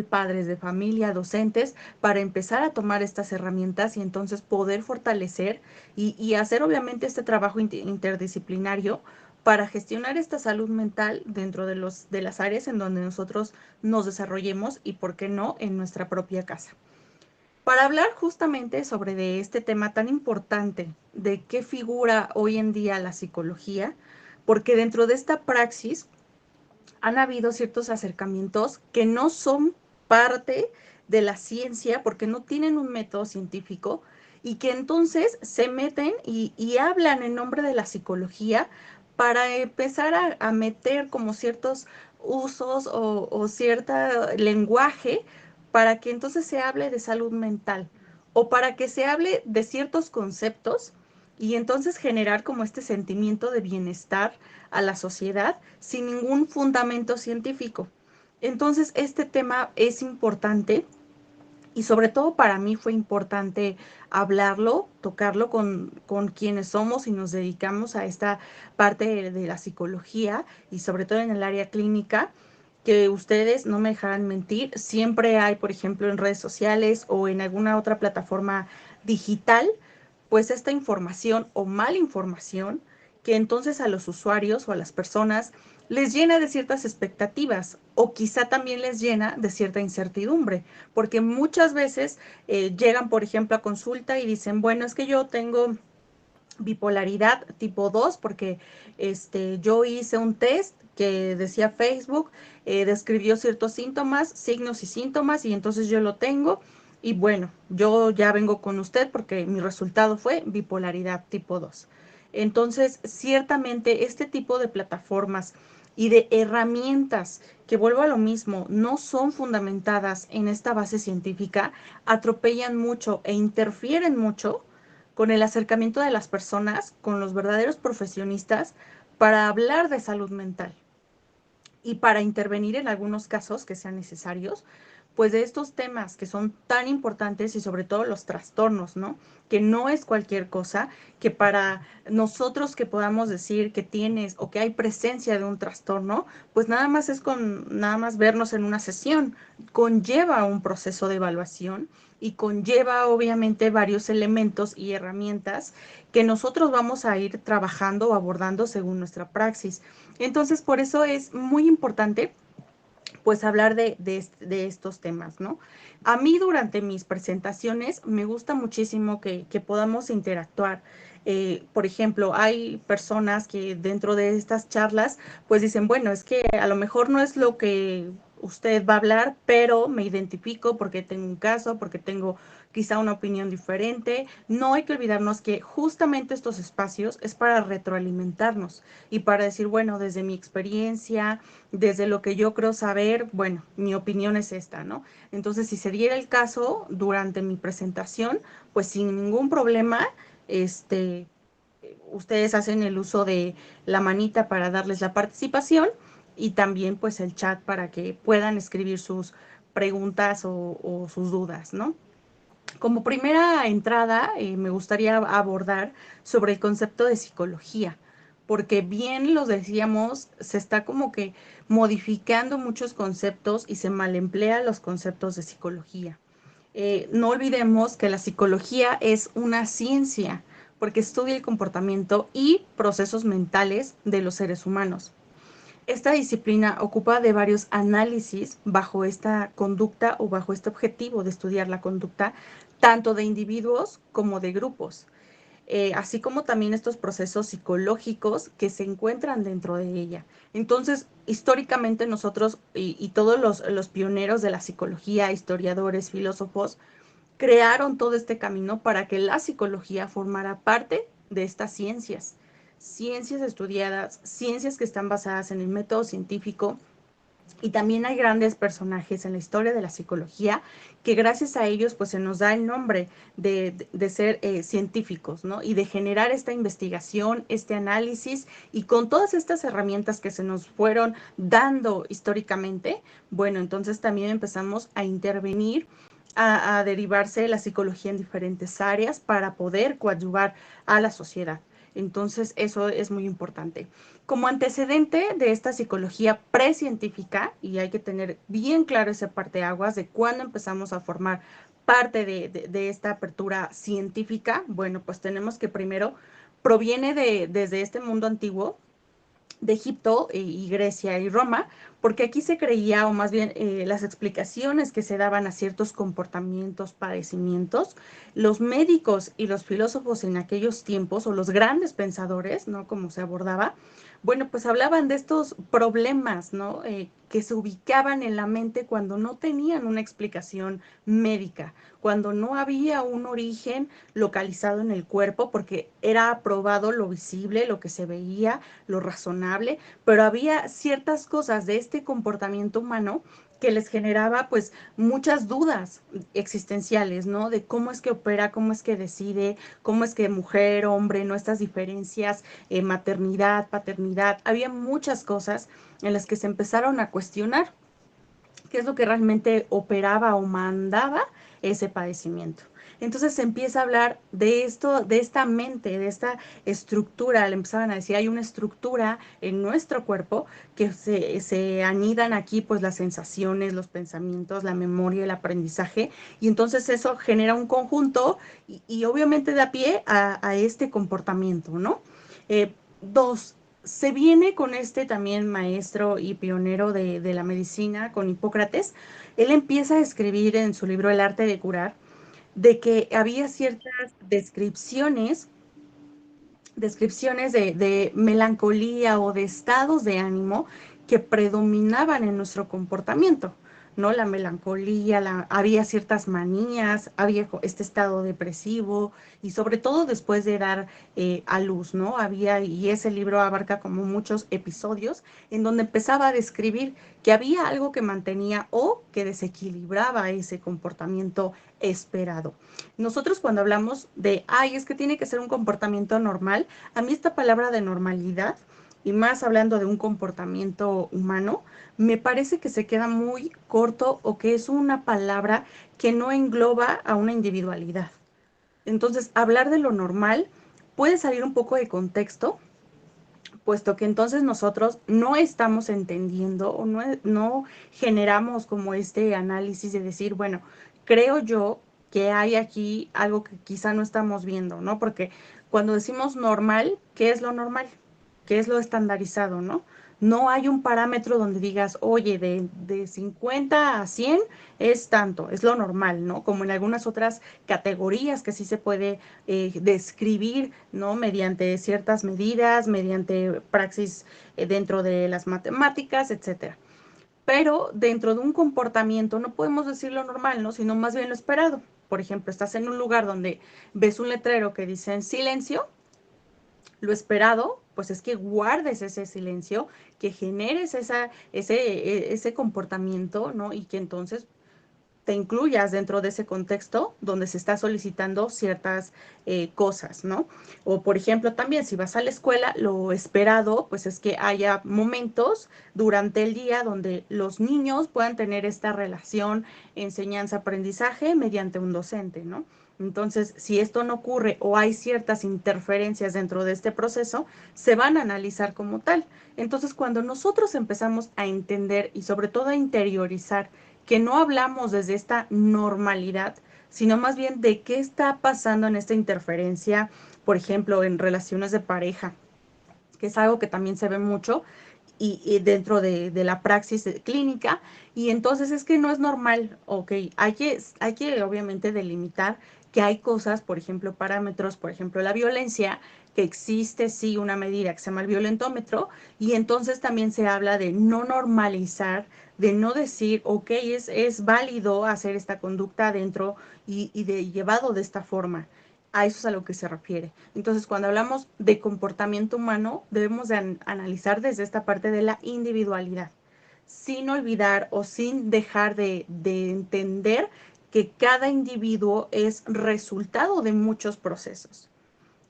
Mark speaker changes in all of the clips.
Speaker 1: padres de familia, docentes, para empezar a tomar estas herramientas y entonces poder fortalecer y hacer obviamente este trabajo interdisciplinario para gestionar esta salud mental dentro de las áreas en donde nosotros nos desarrollemos y, por qué no, en nuestra propia casa. Para hablar justamente sobre de este tema tan importante, de qué figura hoy en día la psicología, porque dentro de esta praxis han habido ciertos acercamientos que no son parte de la ciencia porque no tienen un método científico y que entonces se meten y hablan en nombre de la psicología para empezar a meter como ciertos usos o cierto lenguaje para que entonces se hable de salud mental o para que se hable de ciertos conceptos y entonces generar como este sentimiento de bienestar a la sociedad sin ningún fundamento científico. Entonces, este tema es importante y sobre todo para mí fue importante hablarlo, tocarlo con quienes somos y nos dedicamos a esta parte de la psicología y sobre todo en el área clínica, que ustedes no me dejarán mentir, siempre hay, por ejemplo, en redes sociales o en alguna otra plataforma digital, pues esta información o mala información que entonces a los usuarios o a las personas les llena de ciertas expectativas o quizá también les llena de cierta incertidumbre, porque muchas veces llegan, por ejemplo, a consulta y dicen, bueno, es que yo tengo bipolaridad tipo 2 porque yo hice un test que decía Facebook, describió ciertos síntomas, signos y síntomas, y entonces yo lo tengo. Y bueno, yo ya vengo con usted porque mi resultado fue bipolaridad tipo 2. Entonces, ciertamente este tipo de plataformas y de herramientas que, vuelvo a lo mismo, no son fundamentadas en esta base científica, atropellan mucho e interfieren mucho con el acercamiento de las personas, con los verdaderos profesionistas, para hablar de salud mental y para intervenir en algunos casos que sean necesarios, pues de estos temas que son tan importantes y sobre todo los trastornos, ¿no? Que no es cualquier cosa, que para nosotros que podamos decir que tienes o que hay presencia de un trastorno, pues nada más es con nada más vernos en una sesión, conlleva un proceso de evaluación y conlleva obviamente varios elementos y herramientas que nosotros vamos a ir trabajando o abordando según nuestra praxis. Entonces, por eso es muy importante pues hablar de estos temas, ¿no? A mí durante mis presentaciones me gusta muchísimo que podamos interactuar. Por ejemplo, hay personas que dentro de estas charlas pues dicen, bueno, es que a lo mejor no es lo que usted va a hablar, pero me identifico porque tengo un caso, porque tengo quizá una opinión diferente. No hay que olvidarnos que justamente estos espacios es para retroalimentarnos y para decir, bueno, desde mi experiencia, desde lo que yo creo saber, bueno, mi opinión es esta, ¿no? Entonces, si se diera el caso durante mi presentación, pues sin ningún problema, este, ustedes hacen el uso de la manita para darles la participación y también pues el chat para que puedan escribir sus preguntas o sus dudas, ¿no? Como primera entrada, me gustaría abordar sobre el concepto de psicología, porque bien los decíamos, se está como que modificando muchos conceptos y se malemplean los conceptos de psicología. No olvidemos que la psicología es una ciencia, porque estudia el comportamiento y procesos mentales de los seres humanos. Esta disciplina ocupa de varios análisis bajo esta conducta o bajo este objetivo de estudiar la conducta, tanto de individuos como de grupos, así como también estos procesos psicológicos que se encuentran dentro de ella. Entonces, históricamente nosotros y todos los pioneros de la psicología, historiadores, filósofos, crearon todo este camino para que la psicología formara parte de estas ciencias. Ciencias estudiadas, ciencias que están basadas en el método científico, y también hay grandes personajes en la historia de la psicología que gracias a ellos pues se nos da el nombre de ser científicos, ¿no? Y de generar esta investigación, este análisis y con todas estas herramientas que se nos fueron dando históricamente, bueno, entonces también empezamos a intervenir a derivarse la psicología en diferentes áreas para poder coadyuvar a la sociedad. Entonces, eso es muy importante. Como antecedente de esta psicología precientífica, y hay que tener bien claro ese parteaguas de cuándo empezamos a formar parte de esta apertura científica, bueno, pues tenemos que primero proviene desde este mundo antiguo, de Egipto y Grecia y Roma, porque aquí se creía, o más bien las explicaciones que se daban a ciertos comportamientos, padecimientos, los médicos y los filósofos en aquellos tiempos, o los grandes pensadores, ¿no? Como se abordaba, bueno, pues hablaban de estos problemas, ¿no? Que se ubicaban en la mente cuando no tenían una explicación médica, cuando no había un origen localizado en el cuerpo, porque era aprobado lo visible, lo que se veía, lo razonable, pero había ciertas cosas de este comportamiento humano que les generaba pues muchas dudas existenciales, ¿no? De cómo es que opera, cómo es que decide, cómo es que mujer, hombre, ¿no? Estas diferencias, maternidad, paternidad, había muchas cosas en las que se empezaron a cuestionar qué es lo que realmente operaba o mandaba ese padecimiento. Entonces se empieza a hablar de esto, de esta mente, de esta estructura. Le empezaban a decir, hay una estructura en nuestro cuerpo que se anidan aquí, pues las sensaciones, los pensamientos, la memoria, el aprendizaje. Y entonces eso genera un conjunto y obviamente da pie a este comportamiento, ¿no? Dos, se viene con este también maestro y pionero de la medicina, con Hipócrates. Él empieza a escribir en su libro El arte de curar, de que había ciertas descripciones de melancolía o de estados de ánimo que predominaban en nuestro comportamiento, ¿no? La melancolía, había ciertas manías, había este estado depresivo y sobre todo después de dar a luz, ¿no? Y ese libro abarca como muchos episodios en donde empezaba a describir que había algo que mantenía o que desequilibraba ese comportamiento esperado. Nosotros cuando hablamos de, ay, es que tiene que ser un comportamiento normal, a mí esta palabra de normalidad, y más hablando de un comportamiento humano, me parece que se queda muy corto o que es una palabra que no engloba a una individualidad. Entonces, hablar de lo normal puede salir un poco de contexto, puesto que entonces nosotros no estamos entendiendo o no generamos como este análisis de decir, bueno, creo yo que hay aquí algo que quizá no estamos viendo, ¿no? Porque cuando decimos normal, ¿qué es lo normal? ¿Qué es lo estandarizado, no? No hay un parámetro donde digas, oye, de 50 a 100 es tanto, es lo normal, ¿no? Como en algunas otras categorías que sí se puede describir, ¿no? Mediante ciertas medidas, mediante praxis dentro de las matemáticas, etcétera. Pero dentro de un comportamiento no podemos decir lo normal, ¿no? Sino más bien lo esperado. Por ejemplo, estás en un lugar donde ves un letrero que dice en silencio, lo esperado, pues es que guardes ese silencio, que generes ese comportamiento, ¿no? Y que entonces te incluyas dentro de ese contexto donde se está solicitando ciertas cosas, ¿no? O por ejemplo, también si vas a la escuela, lo esperado, pues es que haya momentos durante el día donde los niños puedan tener esta relación enseñanza-aprendizaje mediante un docente, ¿no? Entonces, si esto no ocurre o hay ciertas interferencias dentro de este proceso, se van a analizar como tal. Entonces, cuando nosotros empezamos a entender y sobre todo a interiorizar que no hablamos desde esta normalidad, sino más bien de qué está pasando en esta interferencia, por ejemplo, en relaciones de pareja, que es algo que también se ve mucho y dentro de la praxis clínica, y entonces es que no es normal, ok, hay que obviamente delimitar que hay cosas, por ejemplo, parámetros, por ejemplo, la violencia, que existe sí una medida que se llama el violentómetro, y entonces también se habla de no normalizar, de no decir, ok, es válido hacer esta conducta dentro y de llevado de esta forma. A eso es a lo que se refiere. Entonces, cuando hablamos de comportamiento humano, debemos de analizar desde esta parte de la individualidad, sin olvidar o sin dejar de entender que cada individuo es resultado de muchos procesos,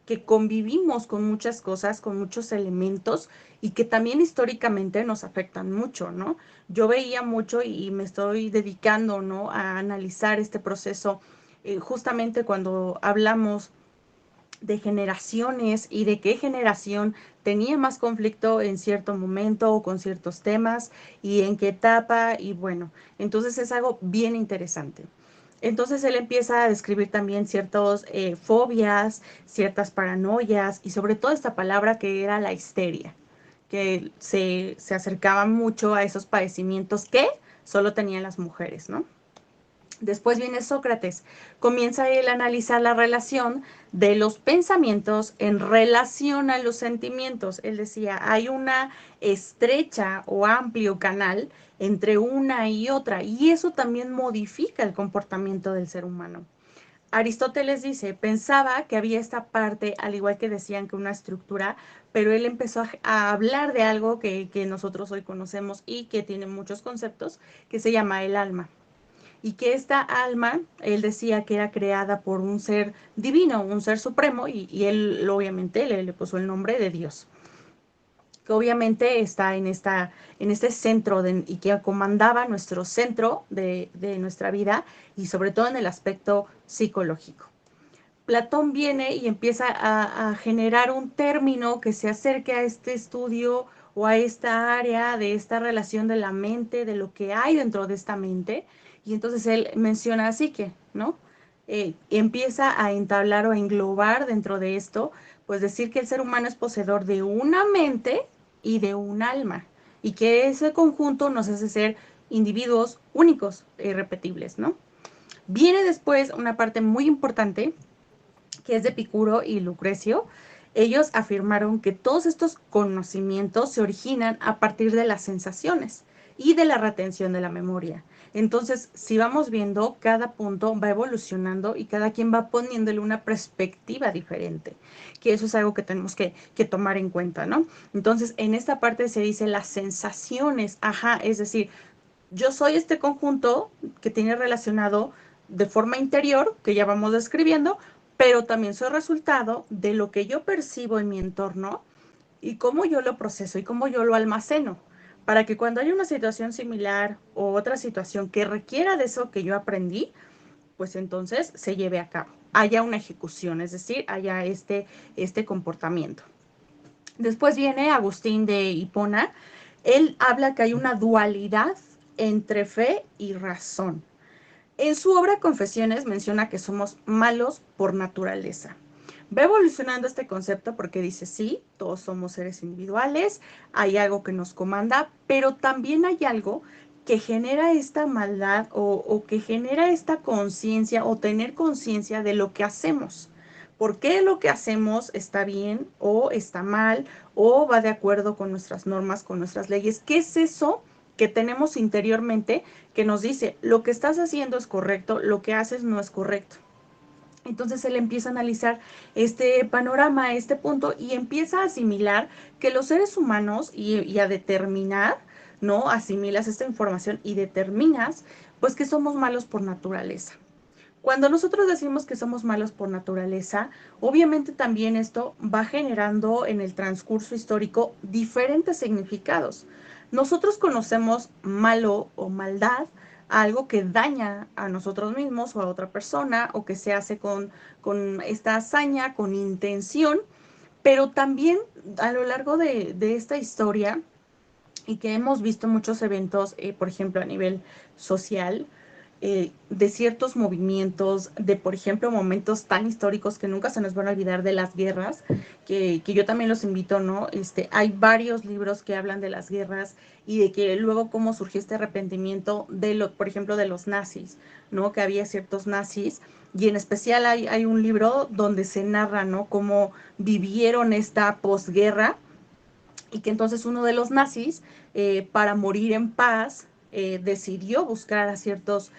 Speaker 1: que convivimos con muchas cosas, con muchos elementos y que también históricamente nos afectan mucho, ¿no? Yo veía mucho y me estoy dedicando, ¿no? A analizar este proceso justamente cuando hablamos de generaciones y de qué generación tenía más conflicto en cierto momento o con ciertos temas y en qué etapa y bueno, entonces es algo bien interesante. Entonces él empieza a describir también ciertas fobias, ciertas paranoias y sobre todo esta palabra que era la histeria, que se acercaba mucho a esos padecimientos que solo tenían las mujeres, ¿no? Después viene Sócrates. Comienza él a analizar la relación de los pensamientos en relación a los sentimientos. Él decía, hay una estrecha o amplio canal entre una y otra y eso también modifica el comportamiento del ser humano. Aristóteles dice, pensaba que había esta parte, al igual que decían que una estructura, pero él empezó a hablar de algo que nosotros hoy conocemos y que tiene muchos conceptos, que se llama el alma y que esta alma, él decía que era creada por un ser divino, un ser supremo, y él obviamente le puso el nombre de Dios, que obviamente está en este centro y que comandaba nuestro centro de nuestra vida y sobre todo en el aspecto psicológico. Platón viene y empieza a generar un término que se acerque a este estudio o a esta área de esta relación de la mente, de lo que hay dentro de esta mente. Y entonces él menciona a Psique, ¿no? Empieza a entablar o a englobar dentro de esto, pues decir que el ser humano es poseedor de una mente y de un alma, y que ese conjunto nos hace ser individuos únicos e irrepetibles, ¿no? Viene después una parte muy importante que es de Epicuro y Lucrecio. Ellos afirmaron que todos estos conocimientos se originan a partir de las sensaciones y de la retención de la memoria. Entonces, si vamos viendo, cada punto va evolucionando y cada quien va poniéndole una perspectiva diferente, que eso es algo que tenemos que tomar en cuenta, ¿no? Entonces, en esta parte se dice las sensaciones, ajá, es decir, yo soy este conjunto que tiene relacionado de forma interior, que ya vamos describiendo, pero también soy resultado de lo que yo percibo en mi entorno y cómo yo lo proceso y cómo yo lo almaceno, para que cuando haya una situación similar o otra situación que requiera de eso que yo aprendí, pues entonces se lleve a cabo, haya una ejecución, es decir, haya este comportamiento. Después viene Agustín de Hipona. Él habla que hay una dualidad entre fe y razón. En su obra Confesiones menciona que somos malos por naturaleza. Va evolucionando este concepto porque dice, sí, todos somos seres individuales, hay algo que nos comanda, pero también hay algo que genera esta maldad o que genera esta conciencia o tener conciencia de lo que hacemos. ¿Por qué lo que hacemos está bien o está mal o va de acuerdo con nuestras normas, con nuestras leyes? ¿Qué es eso que tenemos interiormente que nos dice lo que estás haciendo es correcto, lo que haces no es correcto? Entonces él empieza a analizar este panorama, este punto, y empieza a asimilar que los seres humanos y a determinar, ¿no? Asimilas esta información y determinas, pues que somos malos por naturaleza. Cuando nosotros decimos que somos malos por naturaleza, obviamente también esto va generando en el transcurso histórico diferentes significados. Nosotros conocemos malo o maldad, algo que daña a nosotros mismos o a otra persona o que se hace con esta hazaña, con intención, pero también a lo largo de esta historia y que hemos visto muchos eventos, por ejemplo, a nivel social, de ciertos movimientos, de por ejemplo momentos tan históricos que nunca se nos van a olvidar de las guerras, que yo también los invito, ¿no? Hay varios libros que hablan de las guerras y de que luego cómo surgió este arrepentimiento por ejemplo, de los nazis, ¿no? Que había ciertos nazis y en especial hay un libro donde se narra, ¿no? Cómo vivieron esta posguerra y que entonces uno de los nazis, para morir en paz, decidió buscar a ciertos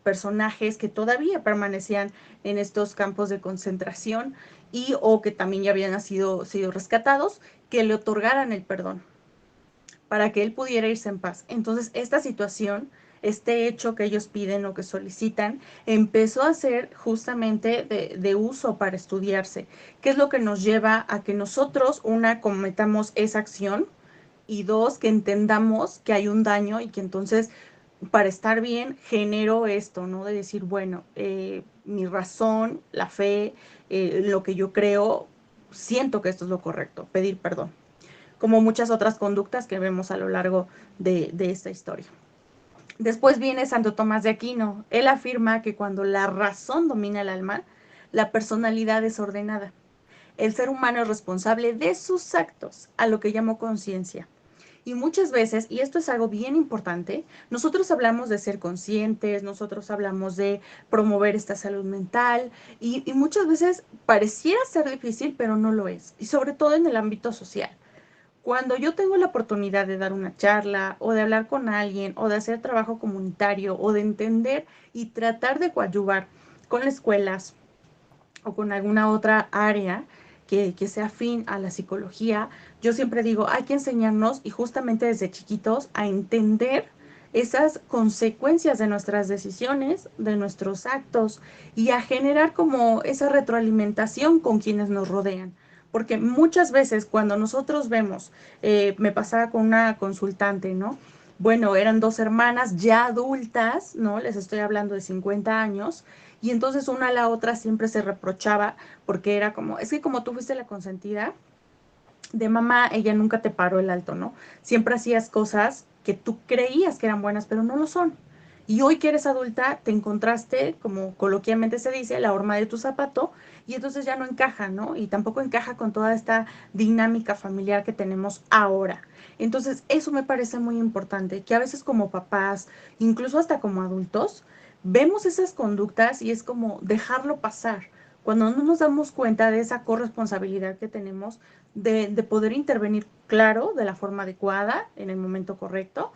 Speaker 1: personajes que todavía permanecían en estos campos de concentración y o que también ya habían sido rescatados, que le otorgaran el perdón para que él pudiera irse en paz. Entonces, esta situación, este hecho que ellos piden o que solicitan, empezó a ser justamente de uso para estudiarse, que es lo que nos lleva a que nosotros, una, cometamos esa acción y dos, que entendamos que hay un daño y que entonces para estar bien, genero esto, ¿no? De decir, bueno, mi razón, la fe, lo que yo creo, siento que esto es lo correcto, pedir perdón, como muchas otras conductas que vemos a lo largo de esta historia. Después viene Santo Tomás de Aquino. Él afirma que cuando la razón domina el alma, la personalidad es ordenada. El ser humano es responsable de sus actos, a lo que llamó conciencia. Y muchas veces, y esto es algo bien importante, nosotros hablamos de ser conscientes, nosotros hablamos de promover esta salud mental y muchas veces pareciera ser difícil, pero no lo es. Y sobre todo en el ámbito social. Cuando yo tengo la oportunidad de dar una charla o de hablar con alguien o de hacer trabajo comunitario o de entender y tratar de coadyuvar con las escuelas o con alguna otra área que sea afín a la psicología, yo siempre digo, hay que enseñarnos y justamente desde chiquitos a entender esas consecuencias de nuestras decisiones, de nuestros actos y a generar como esa retroalimentación con quienes nos rodean. Porque muchas veces cuando nosotros vemos, me pasaba con una consultante, ¿no? Bueno, eran dos hermanas ya adultas, ¿no? Les estoy hablando de 50 años, y entonces una a la otra siempre se reprochaba porque era como, es que como tú fuiste la consentida de mamá, ella nunca te paró el alto, ¿no? Siempre hacías cosas que tú creías que eran buenas, pero no lo son. Y hoy que eres adulta, te encontraste, como coloquialmente se dice, la horma de tu zapato, y entonces ya no encaja, ¿no? Y tampoco encaja con toda esta dinámica familiar que tenemos ahora. Entonces, eso me parece muy importante, que a veces como papás, incluso hasta como adultos, vemos esas conductas y es como dejarlo pasar. Cuando no nos damos cuenta de esa corresponsabilidad que tenemos de poder intervenir, claro, de la forma adecuada, en el momento correcto,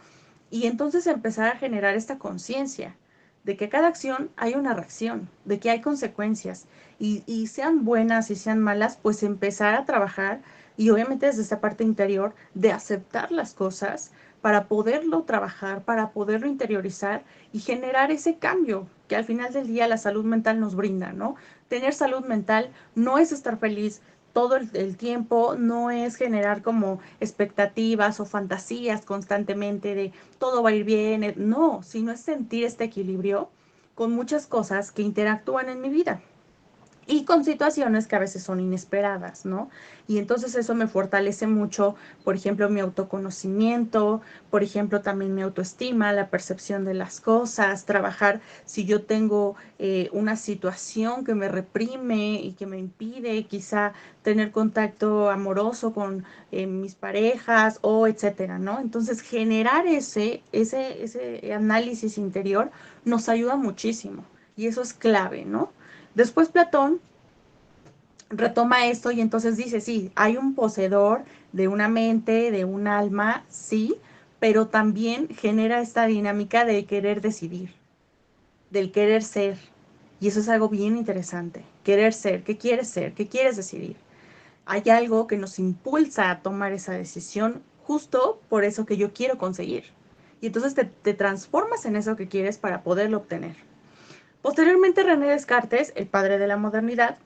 Speaker 1: y entonces empezar a generar esta conciencia de que cada acción hay una reacción, de que hay consecuencias, y sean buenas y sean malas, pues empezar a trabajar y obviamente desde esta parte interior de aceptar las cosas para poderlo trabajar, para poderlo interiorizar y generar ese cambio que al final del día la salud mental nos brinda, ¿no? Tener salud mental no es estar feliz todo el tiempo, no es generar como expectativas o fantasías constantemente de todo va a ir bien, no, sino es sentir este equilibrio con muchas cosas que interactúan en mi vida y con situaciones que a veces son inesperadas, ¿no? Y entonces eso me fortalece mucho, por ejemplo, mi autoconocimiento, por ejemplo, también mi autoestima, la percepción de las cosas, trabajar si yo tengo una situación que me reprime y que me impide quizá tener contacto amoroso con mis parejas o etcétera, ¿no? Entonces generar ese análisis interior nos ayuda muchísimo y eso es clave, ¿no? Después Platón retoma esto y entonces dice, sí, hay un poseedor de una mente, de un alma, sí, pero también genera esta dinámica de querer decidir, del querer ser. Y eso es algo bien interesante. Querer ser, ¿qué quieres ser? ¿Qué quieres decidir? Hay algo que nos impulsa a tomar esa decisión justo por eso que yo quiero conseguir. Y entonces te transformas en eso que quieres para poderlo obtener. Posteriormente, René Descartes, el padre de la modernidad,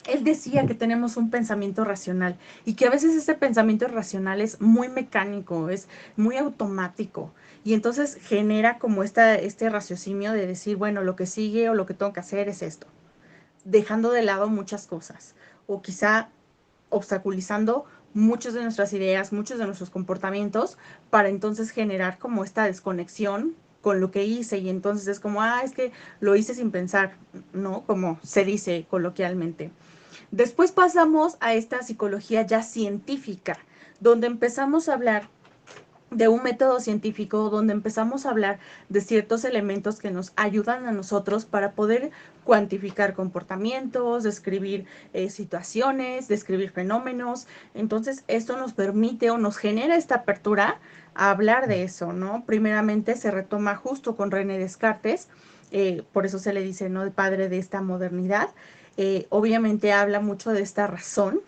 Speaker 1: él decía que tenemos un pensamiento racional y que a veces ese pensamiento racional es muy mecánico, es muy automático y entonces genera como este raciocinio de decir, bueno, lo que sigue o lo que tengo que hacer es esto, dejando de lado muchas cosas o quizá obstaculizando muchas de nuestras ideas, muchos de nuestros comportamientos para entonces generar como esta desconexión con lo que hice y entonces es como, es que lo hice sin pensar, ¿no? Como se dice coloquialmente. Después pasamos a esta psicología ya científica, donde empezamos a hablar de un método científico, donde empezamos a hablar de ciertos elementos que nos ayudan a nosotros para poder cuantificar comportamientos, describir situaciones, describir fenómenos. Entonces, esto nos permite o nos genera esta apertura a hablar de eso, ¿no? Primeramente se retoma justo con René Descartes, por eso se le dice, ¿no?, el padre de esta modernidad. Obviamente habla mucho de esta razón,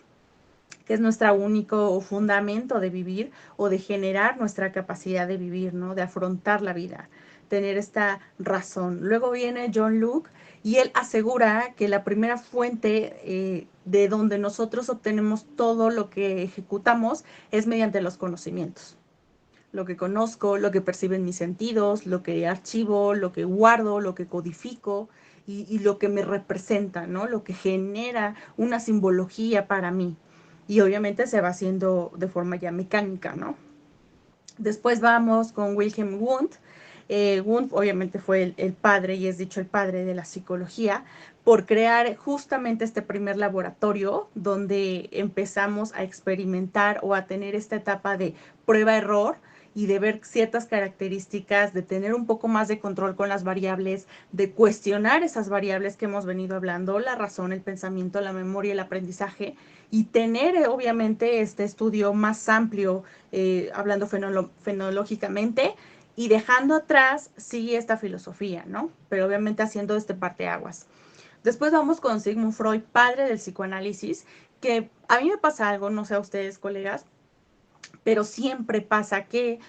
Speaker 1: que es nuestro único fundamento de vivir o de generar nuestra capacidad de vivir, ¿no? De afrontar la vida, tener esta razón. Luego viene John Locke y él asegura que la primera fuente de donde nosotros obtenemos todo lo que ejecutamos es mediante los conocimientos. lo que conozco, lo que perciben mis sentidos, lo que archivo, lo que guardo, lo que codifico y lo que me representa, ¿no? Lo que genera una simbología para mí. Y obviamente se va haciendo de forma ya mecánica, ¿no? Después vamos con Wilhelm Wundt. Wundt obviamente fue el padre, y es dicho el padre de la psicología, por crear justamente este primer laboratorio donde empezamos a experimentar o a tener esta etapa de prueba-error y de ver ciertas características, de tener un poco más de control con las variables, de cuestionar esas variables que hemos venido hablando, la razón, el pensamiento, la memoria, el aprendizaje, y tener obviamente este estudio más amplio, hablando fenológicamente, y dejando atrás sí esta filosofía, ¿no? Pero obviamente haciendo este parteaguas. Después vamos con Sigmund Freud, padre del psicoanálisis, que a mí me pasa algo, no sé a ustedes, colegas, pero siempre pasa que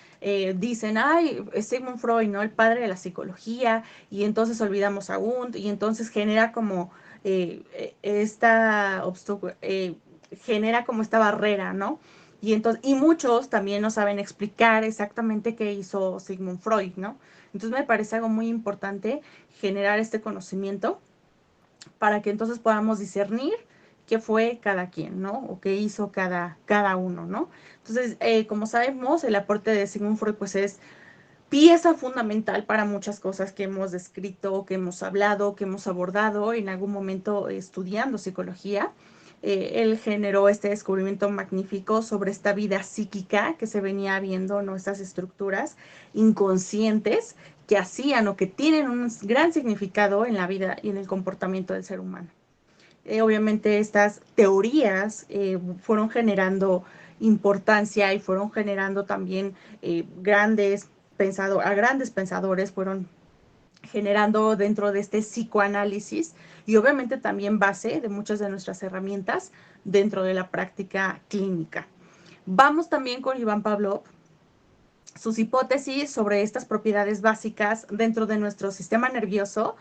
Speaker 1: dicen, ay, es Sigmund Freud, ¿no? El padre de la psicología, y entonces olvidamos a Wundt, y entonces genera como esta genera como esta barrera, ¿no? Y muchos también no saben explicar exactamente qué hizo Sigmund Freud, ¿no? Entonces me parece algo muy importante generar este conocimiento para que entonces podamos discernir qué fue cada quien, ¿no? O qué hizo cada uno, ¿no? Entonces, como sabemos, el aporte de Sigmund Freud, pues es pieza fundamental para muchas cosas que hemos descrito, que hemos hablado, que hemos abordado en algún momento estudiando psicología. Él generó este descubrimiento magnífico sobre esta vida psíquica que se venía viendo, ¿no? Estas estructuras inconscientes que hacían o que tienen un gran significado en la vida y en el comportamiento del ser humano. Obviamente estas teorías fueron generando importancia y fueron generando también a grandes pensadores, fueron generando dentro de este psicoanálisis y obviamente también base de muchas de nuestras herramientas dentro de la práctica clínica. Vamos también con Iván Pavlov, sus hipótesis sobre estas propiedades básicas dentro de nuestro sistema nervioso,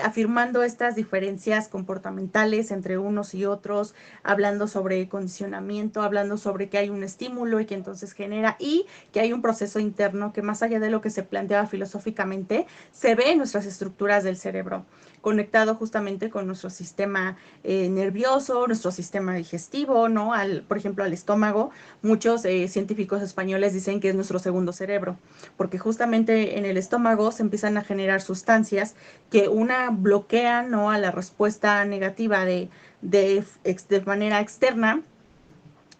Speaker 1: afirmando estas diferencias comportamentales entre unos y otros, hablando sobre condicionamiento, hablando sobre que hay un estímulo y que entonces genera, y que hay un proceso interno que más allá de lo que se planteaba filosóficamente, se ve en nuestras estructuras del cerebro, conectado justamente con nuestro sistema nervioso, nuestro sistema digestivo, ¿no? Por ejemplo, al estómago. Muchos científicos españoles dicen que es nuestro segundo cerebro, porque justamente en el estómago se empiezan a generar sustancias que una bloquean, ¿no? A la respuesta negativa de manera externa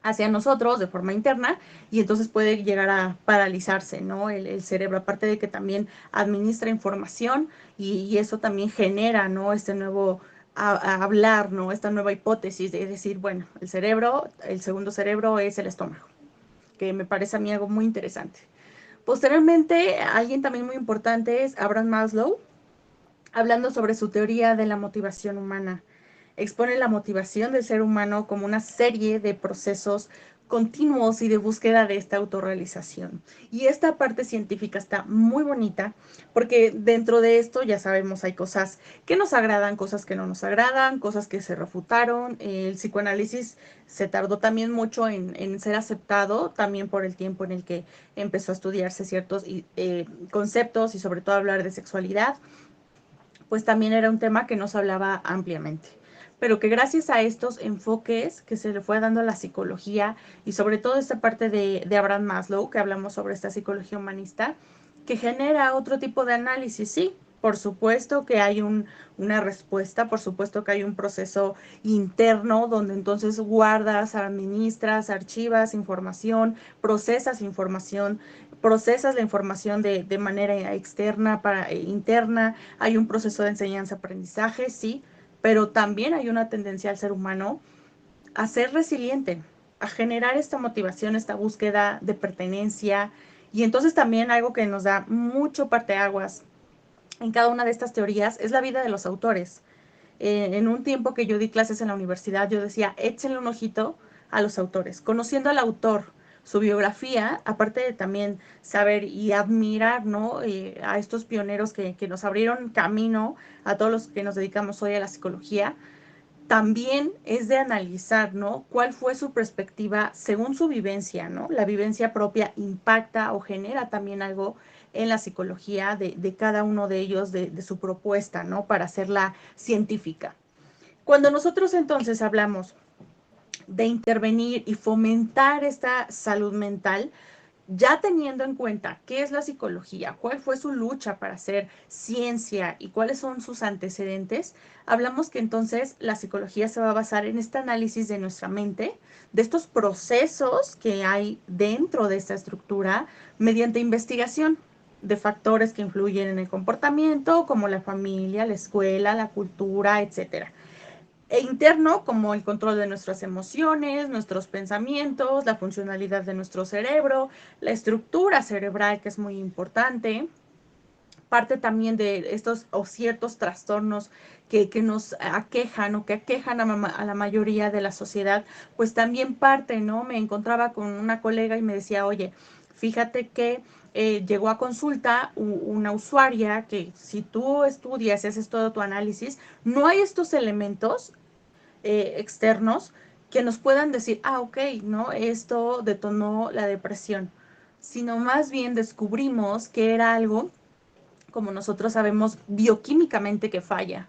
Speaker 1: hacia nosotros de forma interna, y entonces puede llegar a paralizarse, ¿no? El cerebro, aparte de que también administra información y eso también genera, ¿no? Este nuevo a hablar, ¿no? Esta nueva hipótesis de decir, bueno, el cerebro, el segundo cerebro es el estómago, que me parece a mí algo muy interesante. Posteriormente, alguien también muy importante es Abraham Maslow, hablando sobre su teoría de la motivación humana. Expone la motivación del ser humano como una serie de procesos continuos y de búsqueda de esta autorrealización. Y esta parte científica está muy bonita porque dentro de esto, ya sabemos, hay cosas que nos agradan, cosas que no nos agradan, cosas que se refutaron. El psicoanálisis se tardó también mucho en ser aceptado, también por el tiempo en el que empezó a estudiarse ciertos conceptos y sobre todo hablar de sexualidad, pues también era un tema que no se hablaba ampliamente, pero que gracias a estos enfoques que se le fue dando a la psicología y sobre todo esta parte de Abraham Maslow, que hablamos sobre esta psicología humanista, que genera otro tipo de análisis, sí. Por supuesto que hay una respuesta, por supuesto que hay un proceso interno donde entonces guardas, administras, archivas información, procesas la información de manera externa para interna, hay un proceso de enseñanza-aprendizaje, sí, pero también hay una tendencia al ser humano a ser resiliente, a generar esta motivación, esta búsqueda de pertenencia, y entonces también algo que nos da mucho parteaguas en cada una de estas teorías es la vida de los autores. En un tiempo que yo di clases en la universidad, yo decía, échenle un ojito a los autores, conociendo al autor, su biografía, aparte de también saber y admirar, ¿no? A estos pioneros que nos abrieron camino a todos los que nos dedicamos hoy a la psicología, también es de analizar, ¿no? ¿Cuál fue su perspectiva según su vivencia, ¿no? La vivencia propia impacta o genera también algo en la psicología de cada uno de ellos, de su propuesta, ¿no? Para hacerla científica. Cuando nosotros entonces hablamos de intervenir y fomentar esta salud mental, ya teniendo en cuenta qué es la psicología, cuál fue su lucha para hacer ciencia y cuáles son sus antecedentes, hablamos que entonces la psicología se va a basar en este análisis de nuestra mente, de estos procesos que hay dentro de esta estructura, mediante investigación de factores que influyen en el comportamiento, como la familia, la escuela, la cultura, etcétera, e interno, como el control de nuestras emociones, nuestros pensamientos, la funcionalidad de nuestro cerebro, la estructura cerebral, que es muy importante, parte también de estos o ciertos trastornos que nos aquejan o que aquejan a la mayoría de la sociedad, pues también parte, ¿no? Me encontraba con una colega y me decía, oye, fíjate que llegó a consulta una usuaria que si tú estudias y haces todo tu análisis, no hay estos elementos externos que nos puedan decir, ah, ok, ¿no? Esto detonó la depresión, sino más bien descubrimos que era algo, como nosotros sabemos, bioquímicamente que falla.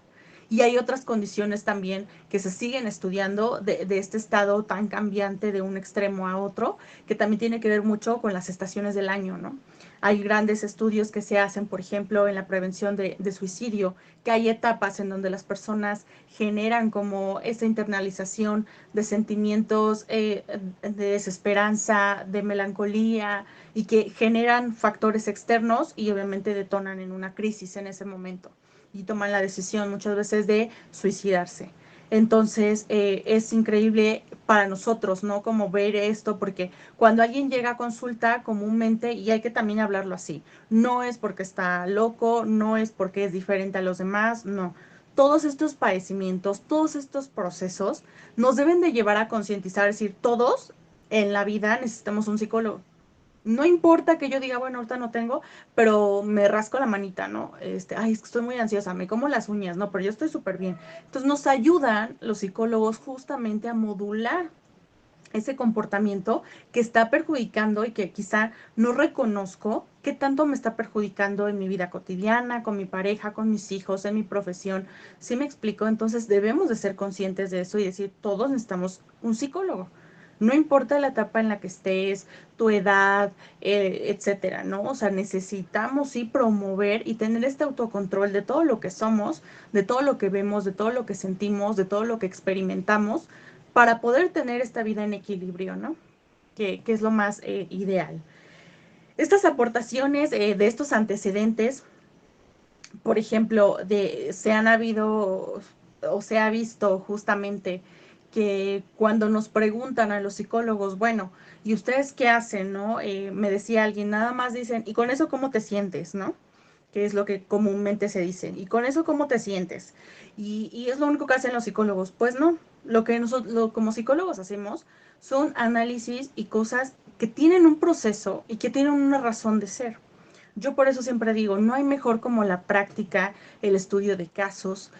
Speaker 1: Y hay otras condiciones también que se siguen estudiando de este estado tan cambiante de un extremo a otro, que también tiene que ver mucho con las estaciones del año, ¿no? Hay grandes estudios que se hacen, por ejemplo, en la prevención de suicidio, que hay etapas en donde las personas generan como esa internalización de sentimientos de desesperanza, de melancolía, y que generan factores externos y obviamente detonan en una crisis en ese momento y toman la decisión muchas veces de suicidarse. Entonces, es increíble para nosotros, ¿no? Como ver esto, porque cuando alguien llega a consulta comúnmente, y hay que también hablarlo así, no es porque está loco, no es porque es diferente a los demás, no. Todos estos padecimientos, todos estos procesos nos deben de llevar a concientizar, es decir, todos en la vida necesitamos un psicólogo. No importa que yo diga, bueno, ahorita no tengo, pero me rasco la manita, ¿no? Ay, es que estoy muy ansiosa, me como las uñas, no, pero yo estoy súper bien. Entonces nos ayudan los psicólogos justamente a modular ese comportamiento que está perjudicando y que quizá no reconozco qué tanto me está perjudicando en mi vida cotidiana, con mi pareja, con mis hijos, en mi profesión. ¿Sí me explico? Entonces debemos de ser conscientes de eso y decir, todos necesitamos un psicólogo. No importa la etapa en la que estés, tu edad, etcétera, ¿no? O sea, necesitamos sí promover y tener este autocontrol de todo lo que somos, de todo lo que vemos, de todo lo que sentimos, de todo lo que experimentamos, para poder tener esta vida en equilibrio, ¿no? Que es lo más ideal. Estas aportaciones de estos antecedentes, por ejemplo, se han habido o se ha visto justamente que cuando nos preguntan a los psicólogos, bueno, ¿y ustedes qué hacen, no? Me decía alguien, nada más dicen, ¿y con eso cómo te sientes, no? Que es lo que comúnmente se dice. ¿Y con eso cómo te sientes? Y es lo único que hacen los psicólogos. Pues no, lo que nosotros como psicólogos hacemos son análisis y cosas que tienen un proceso y que tienen una razón de ser. Yo por eso siempre digo, no hay mejor como la práctica, el estudio de casos,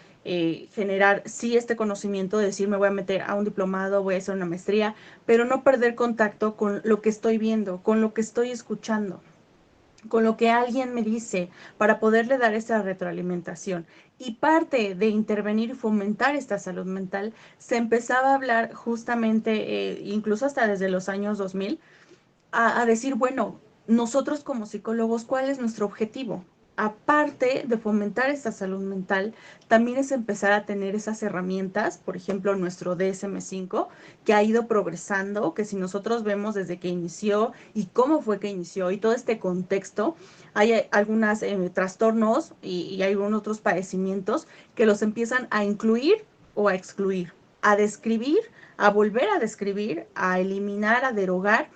Speaker 1: generar sí este conocimiento de decir me voy a meter a un diplomado, voy a hacer una maestría, pero no perder contacto con lo que estoy viendo, con lo que estoy escuchando, con lo que alguien me dice para poderle dar esa retroalimentación. Y parte de intervenir y fomentar esta salud mental se empezaba a hablar justamente, incluso hasta desde los años 2000, decir, bueno, nosotros como psicólogos, ¿cuál es nuestro objetivo? Aparte de fomentar esta salud mental, también es empezar a tener esas herramientas, por ejemplo, nuestro DSM-5, que ha ido progresando, que si nosotros vemos desde que inició y cómo fue que inició y todo este contexto, hay algunos trastornos y hay algunos otros padecimientos que los empiezan a incluir o a excluir, a describir, a volver a describir, a eliminar, a derogar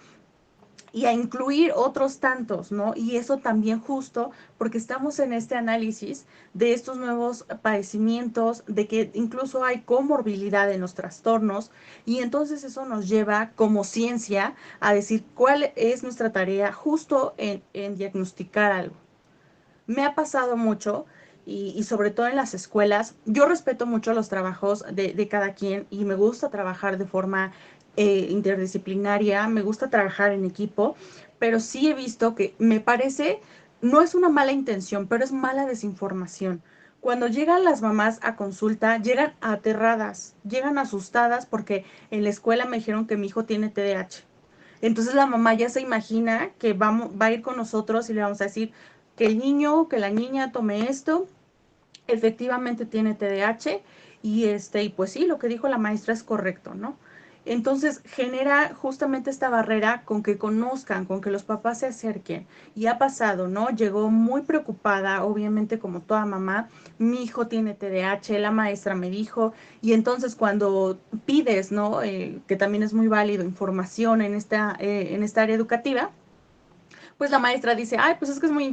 Speaker 1: y a incluir otros tantos, ¿no? Y eso también justo porque estamos en este análisis de estos nuevos padecimientos, de que incluso hay comorbilidad en los trastornos, y entonces eso nos lleva como ciencia a decir cuál es nuestra tarea justo en diagnosticar algo. Me ha pasado mucho y sobre todo en las escuelas. Yo respeto mucho los trabajos de cada quien y me gusta trabajar de forma interdisciplinaria, me gusta trabajar en equipo, pero sí he visto que me parece, no es una mala intención, pero es mala desinformación. Cuando llegan las mamás a consulta, llegan aterradas, llegan asustadas porque en la escuela me dijeron que mi hijo tiene TDAH. Entonces la mamá ya se imagina que va a ir con nosotros y le vamos a decir que el niño, que la niña tome esto, efectivamente tiene TDAH y pues sí, lo que dijo la maestra es correcto, ¿no? Entonces genera justamente esta barrera con que conozcan, con que los papás se acerquen. Y ha pasado, ¿no? Llegó muy preocupada, obviamente como toda mamá, mi hijo tiene TDAH, la maestra me dijo, y entonces cuando pides, ¿no? Que también es muy válido, información en esta área educativa, pues la maestra dice, ay, pues es que es muy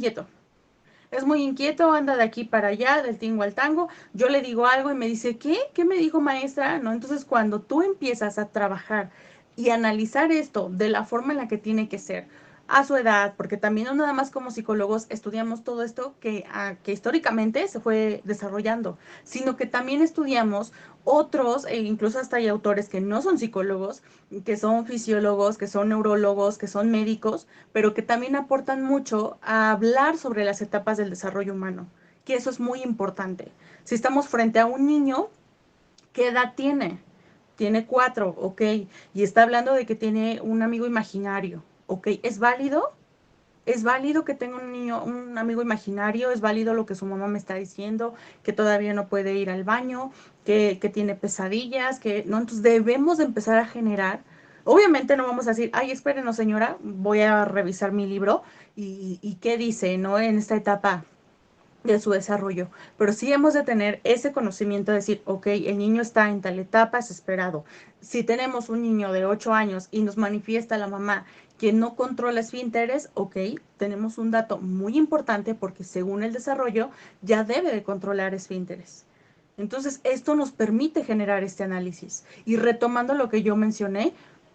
Speaker 1: inquieto, anda de aquí para allá, del tingo al tango. Yo le digo algo y me dice, ¿qué? ¿Qué me dijo maestra? ¿No? Entonces, cuando tú empiezas a trabajar y analizar esto de la forma en la que tiene que ser, a su edad, porque también no nada más como psicólogos estudiamos todo esto que históricamente se fue desarrollando, sino que también estudiamos otros, e incluso hasta hay autores que no son psicólogos, que son fisiólogos, que son neurólogos, que son médicos, pero que también aportan mucho a hablar sobre las etapas del desarrollo humano, que eso es muy importante. Si estamos frente a un niño, ¿qué edad tiene? Tiene 4, ok, y está hablando de que tiene un amigo imaginario, ok, ¿es válido? Es válido que tenga un niño, un amigo imaginario, es válido lo que su mamá me está diciendo, que todavía no puede ir al baño, que tiene pesadillas, que no, entonces debemos de empezar a generar. Obviamente no vamos a decir, ay, espérenos señora, voy a revisar mi libro y qué dice, ¿no? En esta etapa de su desarrollo, pero sí hemos de tener ese conocimiento de decir, ok, el niño está en tal etapa, es esperado. Si tenemos un niño de 8 años y nos manifiesta la mamá que no controla esfínteres, ok, tenemos un dato muy importante porque según el desarrollo ya debe de controlar esfínteres. Entonces, esto nos permite generar este análisis. Y retomando lo que yo mencioné,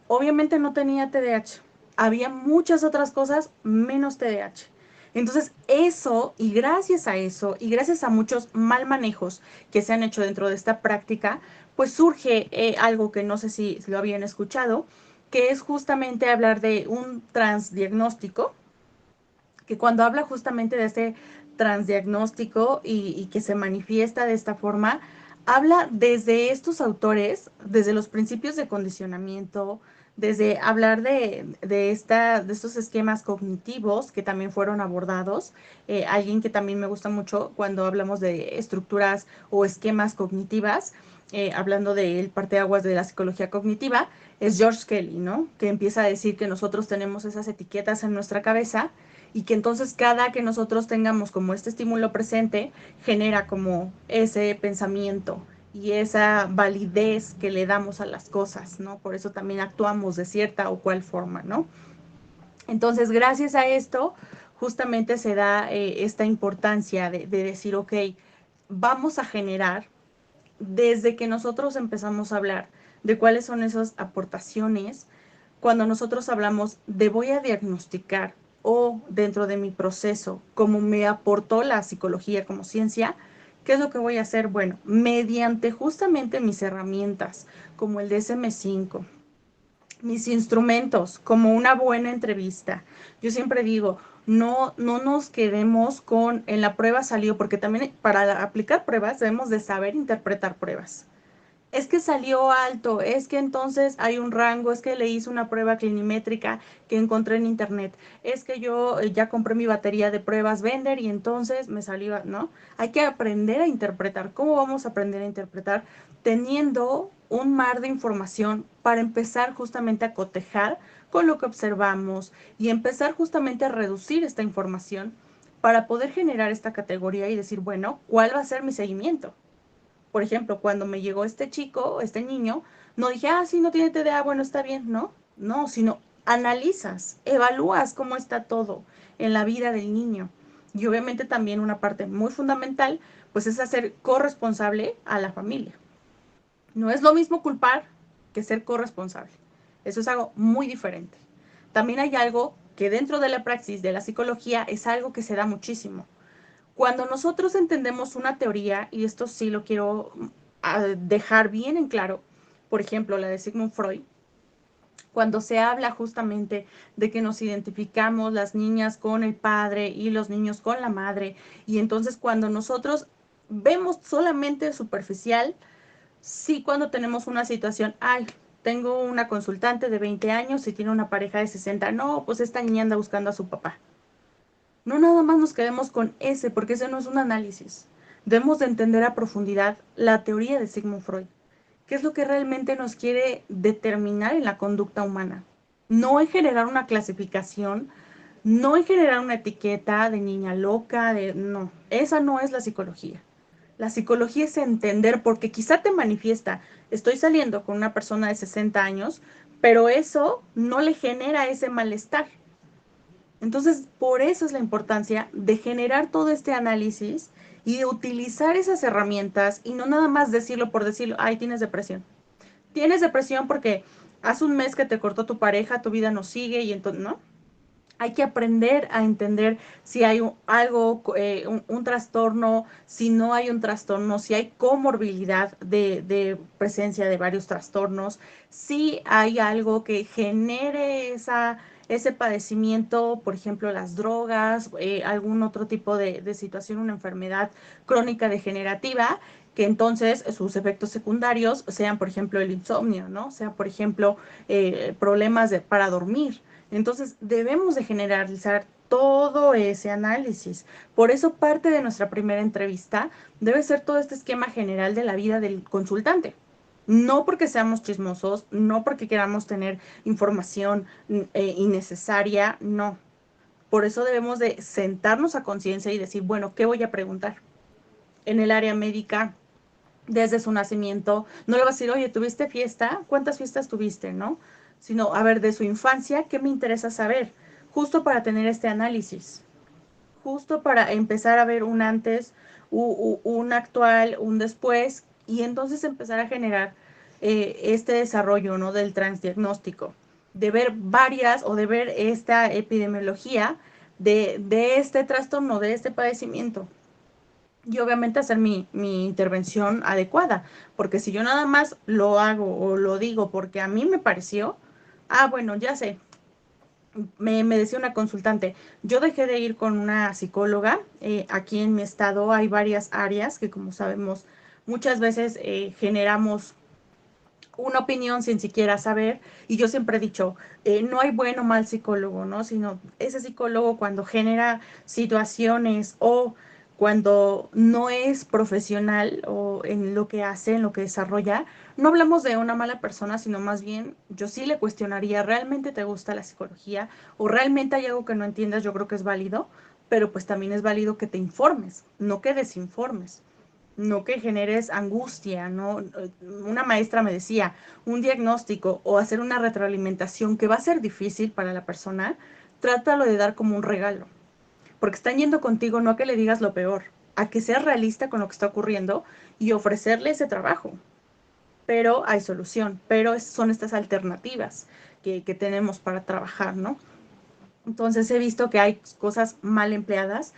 Speaker 1: obviamente no tenía TDAH. Había muchas otras cosas menos TDAH. Entonces, eso, y gracias a muchos mal manejos que se han hecho dentro de esta práctica, pues surge algo que no sé si lo habían escuchado, que es justamente hablar de un transdiagnóstico, que cuando habla justamente de este transdiagnóstico y que se manifiesta de esta forma, habla desde estos autores, desde los principios de condicionamiento, desde hablar de estos esquemas cognitivos que también fueron abordados. Alguien que también me gusta mucho cuando hablamos de estructuras o esquemas cognitivas, hablando del parteaguas de la psicología cognitiva, es George Kelly, ¿no? Que empieza a decir que nosotros tenemos esas etiquetas en nuestra cabeza y que entonces cada que nosotros tengamos como este estímulo presente, genera como ese pensamiento y esa validez que le damos a las cosas, ¿no? Por eso también actuamos de cierta o cual forma, ¿no? Entonces, gracias a esto, justamente se da esta importancia de decir, ok, vamos a generar desde que nosotros empezamos a hablar de cuáles son esas aportaciones, cuando nosotros hablamos de voy a diagnosticar o dentro de mi proceso, como me aportó la psicología como ciencia, ¿qué es lo que voy a hacer? Bueno, mediante justamente mis herramientas, como el DSM-5, mis instrumentos, como una buena entrevista. Yo siempre digo, no nos quedemos con en la prueba salió, porque también para aplicar pruebas debemos de saber interpretar pruebas. Es que salió alto, es que entonces hay un rango, es que le hice una prueba clinimétrica que encontré en internet, es que yo ya compré mi batería de pruebas Vender y entonces me salió, ¿no? Hay que aprender a interpretar. ¿Cómo vamos a aprender a interpretar? Teniendo un mar de información para empezar justamente a cotejar con lo que observamos y empezar justamente a reducir esta información para poder generar esta categoría y decir, bueno, ¿cuál va a ser mi seguimiento? Por ejemplo, cuando me llegó este chico, este niño, no dije, ah, sí, no tiene TDA, bueno, está bien, no, no, sino analizas, evalúas cómo está todo en la vida del niño. Y obviamente también una parte muy fundamental, pues es hacer corresponsable a la familia. No es lo mismo culpar que ser corresponsable. Eso es algo muy diferente. También hay algo que dentro de la praxis de la psicología es algo que se da muchísimo. Cuando nosotros entendemos una teoría, y esto sí lo quiero dejar bien en claro, por ejemplo, la de Sigmund Freud, cuando se habla justamente de que nos identificamos las niñas con el padre y los niños con la madre, y entonces cuando nosotros vemos solamente superficial, sí cuando tenemos una situación, ay, tengo una consultante de 20 años y tiene una pareja de 60, no, pues esta niña anda buscando a su papá. No nada más nos quedemos con ese, porque ese no es un análisis. Debemos de entender a profundidad la teoría de Sigmund Freud. ¿Qué es lo que realmente nos quiere determinar en la conducta humana? No en generar una clasificación, no en generar una etiqueta de niña loca, de no, esa no es la psicología. La psicología es entender, porque quizá te manifiesta, estoy saliendo con una persona de 60 años, pero eso no le genera ese malestar. Entonces, por eso es la importancia de generar todo este análisis y de utilizar esas herramientas y no nada más decirlo por decirlo, ay, tienes depresión. Tienes depresión porque hace un mes que te cortó tu pareja, tu vida no sigue y entonces, ¿no? Hay que aprender a entender si hay algo, un trastorno, si no hay un trastorno, si hay comorbilidad de presencia de varios trastornos, si hay algo que genere ese padecimiento, por ejemplo, las drogas, algún otro tipo de situación, una enfermedad crónica degenerativa, que entonces sus efectos secundarios sean, por ejemplo, el insomnio, ¿no? Sea, por ejemplo, problemas para dormir. Entonces, debemos de generalizar todo ese análisis. Por eso parte de nuestra primera entrevista debe ser todo este esquema general de la vida del consultante. No porque seamos chismosos, no porque queramos tener información innecesaria, no. Por eso debemos de sentarnos a conciencia y decir, bueno, ¿qué voy a preguntar? En el área médica, desde su nacimiento, no le vas a decir, oye, ¿tuviste fiesta? ¿Cuántas fiestas tuviste? ¿No? Sino, a ver, de su infancia, ¿qué me interesa saber? Justo para tener este análisis, justo para empezar a ver un antes, un actual, un después, y entonces empezar a generar este desarrollo, ¿no? Del transdiagnóstico, de ver varias o de ver esta epidemiología de este trastorno, de este padecimiento y obviamente hacer mi intervención adecuada, porque si yo nada más lo hago o lo digo porque a mí me pareció, ah, bueno, ya sé, me decía una consultante, yo dejé de ir con una psicóloga, aquí en mi estado hay varias áreas que como sabemos muchas veces generamos una opinión sin siquiera saber, y yo siempre he dicho, no hay bueno o mal psicólogo, ¿no? Sino ese psicólogo cuando genera situaciones o cuando no es profesional o en lo que hace, en lo que desarrolla, no hablamos de una mala persona, sino más bien yo sí le cuestionaría, ¿realmente te gusta la psicología? ¿O realmente hay algo que no entiendas? Yo creo que es válido, pero pues también es válido que te informes, no que desinformes, no que generes angustia, ¿no? Una maestra me decía, un diagnóstico o hacer una retroalimentación que va a ser difícil para la persona, trátalo de dar como un regalo, porque están yendo contigo no a que le digas lo peor, a que seas realista con lo que está ocurriendo y ofrecerle ese trabajo. Pero hay solución, pero son estas alternativas que tenemos para trabajar, ¿no? Entonces he visto que hay cosas mal empleadas.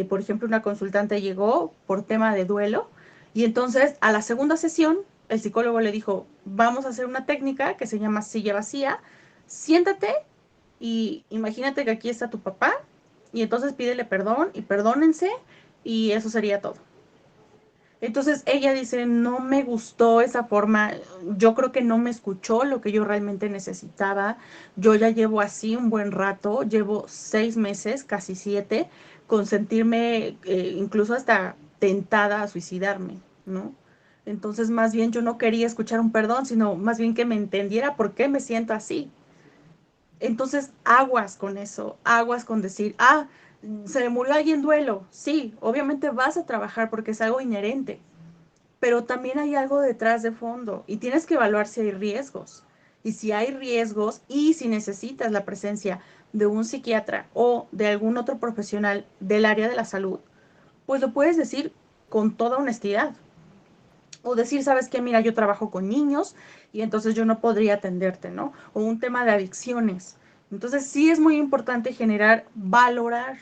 Speaker 1: Por ejemplo, una consultante llegó por tema de duelo y entonces a la segunda sesión el psicólogo le dijo, vamos a hacer una técnica que se llama silla vacía, siéntate y imagínate que aquí está tu papá y entonces pídele perdón y perdónense y eso sería todo. Entonces ella dice, no me gustó esa forma, yo creo que no me escuchó lo que yo realmente necesitaba, yo ya llevo así un buen rato, llevo 6 meses, casi 7, con sentirme incluso hasta tentada a suicidarme, ¿no? Entonces más bien yo no quería escuchar un perdón, sino más bien que me entendiera por qué me siento así. Entonces, aguas con eso, aguas con decir, ah, se me murió alguien en duelo. Sí, obviamente vas a trabajar porque es algo inherente, pero también hay algo detrás de fondo y tienes que evaluar si hay riesgos. Y si hay riesgos y si necesitas la presencia de un psiquiatra o de algún otro profesional del área de la salud, pues lo puedes decir con toda honestidad. O decir, ¿sabes qué? Mira, yo trabajo con niños y entonces yo no podría atenderte, ¿no? O un tema de adicciones. Entonces sí es muy importante generar, valorar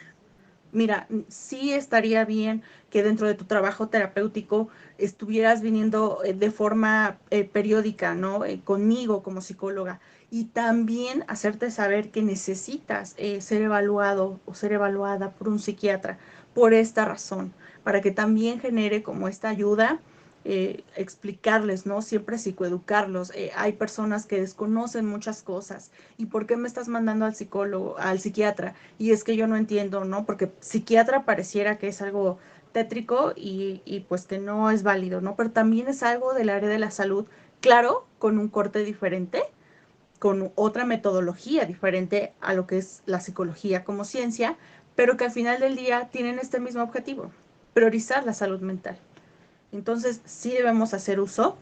Speaker 1: Mira, sí estaría bien que dentro de tu trabajo terapéutico estuvieras viniendo de forma periódica, ¿no? Conmigo como psicóloga. Y también hacerte saber que necesitas ser evaluado o ser evaluada por un psiquiatra por esta razón, para que también genere como esta ayuda, explicarles, ¿no? Siempre psicoeducarlos. Hay personas que desconocen muchas cosas. ¿Y por qué me estás mandando al psicólogo, al psiquiatra? Y es que yo no entiendo, ¿no? Porque psiquiatra pareciera que es algo tétrico y pues que no es válido, ¿no? Pero también es algo del área de la salud, claro, con un corte diferente, con otra metodología diferente a lo que es la psicología como ciencia, pero que al final del día tienen este mismo objetivo, priorizar la salud mental. Entonces, sí debemos hacer uso,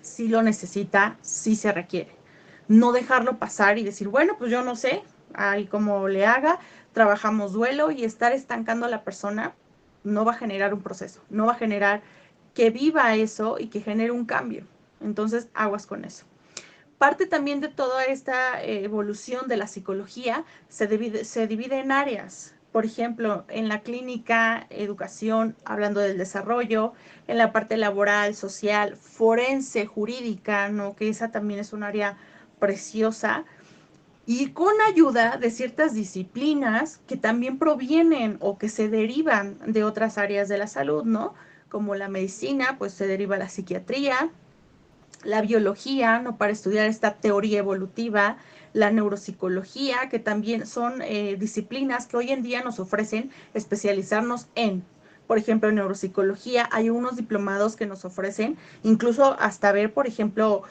Speaker 1: sí lo necesita, sí se requiere. No dejarlo pasar y decir, bueno, pues yo no sé, ahí como le haga, trabajamos duelo y estar estancando a la persona no va a generar un proceso, no va a generar que viva eso y que genere un cambio. Entonces, aguas con eso. Parte también de toda esta evolución de la psicología se divide en áreas. Por ejemplo, en la clínica, educación, hablando del desarrollo, en la parte laboral, social, forense, jurídica, ¿no? Que esa también es un área preciosa, y con ayuda de ciertas disciplinas que también provienen o que se derivan de otras áreas de la salud, ¿no? Como la medicina, pues se deriva la psiquiatría, la biología, ¿no? Para estudiar esta teoría evolutiva, la neuropsicología, que también son disciplinas que hoy en día nos ofrecen especializarnos en. Por ejemplo, en neuropsicología hay unos diplomados que nos ofrecen, incluso hasta ver, por ejemplo,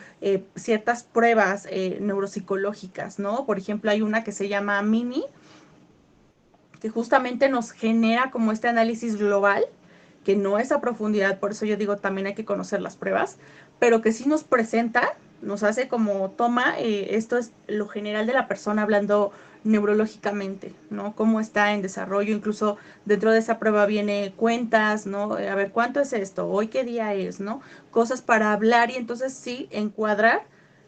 Speaker 1: ciertas pruebas neuropsicológicas, ¿no? Por ejemplo, hay una que se llama MINI, que justamente nos genera como este análisis global, que no es a profundidad, por eso yo digo también hay que conocer las pruebas, pero que sí nos presenta, nos hace como toma, esto es lo general de la persona hablando neurológicamente, ¿no? Cómo está en desarrollo, incluso dentro de esa prueba viene cuentas, ¿no? A ver, ¿cuánto es esto? ¿Hoy qué día es? ¿No? Cosas para hablar y entonces sí encuadrar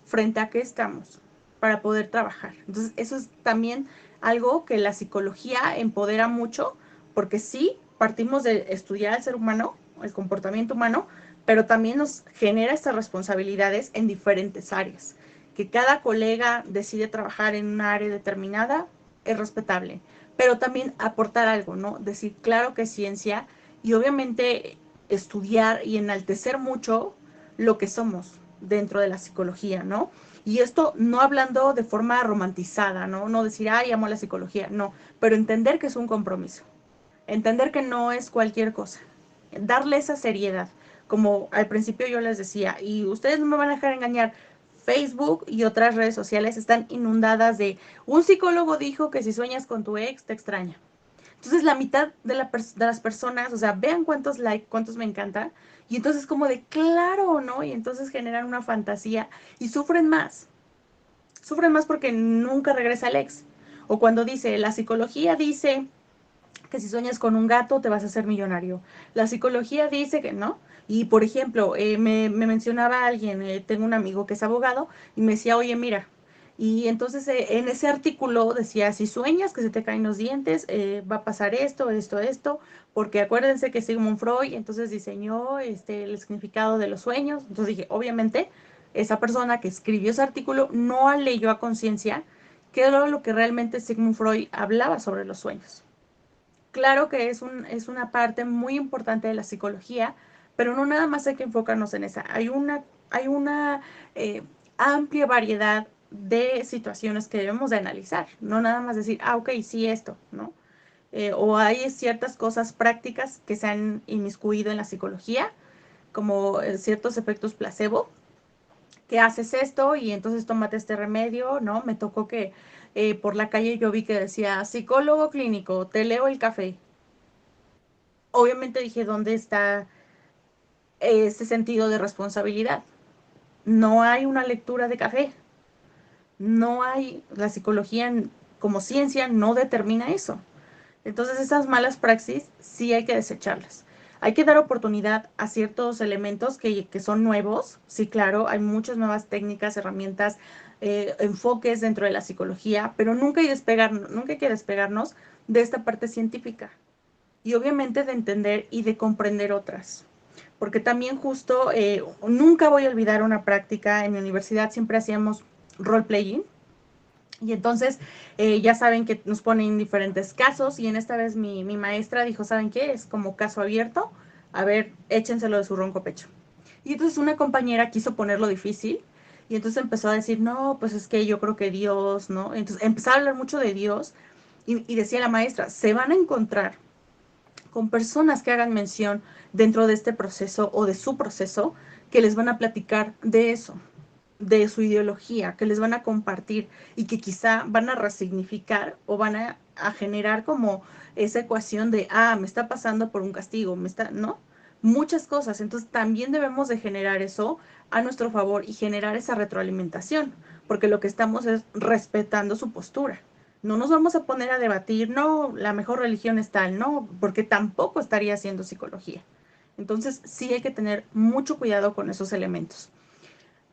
Speaker 1: frente a qué estamos para poder trabajar. Entonces, eso es también algo que la psicología empodera mucho, porque sí, partimos de estudiar al ser humano, el comportamiento humano, pero también nos genera estas responsabilidades en diferentes áreas. Que cada colega decide trabajar en una área determinada es respetable, pero también aportar algo, ¿no? Decir, claro que es ciencia y obviamente estudiar y enaltecer mucho lo que somos dentro de la psicología, ¿no? Y esto no hablando de forma romantizada, ¿no? No decir, ay, amo la psicología, no, pero entender que es un compromiso, entender que no es cualquier cosa, darle esa seriedad, como al principio yo les decía, y ustedes no me van a dejar engañar, Facebook y otras redes sociales están inundadas de un psicólogo dijo que si sueñas con tu ex te extraña. Entonces la mitad de las personas, o sea, vean cuántos likes, cuántos me encantan, y entonces como de claro, ¿no? Y entonces generan una fantasía y sufren más porque nunca regresa el ex. O cuando dice, la psicología dice que si sueñas con un gato te vas a hacer millonario. La psicología dice que no. Y por ejemplo, me mencionaba alguien, tengo un amigo que es abogado, y me decía, oye, mira, y entonces en ese artículo decía, si sueñas que se te caen los dientes, va a pasar esto, esto, esto, porque acuérdense que Sigmund Freud entonces diseñó el significado de los sueños. Entonces dije, obviamente, esa persona que escribió ese artículo no leyó a conciencia qué era lo que realmente Sigmund Freud hablaba sobre los sueños. Claro que es una parte muy importante de la psicología, pero no nada más hay que enfocarnos en esa. Hay una eh, amplia variedad de situaciones que debemos de analizar, no nada más decir, ah, ok, sí, esto, ¿no? O hay ciertas cosas prácticas que se han inmiscuido en la psicología, como ciertos efectos placebo, que haces esto y entonces tómate este remedio, ¿no? Me tocó que por la calle yo vi que decía psicólogo clínico, te leo el café. Obviamente dije, ¿dónde está ese sentido de responsabilidad? No hay una lectura de café, no hay, la psicología como ciencia no determina eso. Entonces esas malas praxis sí hay que desecharlas. Hay que dar oportunidad a ciertos elementos que son nuevos. Sí, claro, hay muchas nuevas técnicas, herramientas, enfoques dentro de la psicología, pero nunca hay que despegarnos de esta parte científica y obviamente de entender y de comprender otras. Porque también justo, nunca voy a olvidar una práctica en mi universidad, siempre hacíamos role-playing, y entonces ya saben que nos ponen diferentes casos y en esta vez mi maestra dijo, ¿saben qué? Es como caso abierto, a ver, échenselo de su ronco pecho. Y entonces una compañera quiso ponerlo difícil y entonces empezó a decir, no, pues es que yo creo que Dios, ¿no? Entonces empezó a hablar mucho de Dios y decía la maestra, se van a encontrar con personas que hagan mención dentro de este proceso o de su proceso que les van a platicar de eso, de su ideología, que les van a compartir y que quizá van a resignificar o van a generar como esa ecuación de, ah, me está pasando por un castigo, me está, ¿no? Muchas cosas. Entonces también debemos de generar eso a nuestro favor y generar esa retroalimentación, porque lo que estamos es respetando su postura. No nos vamos a poner a debatir, no, la mejor religión es tal, no, porque tampoco estaría haciendo psicología. Entonces sí hay que tener mucho cuidado con esos elementos.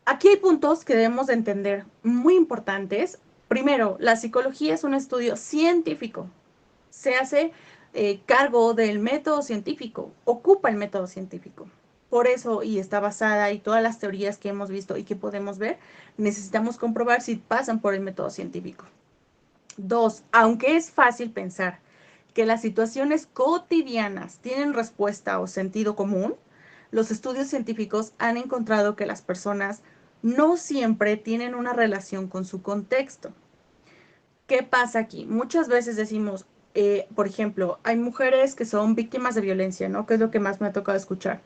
Speaker 1: Aquí hay puntos que debemos de entender muy importantes. Primero, la psicología es un estudio científico. Se hace cargo del método científico, ocupa el método científico. Por eso, y está basada y todas las teorías que hemos visto y que podemos ver, necesitamos comprobar si pasan por el método científico. Dos, aunque es fácil pensar que las situaciones cotidianas tienen respuesta o sentido común, los estudios científicos han encontrado que las personas no siempre tienen una relación con su contexto. ¿Qué pasa aquí? Muchas veces decimos, por ejemplo, hay mujeres que son víctimas de violencia, ¿no? Que es lo que más me ha tocado escuchar.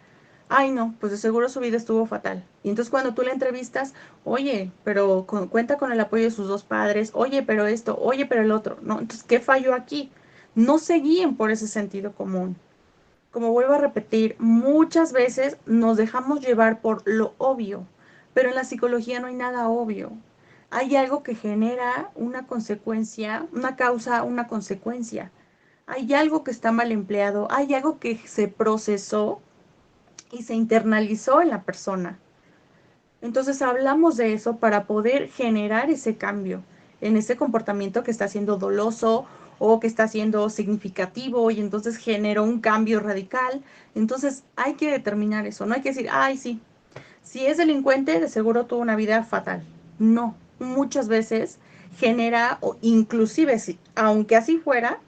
Speaker 1: Ay, no, pues de seguro su vida estuvo fatal. Y entonces cuando tú la entrevistas, oye, pero cuenta con el apoyo de sus dos padres, oye, pero esto, oye, pero el otro, ¿no? Entonces, ¿qué falló aquí? No se guíen por ese sentido común. Como vuelvo a repetir, muchas veces nos dejamos llevar por lo obvio, pero en la psicología no hay nada obvio. Hay algo que genera una consecuencia, una causa, una consecuencia. Hay algo que está mal empleado, hay algo que se procesó y se internalizó en la persona. Entonces hablamos de eso para poder generar ese cambio en ese comportamiento que está siendo doloso o que está siendo significativo y entonces generó un cambio radical. Entonces hay que determinar eso, no hay que decir, ay, sí, si es delincuente, de seguro tuvo una vida fatal. No, muchas veces genera, o inclusive, si, aunque así fuera,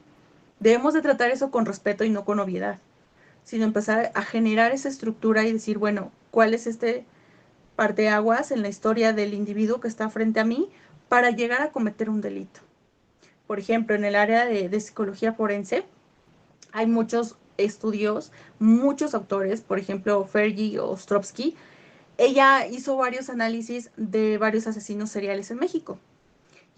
Speaker 1: debemos de tratar eso con respeto y no con obviedad, sino empezar a generar esa estructura y decir, bueno, ¿cuál es este parteaguas en la historia del individuo que está frente a mí para llegar a cometer un delito? Por ejemplo, en el área de psicología forense hay muchos estudios, muchos autores, por ejemplo, Fergie Ostrovsky, ella hizo varios análisis de varios asesinos seriales en México.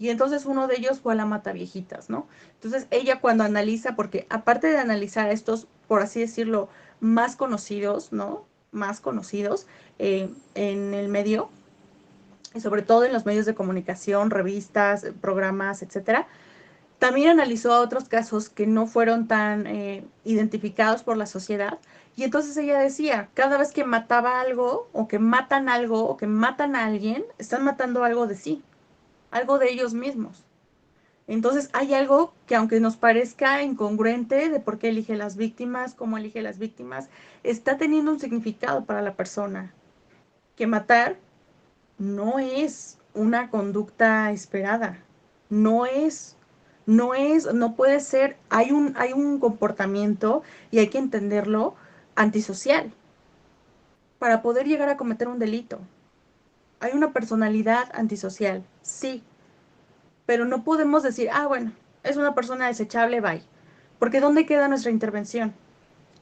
Speaker 1: Y entonces uno de ellos fue a la Mataviejitas, ¿no? Entonces ella cuando analiza, porque aparte de analizar a estos, por así decirlo, más conocidos, ¿no? Más conocidos en el medio, y sobre todo en los medios de comunicación, revistas, programas, etcétera, también analizó a otros casos que no fueron tan identificados por la sociedad. Y entonces ella decía, cada vez que mataba algo, o que matan algo, o que matan a alguien, están matando algo de sí, algo de ellos mismos. Entonces hay algo que aunque nos parezca incongruente de por qué elige las víctimas, cómo elige las víctimas, está teniendo un significado para la persona. Que matar no es una conducta esperada, no es, no puede ser, hay un comportamiento y hay que entenderlo antisocial para poder llegar a cometer un delito. Hay una personalidad antisocial, sí, pero no podemos decir, ah, bueno, es una persona desechable, bye. Porque ¿dónde queda nuestra intervención?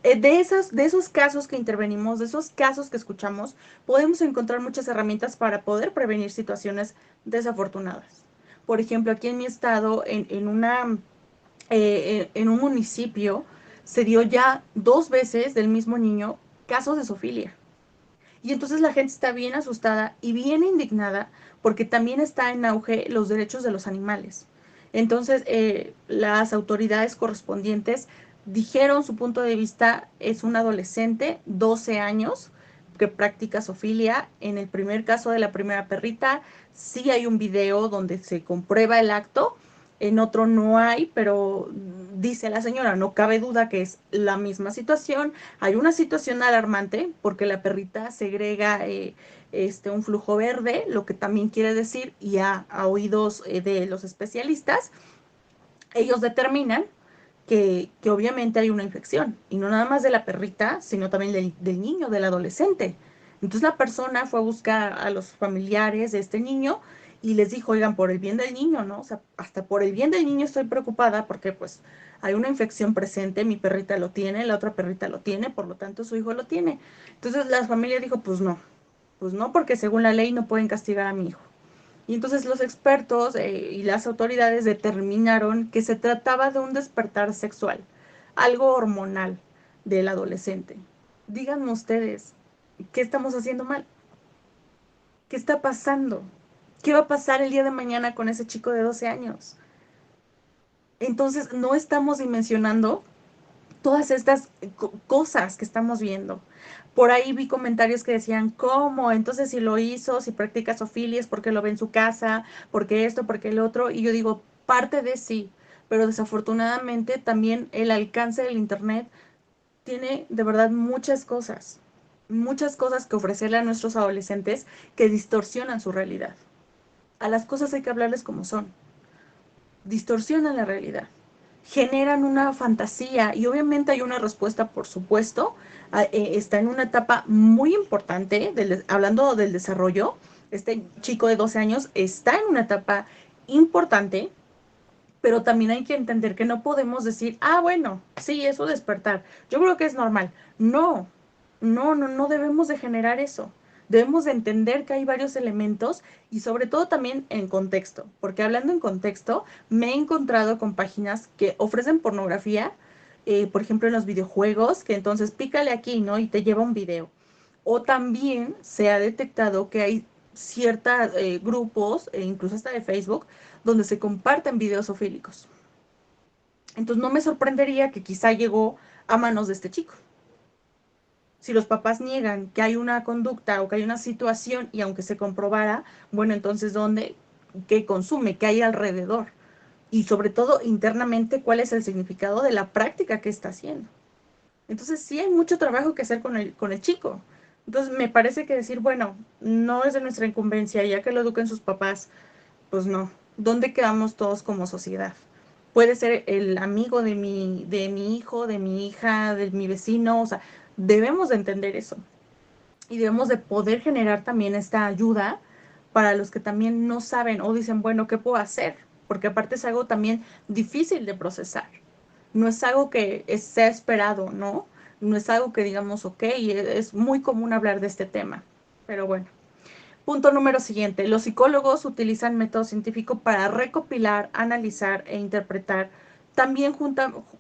Speaker 1: De esos casos que intervenimos, de esos casos que escuchamos, podemos encontrar muchas herramientas para poder prevenir situaciones desafortunadas. Por ejemplo, aquí en mi estado, en un municipio, se dio ya 2 veces del mismo niño casos de zoofilia. Y entonces la gente está bien asustada y bien indignada porque también está en auge los derechos de los animales. Entonces, las autoridades correspondientes dijeron su punto de vista, es un adolescente, 12 años, que practica zoofilia. En el primer caso de la primera perrita, sí hay un video donde se comprueba el acto, en otro no hay, pero dice la señora, no cabe duda que es la misma situación. Hay una situación alarmante porque la perrita segrega un flujo verde, lo que también quiere decir, y a oídos de los especialistas, ellos determinan que obviamente hay una infección, y no nada más de la perrita, sino también del niño, del adolescente. Entonces la persona fue a buscar a los familiares de este niño y les dijo, oigan, por el bien del niño, ¿no? O sea, hasta por el bien del niño estoy preocupada porque pues hay una infección presente, mi perrita lo tiene, la otra perrita lo tiene, por lo tanto su hijo lo tiene. Entonces la familia dijo, pues no, porque según la ley no pueden castigar a mi hijo. Y entonces los expertos y las autoridades determinaron que se trataba de un despertar sexual, algo hormonal del adolescente. Díganme ustedes, ¿qué estamos haciendo mal? ¿Qué está pasando? ¿Qué va a pasar el día de mañana con ese chico de 12 años? Entonces no estamos dimensionando todas estas cosas que estamos viendo. Por ahí vi comentarios que decían, ¿cómo? Entonces si lo hizo, si practica zoofilia es porque lo ve en su casa, porque esto, porque el otro. Y yo digo, parte de sí, pero desafortunadamente también el alcance del Internet tiene de verdad muchas cosas que ofrecerle a nuestros adolescentes que distorsionan su realidad. A las cosas hay que hablarles como son, distorsionan la realidad, generan una fantasía, y obviamente hay una respuesta, por supuesto. Está en una etapa muy importante, hablando del desarrollo. Este chico de 12 años está en una etapa importante, pero también hay que entender que no podemos decir, bueno, sí, eso despertar, yo creo que es normal. No, no debemos de generar eso. Debemos de entender que hay varios elementos, y sobre todo también en contexto, porque hablando en contexto, me he encontrado con páginas que ofrecen pornografía, por ejemplo en los videojuegos, que entonces pícale aquí, ¿no? Y te lleva un video. O también se ha detectado que hay ciertos grupos, incluso hasta de Facebook, donde se comparten videos ofílicos. Entonces no me sorprendería que quizá llegó a manos de este chico. Si los papás niegan que hay una conducta o que hay una situación, y aunque se comprobara, bueno, entonces ¿dónde? ¿Qué consume? ¿Qué hay alrededor? Y sobre todo internamente, ¿cuál es el significado de la práctica que está haciendo? Entonces sí hay mucho trabajo que hacer con el chico. Entonces me parece que decir, bueno, no es de nuestra incumbencia, ya que lo eduquen sus papás, pues no. ¿Dónde quedamos todos como sociedad? Puede ser el amigo de mi hijo, de mi hija, de mi vecino, o sea, debemos de entender eso. Y debemos de poder generar también esta ayuda para los que también no saben o dicen, bueno, ¿qué puedo hacer? Porque aparte es algo también difícil de procesar. No es algo que sea esperado, ¿no? No es algo que digamos, ok, es muy común hablar de este tema. Pero bueno. Punto número siguiente. Los psicólogos utilizan método científico para recopilar, analizar e interpretar también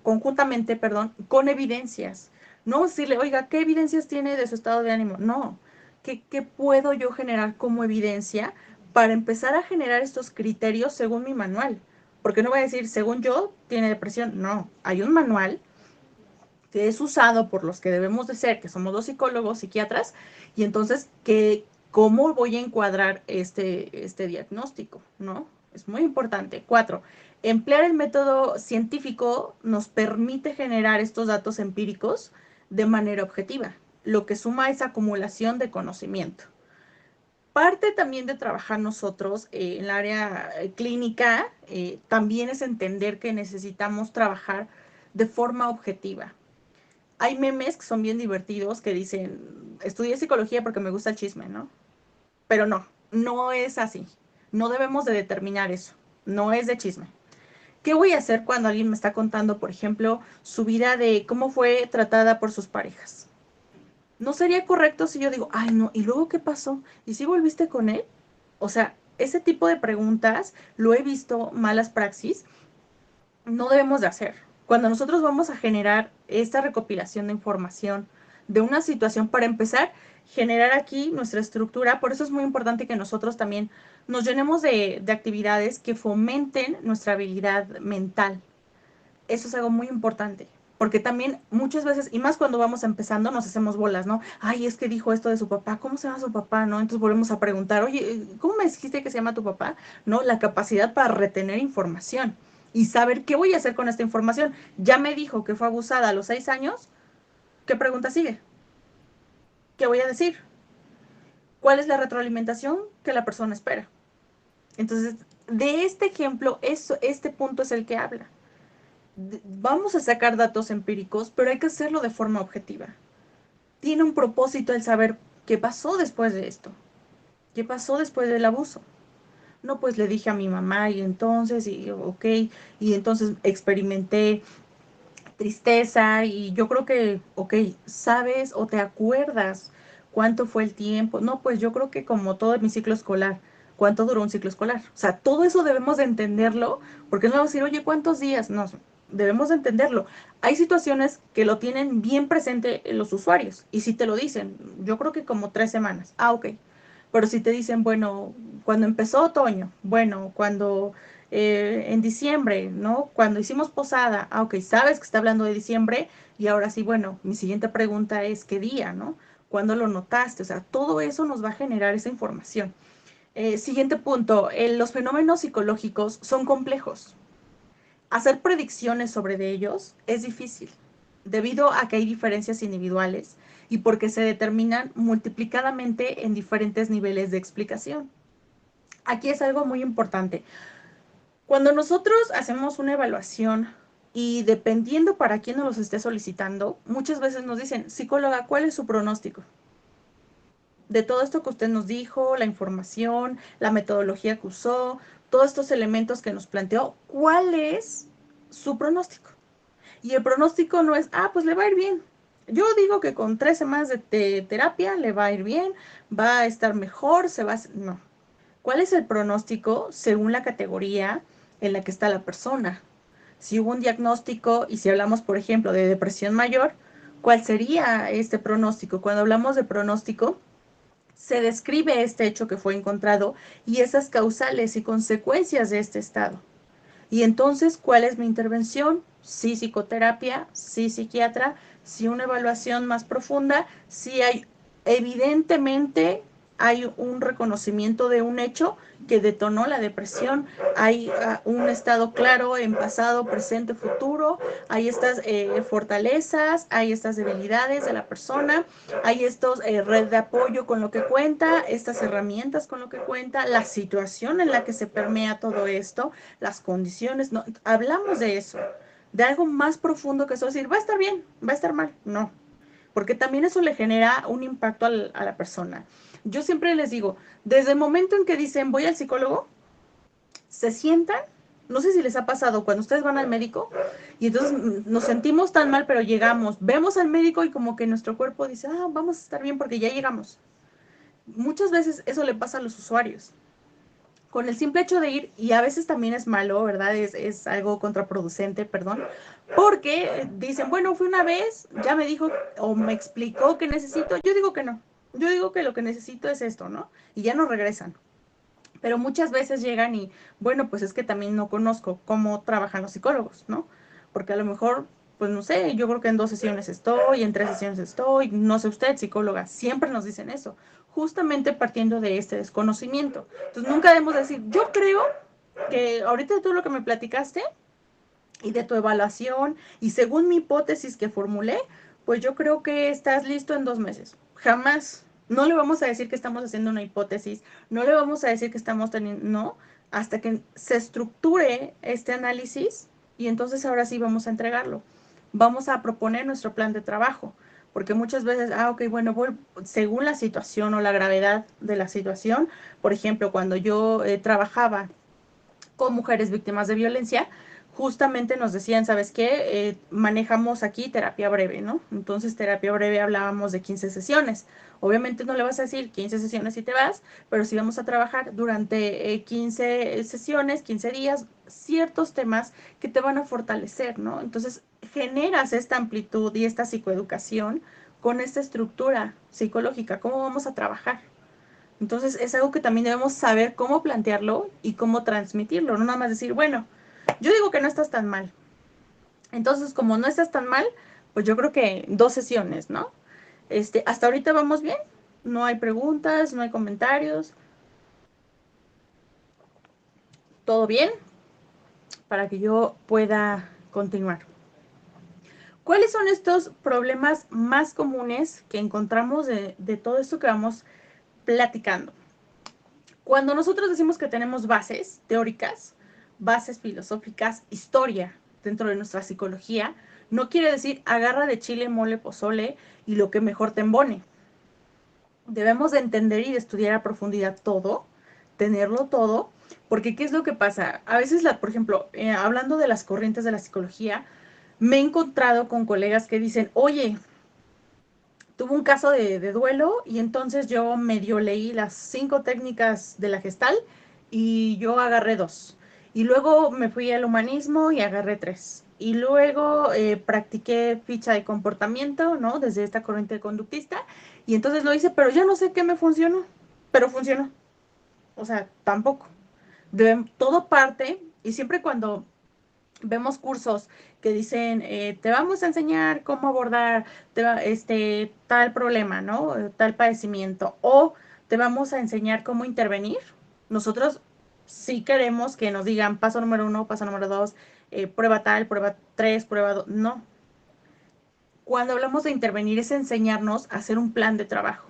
Speaker 1: conjuntamente, con evidencias. No decirle, oiga, ¿qué evidencias tiene de su estado de ánimo? No. ¿Qué puedo yo generar como evidencia para empezar a generar estos criterios según mi manual? Porque no voy a decir, según yo, tiene depresión. No, hay un manual que es usado por los que debemos de ser, que somos los psicólogos, psiquiatras, y entonces, ¿cómo voy a encuadrar este diagnóstico? ¿No? Es muy importante. 4. Emplear el método científico nos permite generar estos datos empíricos de manera objetiva, lo que suma esa acumulación de conocimiento. Parte también de trabajar nosotros en el área clínica, también es entender que necesitamos trabajar de forma objetiva. Hay memes que son bien divertidos que dicen, estudié psicología porque me gusta el chisme, ¿no? Pero no es así. No debemos de determinar eso. No es de chisme. ¿Qué voy a hacer cuando alguien me está contando, por ejemplo, su vida de cómo fue tratada por sus parejas? ¿No sería correcto si yo digo, ay, no, ¿y luego qué pasó? ¿Y si volviste con él? O sea, ese tipo de preguntas lo he visto, malas praxis, no debemos de hacer. Cuando nosotros vamos a generar esta recopilación de información de una situación, para empezar, generar aquí nuestra estructura, por eso es muy importante que nosotros también nos llenemos de actividades que fomenten nuestra habilidad mental. Eso es algo muy importante. Porque también muchas veces, y más cuando vamos empezando, nos hacemos bolas, ¿no? Ay, es que dijo esto de su papá, ¿cómo se llama su papá? ¿No? Entonces volvemos a preguntar, oye, ¿cómo me dijiste que se llama tu papá? ¿No? La capacidad para retener información y saber qué voy a hacer con esta información. Ya me dijo que fue abusada a los 6 años, ¿qué pregunta sigue? ¿Qué voy a decir? ¿Cuál es la retroalimentación que la persona espera? Entonces, de este ejemplo, este punto es el que habla. Vamos a sacar datos empíricos, pero hay que hacerlo de forma objetiva. Tiene un propósito el saber qué pasó después de esto, qué pasó después del abuso. No, pues le dije a mi mamá y ok, y entonces experimenté tristeza y yo creo que, ok, sabes o te acuerdas cuánto fue el tiempo. No, pues yo creo que como todo mi ciclo escolar, cuánto duró un ciclo escolar. O sea, todo eso debemos de entenderlo, porque no vamos a decir, oye, ¿cuántos días? No, debemos de entenderlo. Hay situaciones que lo tienen bien presente los usuarios y si te lo dicen, yo creo que como 3 semanas. Ah, ok. Pero si te dicen, bueno, cuando empezó otoño, bueno, cuando en diciembre, ¿no? Cuando hicimos posada, ah, ok, sabes que está hablando de diciembre y ahora sí, bueno, mi siguiente pregunta es, ¿qué día, no? ¿Cuándo lo notaste? O sea, todo eso nos va a generar esa información. Siguiente punto, los fenómenos psicológicos son complejos. Hacer predicciones sobre de ellos es difícil, debido a que hay diferencias individuales y porque se determinan multiplicadamente en diferentes niveles de explicación. Aquí es algo muy importante. Cuando nosotros hacemos una evaluación y dependiendo para quién nos los esté solicitando, muchas veces nos dicen, psicóloga, ¿cuál es su pronóstico? De todo esto que usted nos dijo, la información, la metodología que usó, todos estos elementos que nos planteó, ¿cuál es su pronóstico? Y el pronóstico no es, ah, pues le va a ir bien. Yo digo que con 3 semanas de terapia le va a ir bien, va a estar mejor, se va a... No. ¿Cuál es el pronóstico según la categoría en la que está la persona? Si hubo un diagnóstico y si hablamos, por ejemplo, de depresión mayor, ¿cuál sería este pronóstico? Cuando hablamos de pronóstico, se describe este hecho que fue encontrado y esas causales y consecuencias de este estado. Y entonces, ¿cuál es mi intervención? Sí psicoterapia, sí psiquiatra, sí una evaluación más profunda, sí hay, evidentemente hay un reconocimiento de un hecho que detonó la depresión, hay un estado claro en pasado, presente, futuro, hay estas fortalezas, hay estas debilidades de la persona, hay estos red de apoyo con lo que cuenta, estas herramientas con lo que cuenta, la situación en la que se permea todo esto, las condiciones, no, hablamos de eso, de algo más profundo que eso decir, va a estar bien, va a estar mal, no, porque también eso le genera un impacto a la persona. Yo siempre les digo, desde el momento en que dicen voy al psicólogo, se sientan, no sé si les ha pasado cuando ustedes van al médico y entonces nos sentimos tan mal, pero llegamos, vemos al médico y como que nuestro cuerpo dice, ah, vamos a estar bien porque ya llegamos. Muchas veces eso le pasa a los usuarios con el simple hecho de ir, y a veces también es malo, ¿verdad? Es algo contraproducente, perdón, porque dicen, bueno, fui una vez, ya me dijo o me explicó que necesito, yo digo que no, yo digo que lo que necesito es esto, ¿no? Y ya no regresan. Pero muchas veces llegan y, bueno, pues es que también no conozco cómo trabajan los psicólogos, ¿no? Porque a lo mejor, pues no sé, yo creo que en 2 sesiones estoy, en 3 sesiones estoy, no sé usted, psicóloga, siempre nos dicen eso, justamente partiendo de este desconocimiento. Entonces nunca debemos decir, yo creo que ahorita de todo lo que me platicaste y de tu evaluación y según mi hipótesis que formulé, pues yo creo que estás listo en 2 meses. Jamás. No le vamos a decir que estamos haciendo una hipótesis, no le vamos a decir que estamos teniendo, no, hasta que se estructure este análisis y entonces ahora sí vamos a entregarlo. Vamos a proponer nuestro plan de trabajo, porque muchas veces, ok, bueno, según la situación o la gravedad de la situación, por ejemplo, cuando yo trabajaba con mujeres víctimas de violencia, justamente nos decían, ¿sabes qué? Manejamos aquí terapia breve, ¿no? Entonces, terapia breve hablábamos de 15 sesiones. Obviamente no le vas a decir 15 sesiones y te vas, pero sí vamos a trabajar durante 15 sesiones, 15 días, ciertos temas que te van a fortalecer, ¿no? Entonces, generas esta amplitud y esta psicoeducación con esta estructura psicológica, cómo vamos a trabajar. Entonces es algo que también debemos saber cómo plantearlo y cómo transmitirlo, no nada más decir, bueno, yo digo que no estás tan mal. Entonces, como no estás tan mal, pues yo creo que 2 sesiones, ¿no? Hasta ahorita vamos bien, no hay preguntas, no hay comentarios, todo bien para que yo pueda continuar. ¿Cuáles son estos problemas más comunes que encontramos de todo esto que vamos platicando? Cuando nosotros decimos que tenemos bases teóricas, bases filosóficas, historia dentro de nuestra psicología, no quiere decir agarra de chile, mole, pozole y lo que mejor te embone. Debemos de entender y de estudiar a profundidad todo, tenerlo todo, porque ¿qué es lo que pasa? A veces, por ejemplo, hablando de las corrientes de la psicología, me he encontrado con colegas que dicen, oye, tuve un caso de duelo y entonces yo medio leí las 5 técnicas de la Gestal y yo agarré 2. Y luego me fui al humanismo y agarré 3. Y luego practiqué ficha de comportamiento, ¿no? Desde esta corriente conductista. Y entonces lo hice, pero ya no sé qué me funcionó. Pero funcionó. O sea, tampoco. Todo parte, y siempre cuando vemos cursos que dicen, te vamos a enseñar cómo abordar tal problema, ¿no? Tal padecimiento, o te vamos a enseñar cómo intervenir. Nosotros sí queremos que nos digan paso número 1, paso número 2, prueba tal, prueba 3, prueba 2. No. Cuando hablamos de intervenir es enseñarnos a hacer un plan de trabajo.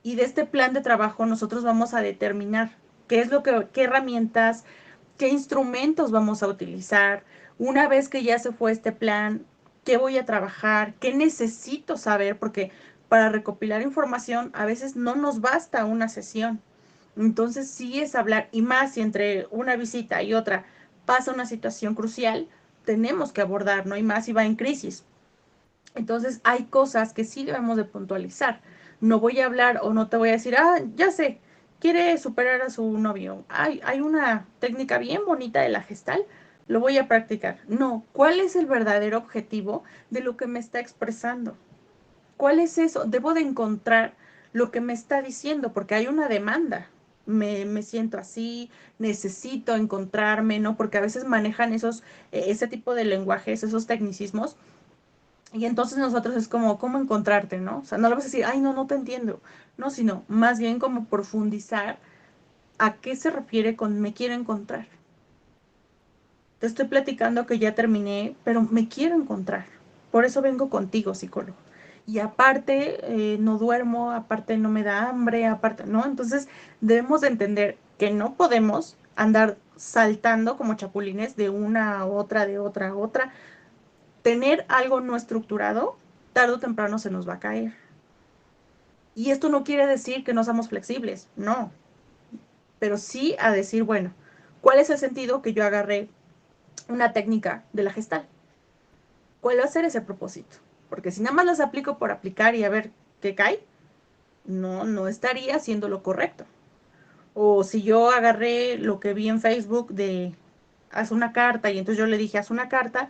Speaker 1: Y de este plan de trabajo nosotros vamos a determinar qué herramientas, qué instrumentos vamos a utilizar. Una vez que ya se fue este plan, qué voy a trabajar, qué necesito saber, porque para recopilar información a veces no nos basta una sesión. Entonces sí es hablar, y más si entre una visita y otra pasa una situación crucial, tenemos que abordar, ¿no? Y más si va en crisis. Entonces hay cosas que sí debemos de puntualizar. No voy a hablar o no te voy a decir, ya sé, quiere superar a su novio. Hay una técnica bien bonita de la gestal, lo voy a practicar. No, ¿cuál es el verdadero objetivo de lo que me está expresando? ¿Cuál es eso? Debo de encontrar lo que me está diciendo porque hay una demanda. Me siento así, necesito encontrarme, ¿no? Porque a veces manejan ese tipo de lenguajes, esos tecnicismos, y entonces nosotros es como, ¿cómo encontrarte, no? O sea, no le vas a decir, ay, no, no te entiendo. No, sino más bien como profundizar a qué se refiere con me quiero encontrar. Te estoy platicando que ya terminé, pero me quiero encontrar. Por eso vengo contigo, psicólogo. Y aparte, no duermo, aparte no me da hambre, aparte, ¿no? Entonces debemos de entender que no podemos andar saltando como chapulines de una a otra, de otra a otra. Tener algo no estructurado, tarde o temprano se nos va a caer. Y esto no quiere decir que no seamos flexibles, no, pero sí a decir, bueno, ¿cuál es el sentido que yo agarré una técnica de la gestal? ¿Cuál va a ser ese propósito? Porque si nada más las aplico por aplicar y a ver qué cae, no estaría haciendo lo correcto. O si yo agarré lo que vi en Facebook de haz una carta y entonces yo le dije haz una carta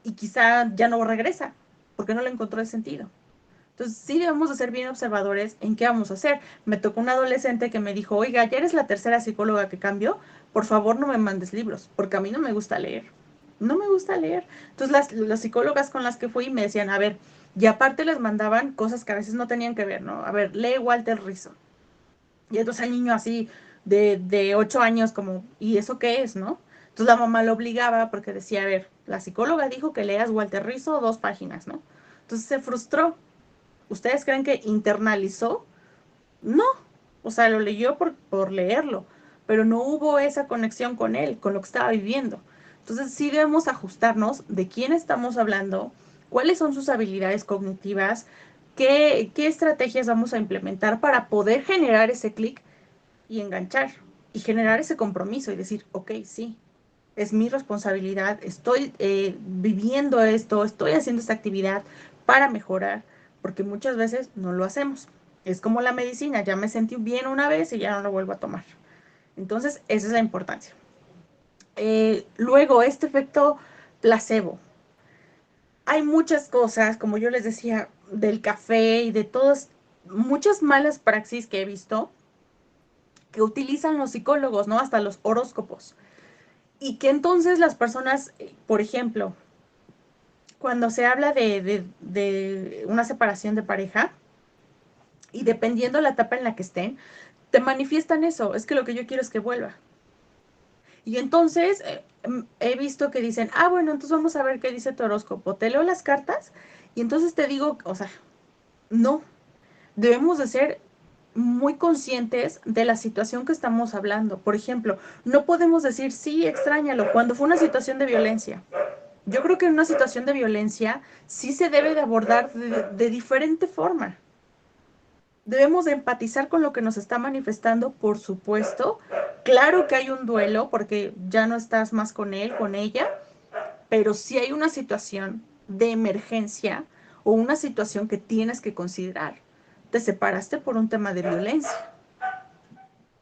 Speaker 1: y quizá ya no regresa porque no le encontró el sentido. Entonces, sí debemos de ser bien observadores en qué vamos a hacer. Me tocó un adolescente que me dijo, oiga, ya eres la tercera psicóloga que cambió, por favor no me mandes libros, porque a mí no me gusta leer. No me gusta leer. Entonces, las psicólogas con las que fui me decían, a ver, y aparte les mandaban cosas que a veces no tenían que ver, ¿no? A ver, lee Walter Rizzo. Y entonces el niño así de 8 años como, ¿y eso qué es, no? Entonces la mamá lo obligaba porque decía, a ver, la psicóloga dijo que leas Walter Rizzo 2 páginas, ¿no? Entonces se frustró. ¿Ustedes creen que internalizó? No, o sea, lo leyó por leerlo, pero no hubo esa conexión con él, con lo que estaba viviendo. Entonces sí debemos ajustarnos de quién estamos hablando, cuáles son sus habilidades cognitivas, qué estrategias vamos a implementar para poder generar ese clic y enganchar y generar ese compromiso y decir, ok, sí, es mi responsabilidad, estoy viviendo esto, estoy haciendo esta actividad para mejorar, porque muchas veces no lo hacemos. Es como la medicina, ya me sentí bien una vez y ya no lo vuelvo a tomar. Entonces, esa es la importancia. Luego, este efecto placebo. Hay muchas cosas, como yo les decía, del café y de todas, muchas malas praxis que he visto que utilizan los psicólogos, ¿no? Hasta los horóscopos. Y que entonces las personas, por ejemplo, cuando se habla de una separación de pareja, y dependiendo la etapa en la que estén, te manifiestan eso, es que lo que yo quiero es que vuelva. Y entonces he visto que dicen, ah, bueno, entonces vamos a ver qué dice tu horóscopo. Te leo las cartas y entonces te digo, o sea, no, debemos de ser muy conscientes de la situación que estamos hablando. Por ejemplo, no podemos decir, sí, extrañalo, cuando fue una situación de violencia. Yo creo que en una situación de violencia sí se debe de abordar de diferente forma. Debemos de empatizar con lo que nos está manifestando, por supuesto. Claro que hay un duelo porque ya no estás más con él, con ella, pero sí hay una situación de emergencia o una situación que tienes que considerar. Te separaste por un tema de violencia.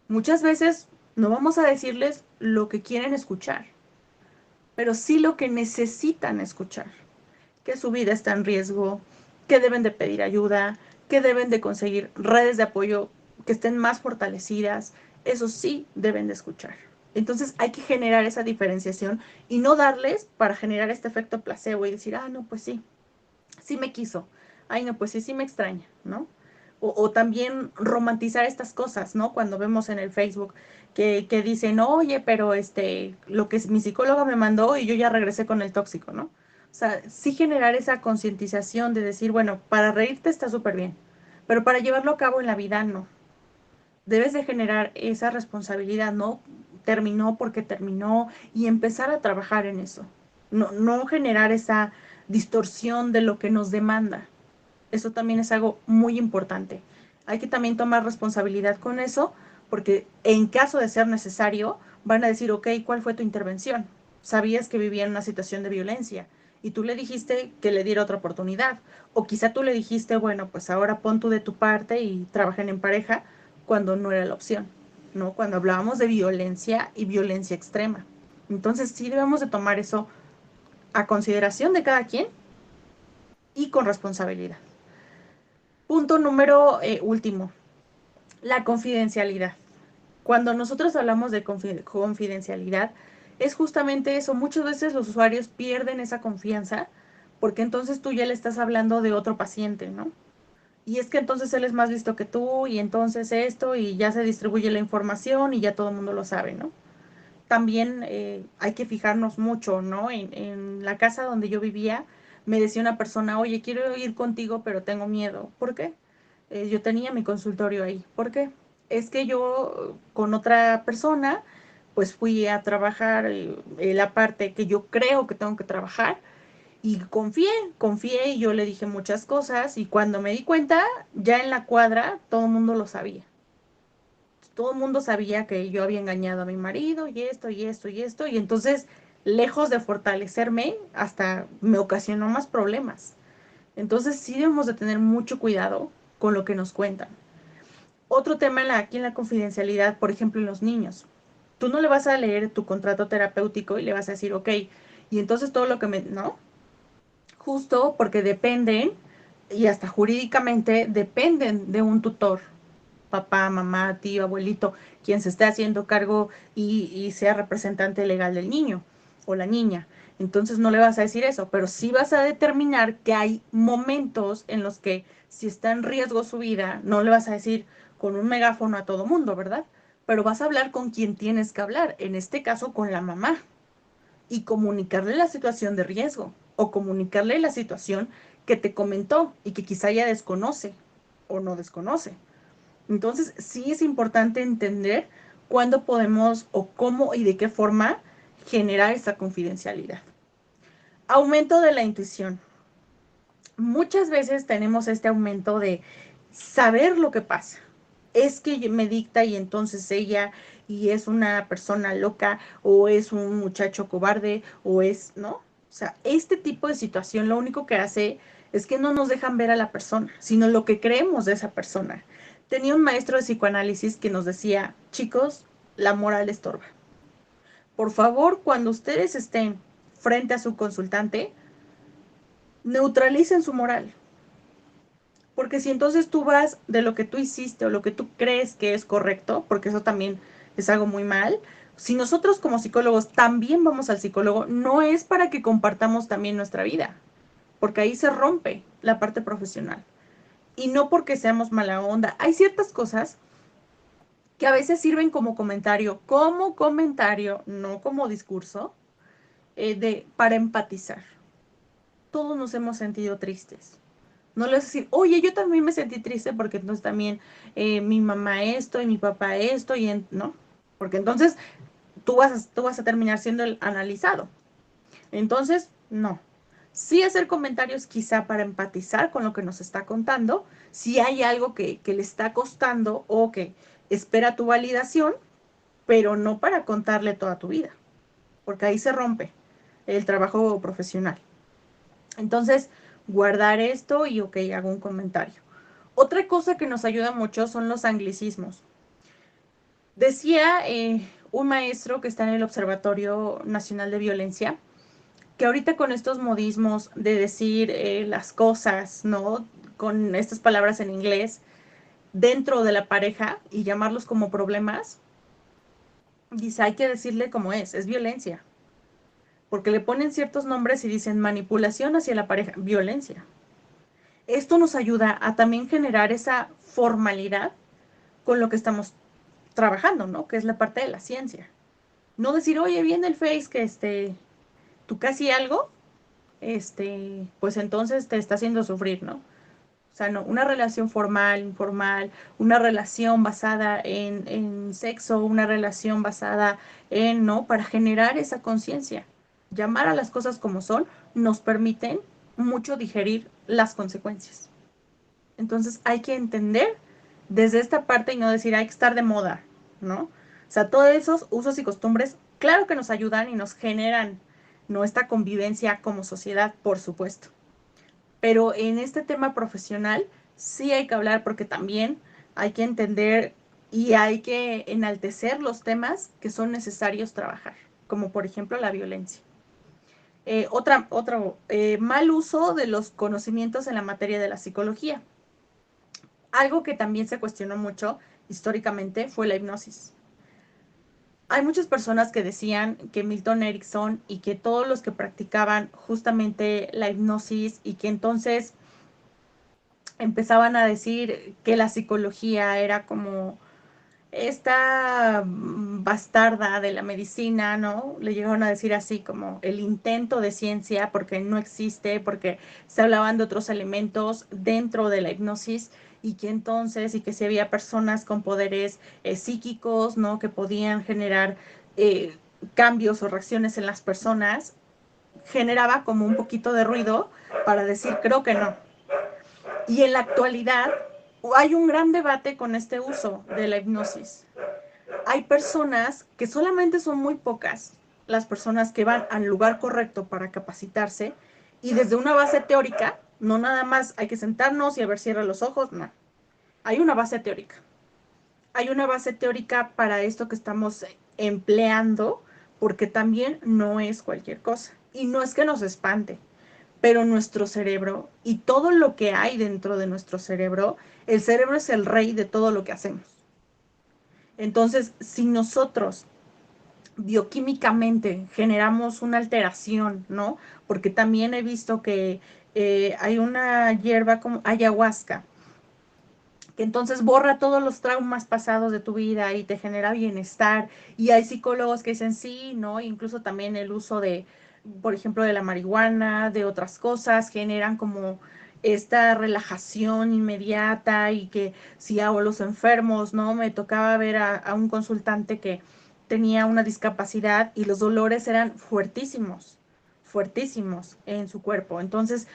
Speaker 1: Muchas veces no vamos a decirles lo que quieren escuchar, pero sí lo que necesitan escuchar. Que su vida está en riesgo, que deben de pedir ayuda, que deben de conseguir redes de apoyo que estén más fortalecidas. Eso sí deben de escuchar. Entonces hay que generar esa diferenciación y no darles para generar este efecto placebo y decir, ah, no, pues sí, sí me quiso. Ay, no, pues sí, sí me extraña, ¿no? O también romantizar estas cosas, ¿no? Cuando vemos en el Facebook que dicen, oye, pero lo que mi psicóloga me mandó y yo ya regresé con el tóxico, ¿no? O sea, sí generar esa concientización de decir, bueno, para reírte está súper bien, pero para llevarlo a cabo en la vida no. Debes de generar esa responsabilidad, ¿no? Terminó porque terminó y empezar a trabajar en eso. No, no generar esa distorsión de lo que nos demanda. Eso también es algo muy importante. Hay que también tomar responsabilidad con eso, porque en caso de ser necesario, van a decir, ok, ¿cuál fue tu intervención? Sabías que vivía en una situación de violencia y tú le dijiste que le diera otra oportunidad. O quizá tú le dijiste, bueno, pues ahora pon tú de tu parte y trabajen en pareja cuando no era la opción, ¿no? Cuando hablábamos de violencia y violencia extrema. Entonces sí debemos de tomar eso a consideración de cada quien y con responsabilidad. Punto número último, la confidencialidad. Cuando nosotros hablamos de confidencialidad, es justamente eso. Muchas veces los usuarios pierden esa confianza porque entonces tú ya le estás hablando de otro paciente, ¿no? Y es que entonces él es más listo que tú y entonces esto y ya se distribuye la información y ya todo el mundo lo sabe, ¿no? También hay que fijarnos mucho, ¿no? En la casa donde yo vivía, me decía una persona, oye, quiero ir contigo, pero tengo miedo. ¿Por qué? Yo tenía mi consultorio ahí. ¿Por qué? Es que yo con otra persona, pues fui a trabajar la parte que yo creo que tengo que trabajar y confié y yo le dije muchas cosas y cuando me di cuenta, ya en la cuadra todo el mundo lo sabía. Todo el mundo sabía que yo había engañado a mi marido y esto y esto y esto y entonces, lejos de fortalecerme, hasta me ocasionó más problemas. Entonces sí debemos de tener mucho cuidado con lo que nos cuentan. Otro tema aquí en la confidencialidad, por ejemplo, en los niños. Tú no le vas a leer tu contrato terapéutico y le vas a decir, ok, y entonces todo lo que me... No, justo porque dependen, y hasta jurídicamente dependen de un tutor, papá, mamá, tío, abuelito, quien se esté haciendo cargo y sea representante legal del niño o la niña. Entonces no le vas a decir eso, pero sí vas a determinar que hay momentos en los que si está en riesgo su vida, no le vas a decir con un megáfono a todo mundo, ¿verdad? Pero vas a hablar con quien tienes que hablar, en este caso con la mamá, y comunicarle la situación de riesgo o comunicarle la situación que te comentó y que quizá ya desconoce o no desconoce. Entonces, sí es importante entender cuándo podemos o cómo y de qué forma generar esa confidencialidad. Aumento de la intuición. Muchas veces tenemos este aumento de saber lo que pasa. Es que me dicta y entonces ella y es una persona loca o es un muchacho cobarde o es, ¿no? O sea, este tipo de situación lo único que hace es que no nos dejan ver a la persona, sino lo que creemos de esa persona. Tenía un maestro de psicoanálisis que nos decía, chicos, la moral estorba. Por favor, cuando ustedes estén frente a su consultante, neutralicen su moral. Porque si entonces tú vas de lo que tú hiciste o lo que tú crees que es correcto, porque eso también es algo muy mal, si nosotros como psicólogos también vamos al psicólogo, no es para que compartamos también nuestra vida, porque ahí se rompe la parte profesional. Y no porque seamos mala onda. Hay ciertas cosas que a veces sirven como comentario, no como discurso, para empatizar. Todos nos hemos sentido tristes. No le vas a decir, oye, yo también me sentí triste porque entonces también mi mamá esto y mi papá esto, no, porque entonces tú vas a terminar siendo el analizado. Entonces, no. Sí hacer comentarios quizá para empatizar con lo que nos está contando, si hay algo que le está costando o que espera tu validación, pero no para contarle toda tu vida, porque ahí se rompe el trabajo profesional. Entonces, guardar esto y ok, hago un comentario. Otra cosa que nos ayuda mucho son los anglicismos. Decía un maestro que está en el Observatorio Nacional de Violencia, que ahorita con estos modismos de decir las cosas, ¿no? Con estas palabras en inglés, dentro de la pareja y llamarlos como problemas, dice, hay que decirle como es violencia. Porque le ponen ciertos nombres y dicen manipulación hacia la pareja, violencia. Esto nos ayuda a también generar esa formalidad con lo que estamos trabajando, ¿no? Que es la parte de la ciencia. No decir, oye, viene el Face que tú casi algo, pues entonces te está haciendo sufrir, ¿no? O sea, no, una relación formal, informal, una relación basada en sexo, una relación basada en, ¿no? Para generar esa conciencia. Llamar a las cosas como son nos permiten mucho digerir las consecuencias. Entonces hay que entender desde esta parte y no decir hay que estar de moda, ¿no? O sea, todos esos usos y costumbres, claro que nos ayudan y nos generan nuestra convivencia como sociedad, por supuesto. Pero en este tema profesional sí hay que hablar porque también hay que entender y hay que enaltecer los temas que son necesarios trabajar, como por ejemplo la violencia. Otro mal uso de los conocimientos en la materia de la psicología. Algo que también se cuestionó mucho históricamente fue la hipnosis. Hay muchas personas que decían que Milton Erickson y que todos los que practicaban justamente la hipnosis y que entonces empezaban a decir que la psicología era como esta bastarda de la medicina, ¿no? Le llegaron a decir así como el intento de ciencia porque no existe, porque se hablaban de otros elementos dentro de la hipnosis y que entonces, y que si había personas con poderes psíquicos, ¿no? Que podían generar eh, cambios o reacciones en las personas, generaba como un poquito de ruido para decir, creo que no. Y en la actualidad hay un gran debate con este uso de la hipnosis. Hay personas que solamente son muy pocas las personas que van al lugar correcto para capacitarse y desde una base teórica, no nada más hay que sentarnos y a ver cierra los ojos, no. Hay una base teórica. Hay una base teórica para esto que estamos empleando porque también no es cualquier cosa. Y no es que nos espante, pero nuestro cerebro y todo lo que hay dentro de nuestro cerebro, el cerebro es el rey de todo lo que hacemos. Entonces, si nosotros bioquímicamente generamos una alteración, ¿no? Porque también he visto que hay una hierba como ayahuasca, que entonces borra todos los traumas pasados de tu vida y te genera bienestar. Y hay psicólogos que dicen sí, ¿no? Incluso también el uso de, por ejemplo, de la marihuana, de otras cosas, generan como esta relajación inmediata y que si hago los enfermos, ¿no? Me tocaba ver a un consultante que tenía una discapacidad y los dolores eran fuertísimos, fuertísimos en su cuerpo. Entonces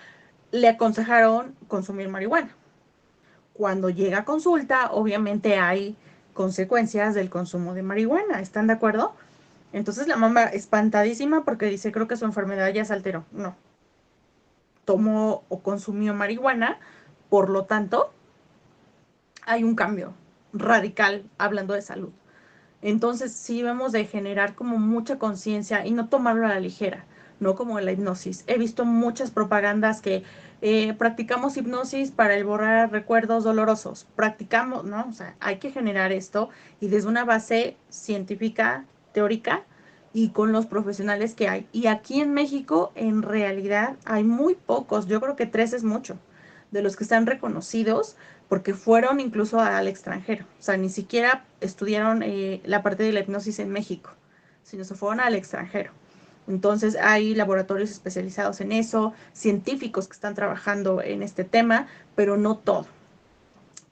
Speaker 1: le aconsejaron consumir marihuana. Cuando llega a consulta, obviamente hay consecuencias del consumo de marihuana, ¿están de acuerdo? Entonces la mamá espantadísima porque dice, creo que su enfermedad ya se alteró. No, tomó o consumió marihuana, por lo tanto, hay un cambio radical hablando de salud. Entonces sí debemos de generar como mucha conciencia y no tomarlo a la ligera, no como la hipnosis. He visto muchas propagandas que practicamos hipnosis para el borrar recuerdos dolorosos. Practicamos, ¿no? O sea, hay que generar esto y desde una base científica, teórica, y con los profesionales que hay. Y aquí en México, en realidad, hay muy pocos, yo creo que 3 es mucho, de los que están reconocidos porque fueron incluso al extranjero. O sea, ni siquiera estudiaron la parte de la hipnosis en México, sino se fueron al extranjero. Entonces hay laboratorios especializados en eso, científicos que están trabajando en este tema, pero no todo.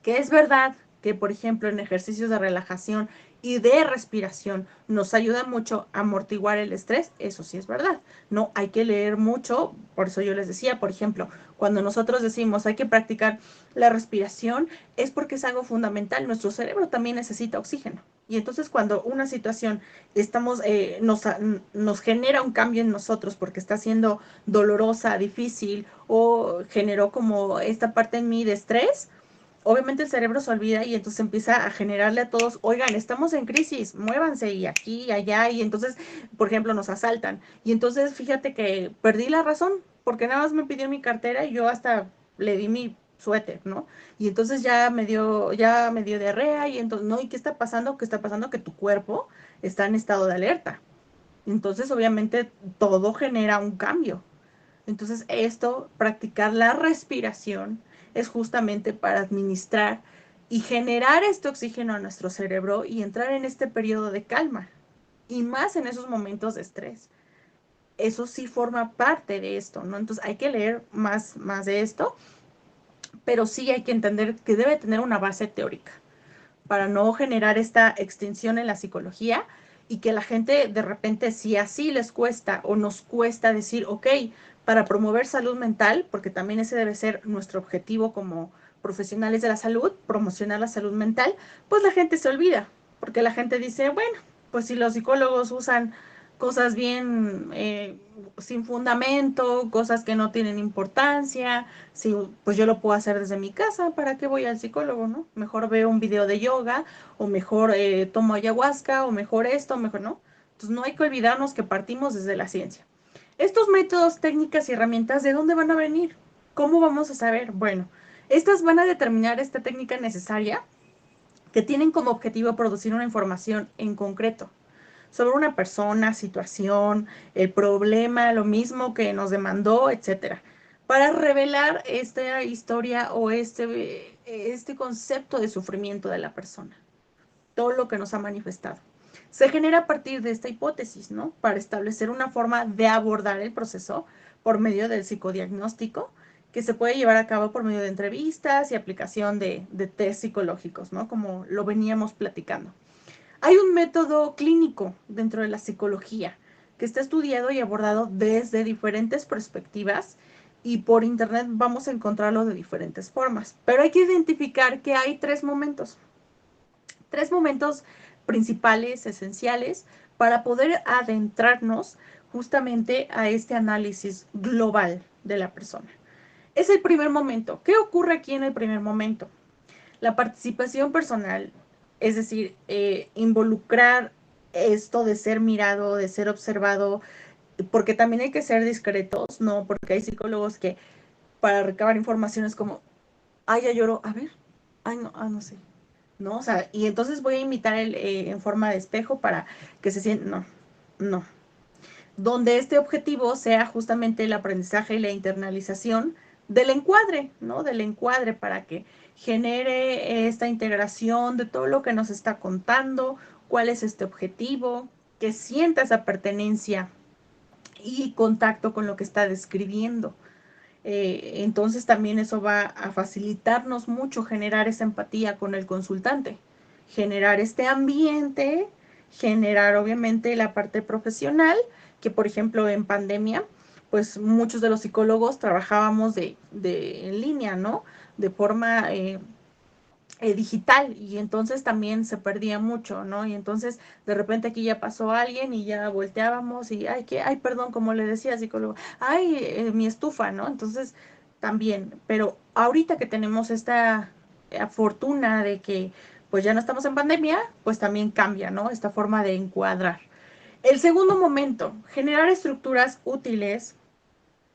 Speaker 1: Que es verdad que, por ejemplo, en ejercicios de relajación y de respiración nos ayuda mucho a amortiguar el estrés, eso sí es verdad. No hay que leer mucho, por eso yo les decía, por ejemplo, cuando nosotros decimos hay que practicar la respiración, es porque es algo fundamental. Nuestro cerebro también necesita oxígeno. Y entonces cuando una situación nos genera un cambio en nosotros porque está siendo dolorosa, difícil o generó como esta parte en mí de estrés, obviamente el cerebro se olvida y entonces empieza a generarle a todos, oigan, estamos en crisis, muévanse y aquí y allá, y entonces, por ejemplo, nos asaltan. Y entonces fíjate que perdí la razón, porque nada más me pidió mi cartera y yo hasta le di mi suéter, ¿no? Y entonces ya me dio diarrea y entonces, no, ¿y qué está pasando? ¿Qué está pasando? Que tu cuerpo está en estado de alerta. Entonces, obviamente, todo genera un cambio. Entonces, esto, practicar la respiración, es justamente para administrar y generar este oxígeno a nuestro cerebro y entrar en este periodo de calma. Y más en esos momentos de estrés. Eso sí forma parte de esto, ¿no? Entonces hay que leer más de esto, pero sí hay que entender que debe tener una base teórica para no generar esta extensión en la psicología y que la gente de repente, si así les cuesta o nos cuesta decir, ok, para promover salud mental, porque también ese debe ser nuestro objetivo como profesionales de la salud, promocionar la salud mental, pues la gente se olvida, porque la gente dice, bueno, pues si los psicólogos usan cosas bien sin fundamento, cosas que no tienen importancia, sí, pues yo lo puedo hacer desde mi casa, ¿para qué voy al psicólogo, no? Mejor veo un video de yoga, o mejor tomo ayahuasca, o mejor esto, mejor no. Entonces no hay que olvidarnos que partimos desde la ciencia. Estos métodos, técnicas y herramientas, ¿de dónde van a venir? ¿Cómo vamos a saber? Bueno, estas van a determinar esta técnica necesaria que tienen como objetivo producir una información en concreto sobre una persona, situación, el problema, lo mismo que nos demandó, etcétera, para revelar esta historia o este concepto de sufrimiento de la persona, todo lo que nos ha manifestado. Se genera a partir de esta hipótesis, ¿no? Para establecer una forma de abordar el proceso por medio del psicodiagnóstico, que se puede llevar a cabo por medio de entrevistas y aplicación de test psicológicos, ¿no? Como lo veníamos platicando. Hay un método clínico dentro de la psicología que está estudiado y abordado desde diferentes perspectivas y por internet vamos a encontrarlo de diferentes formas. Pero hay que identificar que hay tres momentos principales, esenciales, para poder adentrarnos justamente a este análisis global de la persona. Es el primer momento. ¿Qué ocurre aquí en el primer momento? La participación personal, es decir, involucrar esto de ser mirado, de ser observado, porque también hay que ser discretos, ¿no? Porque hay psicólogos que para recabar información es como, ay, ya lloró, a ver, ay, no, no sé, ¿no? O sea, y entonces voy a imitar en forma de espejo para que se sienta, no, no. Donde este objetivo sea justamente el aprendizaje y la internalización del encuadre, ¿no? Del encuadre para que genere esta integración de todo lo que nos está contando, cuál es este objetivo, que sienta esa pertenencia y contacto con lo que está describiendo. Entonces también eso va a facilitarnos mucho generar esa empatía con el consultante, generar este ambiente, generar obviamente la parte profesional, que por ejemplo en pandemia, pues muchos de los psicólogos trabajábamos en línea, ¿no? De forma digital y entonces también se perdía mucho, ¿no? Y entonces de repente aquí ya pasó alguien y ya volteábamos y, ay, ¿qué? Ay, perdón, como le decía psicólogo, ay, mi estufa, ¿no? Entonces también, pero ahorita que tenemos esta fortuna de que pues ya no estamos en pandemia, pues también cambia, ¿no? Esta forma de encuadrar. El segundo momento, generar estructuras útiles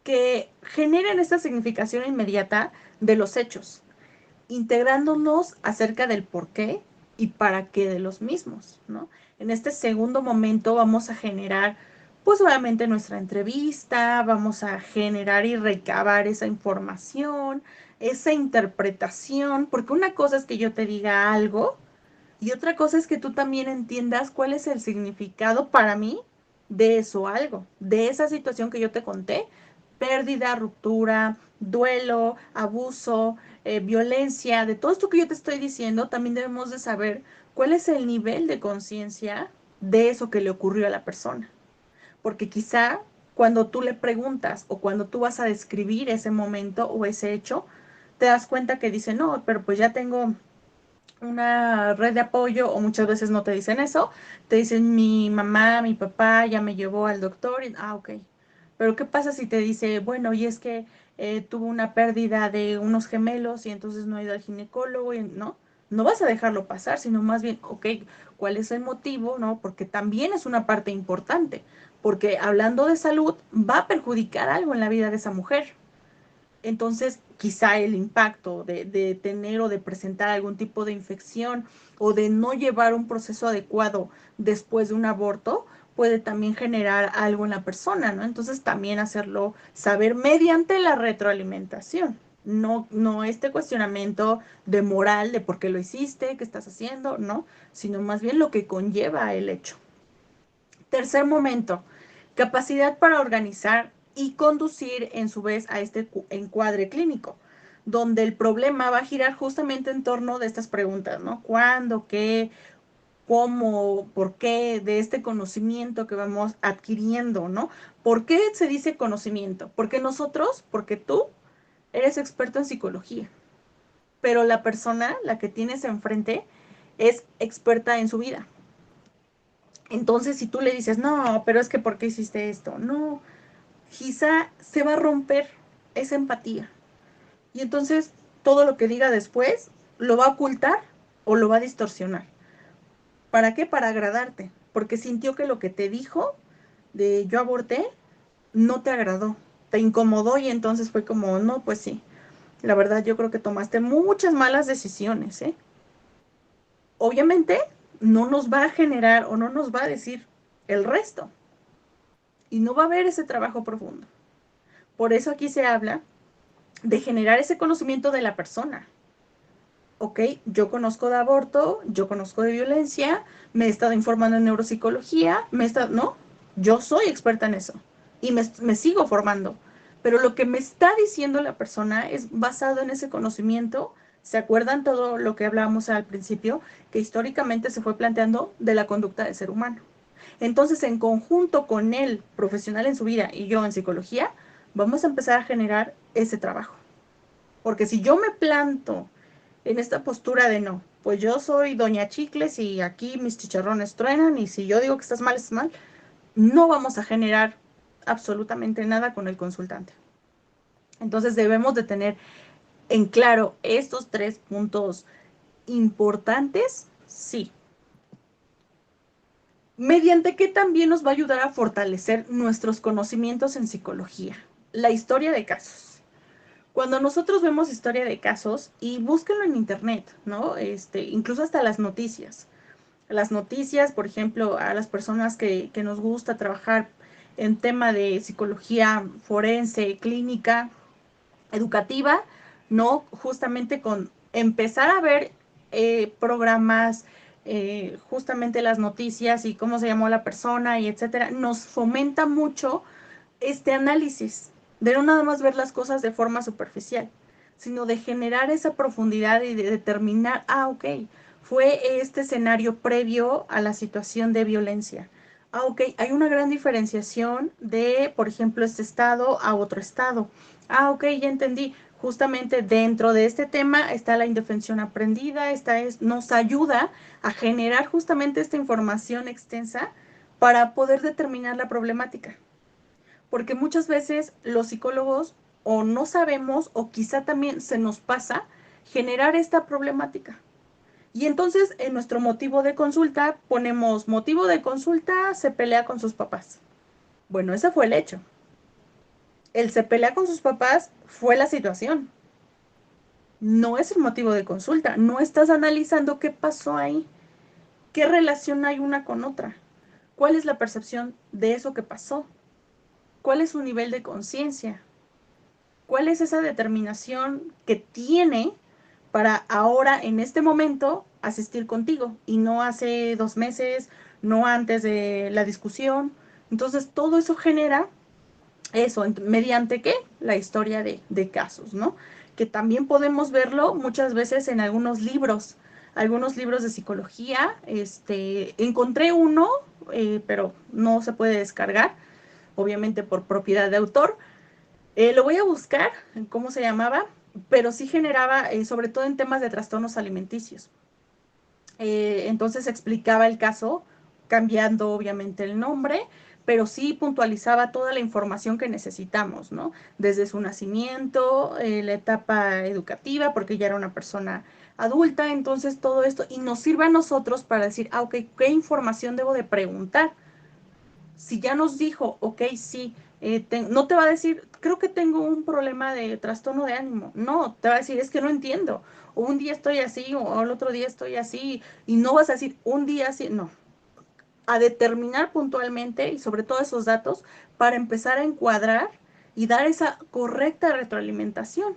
Speaker 1: que generen esta significación inmediata de los hechos integrándonos acerca del por qué, y para qué de los mismos, ¿no? En este segundo momento vamos a generar, pues obviamente nuestra entrevista, vamos a generar y recabar esa información, esa interpretación, porque una cosa es que yo te diga algo y otra cosa es que tú también entiendas cuál es el significado para mí de eso algo, de esa situación que yo te conté, pérdida, ruptura, duelo, abuso, violencia, de todo esto que yo te estoy diciendo, también debemos de saber cuál es el nivel de conciencia de eso que le ocurrió a la persona. Porque quizá cuando tú le preguntas o cuando tú vas a describir ese momento o ese hecho, te das cuenta que dice, no, pero pues ya tengo una red de apoyo o muchas veces no te dicen eso, te dicen mi mamá, mi papá ya me llevó al doctor y, ok. Pero ¿qué pasa si te dice, bueno, y es que tuvo una pérdida de unos gemelos y entonces no ha ido al ginecólogo y no? No vas a dejarlo pasar, sino más bien, ok, ¿cuál es el motivo? ¿No? Porque también es una parte importante, porque hablando de salud va a perjudicar algo en la vida de esa mujer. Entonces, quizá el impacto de tener o de presentar algún tipo de infección o de no llevar un proceso adecuado después de un aborto puede también generar algo en la persona, ¿no? Entonces, también hacerlo saber mediante la retroalimentación. No este cuestionamiento de moral, de por qué lo hiciste, qué estás haciendo, no, sino más bien lo que conlleva el hecho. Tercer momento, capacidad para organizar y conducir en su vez a este encuadre clínico, donde el problema va a girar justamente en torno de estas preguntas, ¿no? ¿Cuándo? ¿Qué? ¿Cómo? ¿Por qué? De este conocimiento que vamos adquiriendo, ¿no? ¿Por qué se dice conocimiento? Porque tú eres experto en psicología, pero la persona, la que tienes enfrente, es experta en su vida. Entonces, si tú le dices, no, pero es que ¿por qué hiciste esto? No, quizá se va a romper esa empatía. Y entonces todo lo que diga después lo va a ocultar o lo va a distorsionar. ¿Para qué? Para agradarte. Porque sintió que lo que te dijo de yo aborté no te agradó, te incomodó y entonces fue como, no, pues sí. La verdad yo creo que tomaste muchas malas decisiones, ¿eh? Obviamente no nos va a generar o no nos va a decir el resto y no va a haber ese trabajo profundo. Por eso aquí se habla de generar ese conocimiento de la persona. Ok, yo conozco de aborto, yo conozco de violencia, me he estado informando en neuropsicología, no, yo soy experta en eso y me sigo formando. Pero lo que me está diciendo la persona es basado en ese conocimiento. ¿Se acuerdan todo lo que hablábamos al principio? Que históricamente se fue planteando de la conducta del ser humano. Entonces, en conjunto con el profesional en su vida y yo en psicología, vamos a empezar a generar ese trabajo. Porque si yo me planto en esta postura de no, pues yo soy doña Chicles y aquí mis chicharrones truenan y si yo digo que estás mal, no vamos a generar absolutamente nada con el consultante. Entonces debemos de tener en claro estos tres puntos importantes, sí. Mediante que también nos va a ayudar a fortalecer nuestros conocimientos en psicología. La historia de casos. Cuando nosotros vemos historia de casos, y búsquenlo en internet, ¿no? Incluso hasta las noticias. Las noticias, por ejemplo, a las personas que nos gusta trabajar en tema de psicología forense, clínica, educativa, ¿no? Justamente con empezar a ver programas, justamente las noticias y cómo se llamó la persona y etcétera, nos fomenta mucho este análisis, de no nada más ver las cosas de forma superficial, sino de generar esa profundidad y de determinar, ok, fue este escenario previo a la situación de violencia. Ok, hay una gran diferenciación de, por ejemplo, este estado a otro estado. Ok, ya entendí. Justamente dentro de este tema está la indefensión aprendida, nos ayuda a generar justamente esta información extensa para poder determinar la problemática porque muchas veces los psicólogos o no sabemos o quizá también se nos pasa generar esta problemática. Y entonces en nuestro motivo de consulta ponemos motivo de consulta, se pelea con sus papás. Bueno, ese fue el hecho. El se pelea con sus papás fue la situación. No es el motivo de consulta, no estás analizando qué pasó ahí, qué relación hay una con otra, cuál es la percepción de eso que pasó, cuál es su nivel de conciencia, cuál es esa determinación que tiene para ahora, en este momento, asistir contigo y no hace 2 meses, no antes de la discusión. Entonces, todo eso genera eso, ¿mediante qué? La historia de casos, ¿no? Que también podemos verlo muchas veces en algunos libros de psicología. Encontré uno, pero no se puede descargar, obviamente por propiedad de autor. Lo voy a buscar, cómo se llamaba, pero sí generaba, sobre todo en temas de trastornos alimenticios. Entonces explicaba el caso, cambiando obviamente el nombre, pero sí puntualizaba toda la información que necesitamos, ¿no? Desde su nacimiento, la etapa educativa, porque ya era una persona adulta, entonces todo esto, y nos sirve a nosotros para decir, ah, ok, ¿qué información debo de preguntar? Si ya nos dijo, ok, sí, no te va a decir, creo que tengo un problema de trastorno de ánimo. No, te va a decir, es que no entiendo. O un día estoy así, o el otro día estoy así, y no vas a decir, un día así, no. A determinar puntualmente y sobre todo esos datos para empezar a encuadrar y dar esa correcta retroalimentación.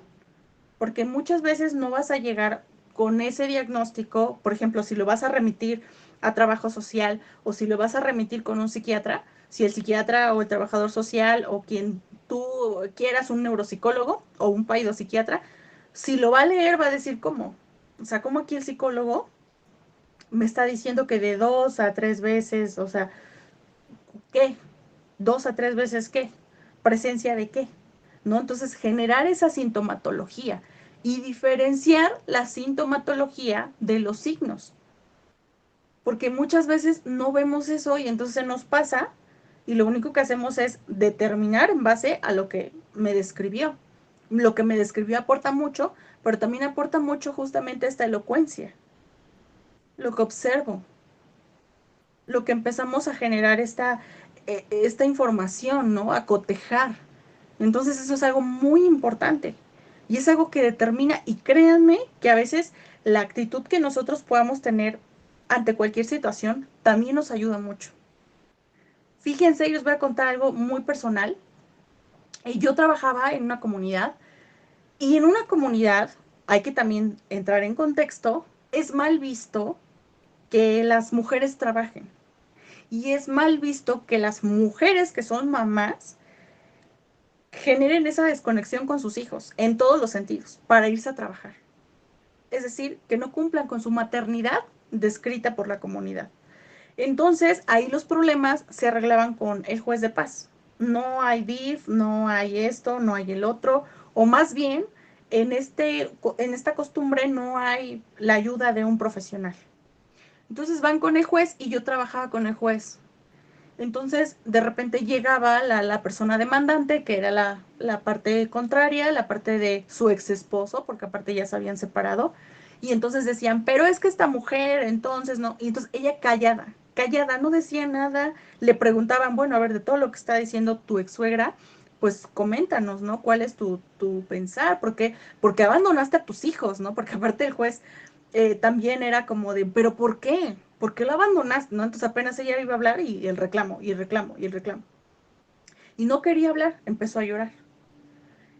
Speaker 1: Porque muchas veces no vas a llegar con ese diagnóstico, por ejemplo, si lo vas a remitir a trabajo social o si lo vas a remitir con un psiquiatra, si el psiquiatra o el trabajador social o quien tú quieras, un neuropsicólogo o un psiquiatra, si lo va a leer va a decir cómo. O sea, como aquí el psicólogo me está diciendo que de 2 a 3 veces, o sea, ¿qué? 2 a 3 veces qué, presencia de qué, ¿no? Entonces, generar esa sintomatología y diferenciar la sintomatología de los signos, porque muchas veces no vemos eso y entonces se nos pasa y lo único que hacemos es determinar en base a lo que me describió. Lo que me describió aporta mucho, pero también aporta mucho justamente esta elocuencia, lo que observo, lo que empezamos a generar esta información, ¿no? A cotejar. Entonces eso es algo muy importante y es algo que determina, y créanme que a veces la actitud que nosotros podamos tener ante cualquier situación también nos ayuda mucho. Fíjense, yo les voy a contar algo muy personal. Yo trabajaba en una comunidad y en una comunidad, hay que también entrar en contexto, es mal visto que las mujeres trabajen y es mal visto que las mujeres que son mamás generen esa desconexión con sus hijos en todos los sentidos para irse a trabajar. Es decir, que no cumplan con su maternidad descrita por la comunidad. Entonces, ahí los problemas se arreglaban con el juez de paz. No hay DIF, no hay esto, no hay el otro, o más bien, en esta costumbre no hay la ayuda de un profesional. Entonces van con el juez y yo trabajaba con el juez. Entonces, de repente llegaba la persona demandante, que era la parte contraria, la parte de su ex esposo, porque aparte ya se habían separado, y entonces decían, pero es que esta mujer, entonces no, y entonces ella callada, callada, no decía nada, le preguntaban, bueno, a ver, de todo lo que está diciendo tu ex suegra, pues coméntanos, ¿no? ¿Cuál es tu pensar? Porque abandonaste a tus hijos, ¿no? Porque aparte el juez también era como de, pero ¿por qué? ¿Por qué lo abandonaste? ¿No? Entonces apenas ella iba a hablar y el reclamo, y el reclamo, y el reclamo. Y no quería hablar, empezó a llorar.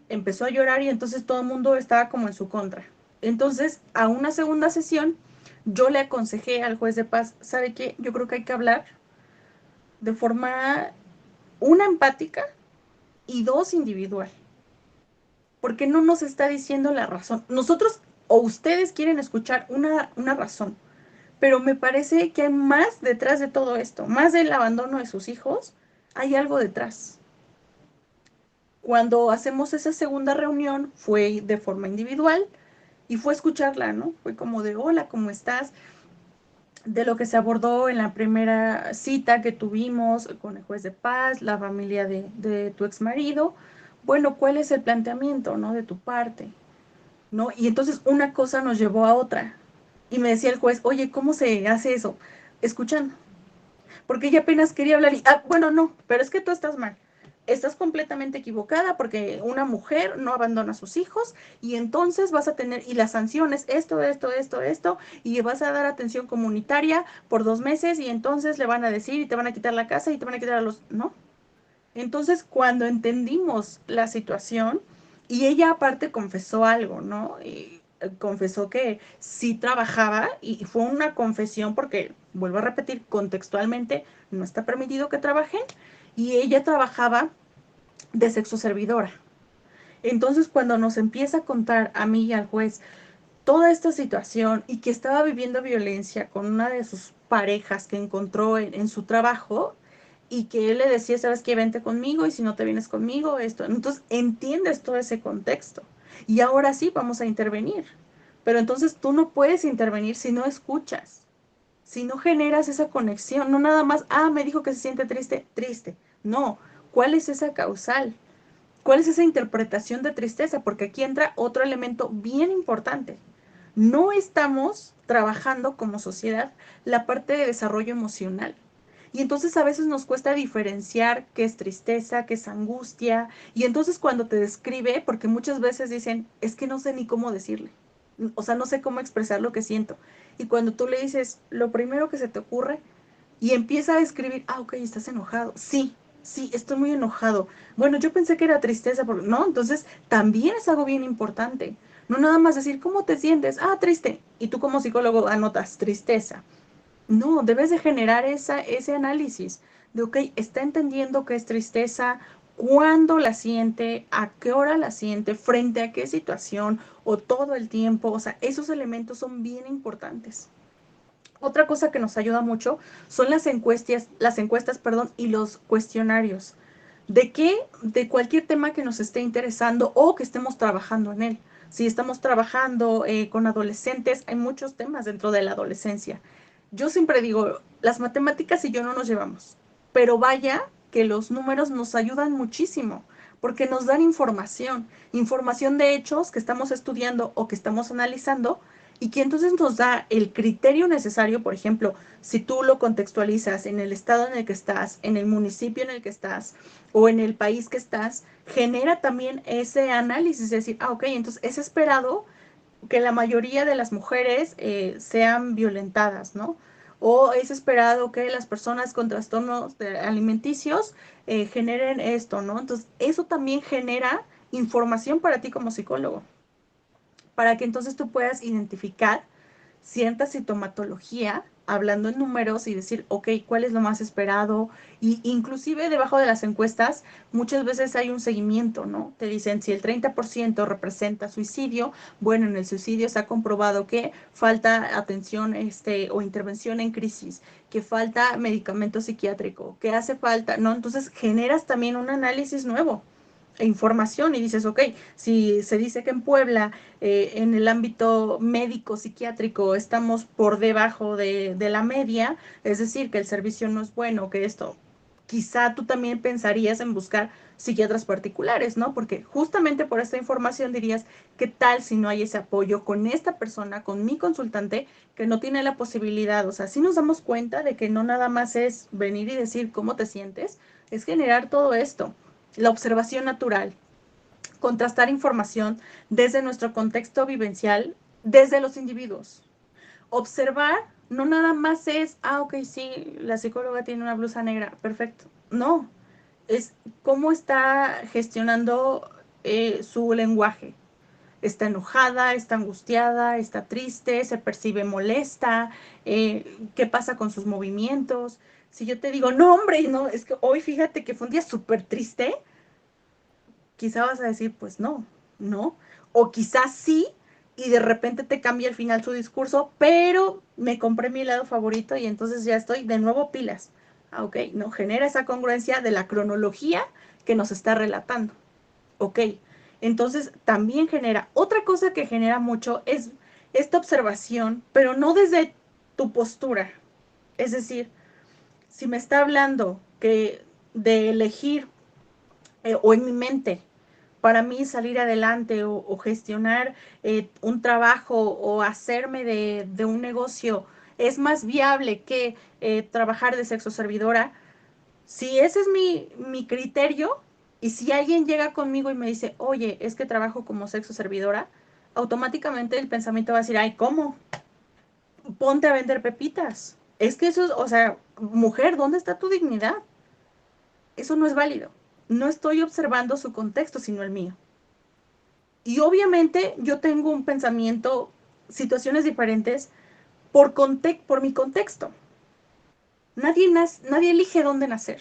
Speaker 1: Empezó a llorar y entonces todo el mundo estaba como en su contra. Entonces, a una segunda sesión, yo le aconsejé al juez de paz, ¿sabe qué? Yo creo que hay que hablar de forma, una, empática y dos, individual. Porque no nos está diciendo la razón. Nosotros o ustedes quieren escuchar una razón, pero me parece que hay más detrás de todo esto, más del abandono de sus hijos, hay algo detrás. Cuando hacemos esa segunda reunión fue de forma individual y fue escucharla, ¿no? Fue como de, hola, ¿cómo estás? De lo que se abordó en la primera cita que tuvimos con el juez de paz, la familia de tu ex marido. Bueno, ¿cuál es el planteamiento, ¿no? De tu parte, ¿no? Y entonces una cosa nos llevó a otra. Y me decía el juez, oye, ¿cómo se hace eso? Escuchando, porque ella apenas quería hablar y, bueno, no, pero es que tú estás mal. estás completamente equivocada porque una mujer no abandona a sus hijos y entonces vas a tener, y las sanciones, esto, y vas a dar atención comunitaria por 2 meses y entonces le van a decir y te van a quitar la casa y te van a quitar a los... No. Entonces, cuando entendimos la situación, y ella aparte confesó algo, ¿no? Y confesó que sí trabajaba y fue una confesión porque, vuelvo a repetir, contextualmente no está permitido que trabajen y ella trabajaba de sexo servidora. Entonces, cuando nos empieza a contar a mí y al juez toda esta situación y que estaba viviendo violencia con una de sus parejas que encontró en su trabajo y que él le decía, sabes que vente conmigo y si no te vienes conmigo, esto. Entonces, entiendes todo ese contexto. Y ahora sí vamos a intervenir. Pero entonces tú no puedes intervenir si no escuchas, si no generas esa conexión, no nada más, me dijo que se siente triste, triste. No, ¿cuál es esa causal? ¿Cuál es esa interpretación de tristeza? Porque aquí entra otro elemento bien importante. No estamos trabajando como sociedad la parte de desarrollo emocional. Y entonces a veces nos cuesta diferenciar qué es tristeza, qué es angustia. Y entonces cuando te describe, porque muchas veces dicen, es que no sé ni cómo decirle. O sea, no sé cómo expresar lo que siento. Y cuando tú le dices lo primero que se te ocurre, y empieza a escribir, ok, estás enojado. Sí, sí, estoy muy enojado. Bueno, yo pensé que era tristeza, porque no, entonces también es algo bien importante. No nada más decir, ¿cómo te sientes? Triste. Y tú como psicólogo anotas tristeza. No, debes de generar ese análisis de, ok, está entendiendo que es tristeza, cuándo la siente, a qué hora la siente, frente a qué situación o todo el tiempo. O sea, esos elementos son bien importantes. Otra cosa que nos ayuda mucho son las encuestas, perdón, y los cuestionarios. ¿De qué? De cualquier tema que nos esté interesando o que estemos trabajando en él. Si estamos trabajando con adolescentes, hay muchos temas dentro de la adolescencia. Yo siempre digo, las matemáticas y yo no nos llevamos, pero vaya que los números nos ayudan muchísimo porque nos dan información, información de hechos que estamos estudiando o que estamos analizando y que entonces nos da el criterio necesario, por ejemplo, si tú lo contextualizas en el estado en el que estás, en el municipio en el que estás o en el país que estás, genera también ese análisis, es decir, ok, entonces es esperado que la mayoría de las mujeres sean violentadas, ¿no? O es esperado que las personas con trastornos alimenticios generen esto, ¿no? Entonces, eso también genera información para ti como psicólogo, para que entonces tú puedas identificar cierta sintomatología, hablando en números y decir, ok, ¿cuál es lo más esperado? Y inclusive debajo de las encuestas muchas veces hay un seguimiento, ¿no? Te dicen si el 30% representa suicidio, bueno, en el suicidio se ha comprobado que falta atención o intervención en crisis, que falta medicamento psiquiátrico, que hace falta, ¿no? Entonces generas también un análisis nuevo e información y dices, ok, si se dice que en Puebla, en el ámbito médico psiquiátrico, estamos por debajo de la media, es decir, que el servicio no es bueno, que esto, quizá tú también pensarías en buscar psiquiatras particulares, ¿no? Porque justamente por esta información dirías, ¿qué tal si no hay ese apoyo con esta persona, con mi consultante, que no tiene la posibilidad? O sea, sí nos damos cuenta de que no nada más es venir y decir cómo te sientes, es generar todo esto, la observación natural, contrastar información desde nuestro contexto vivencial, desde los individuos. Observar no nada más es, ok, sí, la psicóloga tiene una blusa negra, perfecto. No, es cómo está gestionando su lenguaje. Está enojada, está angustiada, está triste, se percibe molesta, qué pasa con sus movimientos. Si yo te digo, no, hombre, no, es que hoy fíjate que fue un día súper triste, quizá vas a decir, pues no, no, o quizás sí, y de repente te cambia al final su discurso, pero me compré mi helado favorito y entonces ya estoy de nuevo pilas. Ok, no, genera esa congruencia de la cronología que nos está relatando. Ok, entonces también genera, otra cosa que genera mucho es esta observación, pero no desde tu postura. Es decir, si me está hablando que de elegir o en mi mente, para mí salir adelante o gestionar un trabajo o hacerme de un negocio es más viable que trabajar de sexo servidora, si ese es mi criterio, Y si alguien llega conmigo y me dice, oye, es que trabajo como sexo servidora, automáticamente el pensamiento va a decir, ay, ¿cómo? Ponte a vender pepitas. Es que eso es, o sea, mujer, ¿dónde está tu dignidad? Eso no es válido. No estoy observando su contexto, sino el mío. Y obviamente yo tengo un pensamiento, situaciones diferentes por mi contexto. Nadie elige dónde nacer.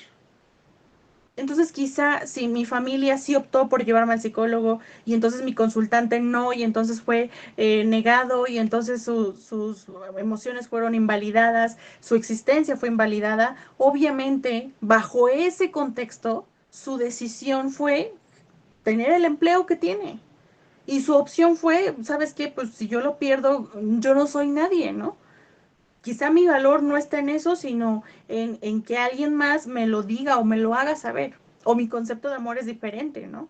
Speaker 1: Entonces quizá si mi familia sí optó por llevarme al psicólogo y entonces mi consultante no y entonces fue negado y entonces sus emociones fueron invalidadas, su existencia fue invalidada, obviamente bajo ese contexto su decisión fue tener el empleo que tiene. Y su opción fue, ¿sabes qué? Pues si yo lo pierdo, yo no soy nadie, ¿no? Quizá mi valor no está en eso, sino en que alguien más me lo diga o me lo haga saber. O mi concepto de amor es diferente, ¿no?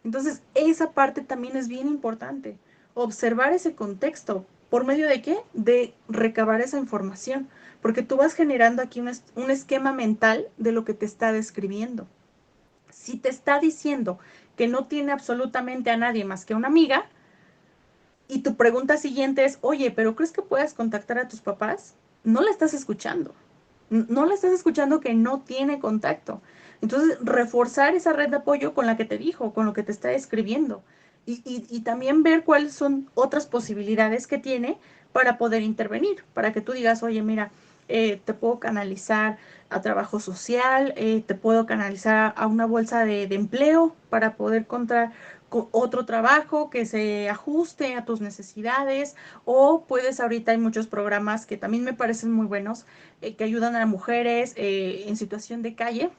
Speaker 1: Entonces, esa parte también es bien importante. Observar ese contexto. ¿Por medio de qué? De recabar esa información. Porque tú vas generando aquí un esquema mental de lo que te está describiendo. Si te está diciendo que no tiene absolutamente a nadie más que una amiga, y tu pregunta siguiente es, oye, ¿pero crees que puedas contactar a tus papás? No la estás escuchando. No la estás escuchando que no tiene contacto. Entonces, reforzar esa red de apoyo con la que te dijo, con lo que te está escribiendo. Y también ver cuáles son otras posibilidades que tiene para poder intervenir, para que tú digas, oye, mira, te puedo canalizar a trabajo social, te puedo canalizar a una bolsa de empleo para poder encontrar otro trabajo que se ajuste a tus necesidades, o puedes, ahorita hay muchos programas que también me parecen muy buenos, que ayudan a mujeres en situación de calle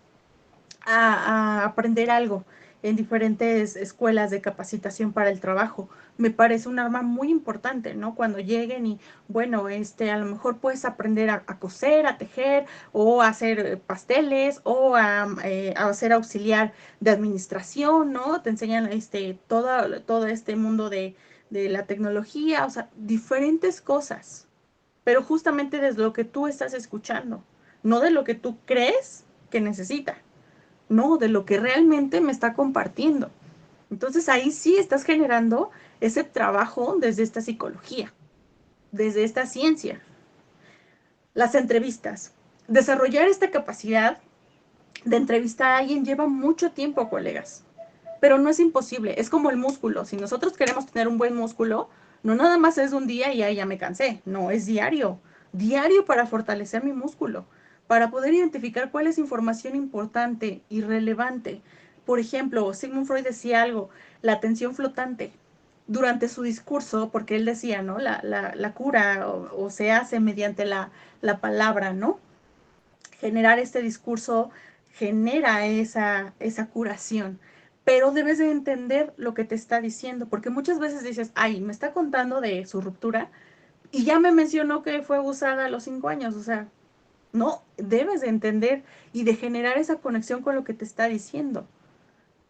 Speaker 1: a aprender algo en diferentes escuelas de capacitación para el trabajo. Me parece un arma muy importante, ¿no? Cuando lleguen y, bueno, a lo mejor puedes aprender a coser, a tejer, o a hacer pasteles, o a ser auxiliar de administración, ¿no? Te enseñan todo este mundo de la tecnología, o sea, diferentes cosas, pero justamente desde lo que tú estás escuchando, no de lo que tú crees que necesita, no, de lo que realmente me está compartiendo. Entonces ahí sí estás generando ese trabajo desde esta psicología, desde esta ciencia. Las entrevistas. Desarrollar esta capacidad de entrevistar a alguien lleva mucho tiempo, colegas, pero no es imposible, es como el músculo. Si nosotros queremos tener un buen músculo, no nada más es un día y ahí ya me cansé, no, es diario, diario para fortalecer mi músculo, para poder identificar cuál es información importante y relevante. Por ejemplo, Sigmund Freud decía algo, la atención flotante. Durante su discurso, porque él decía, ¿no? La cura o se hace mediante la palabra, ¿no? Generar este discurso genera esa curación, pero debes de entender lo que te está diciendo, porque muchas veces dices, ay, me está contando de su ruptura y ya me mencionó que fue abusada a los 5 años, o sea, no, debes de entender y de generar esa conexión con lo que te está diciendo.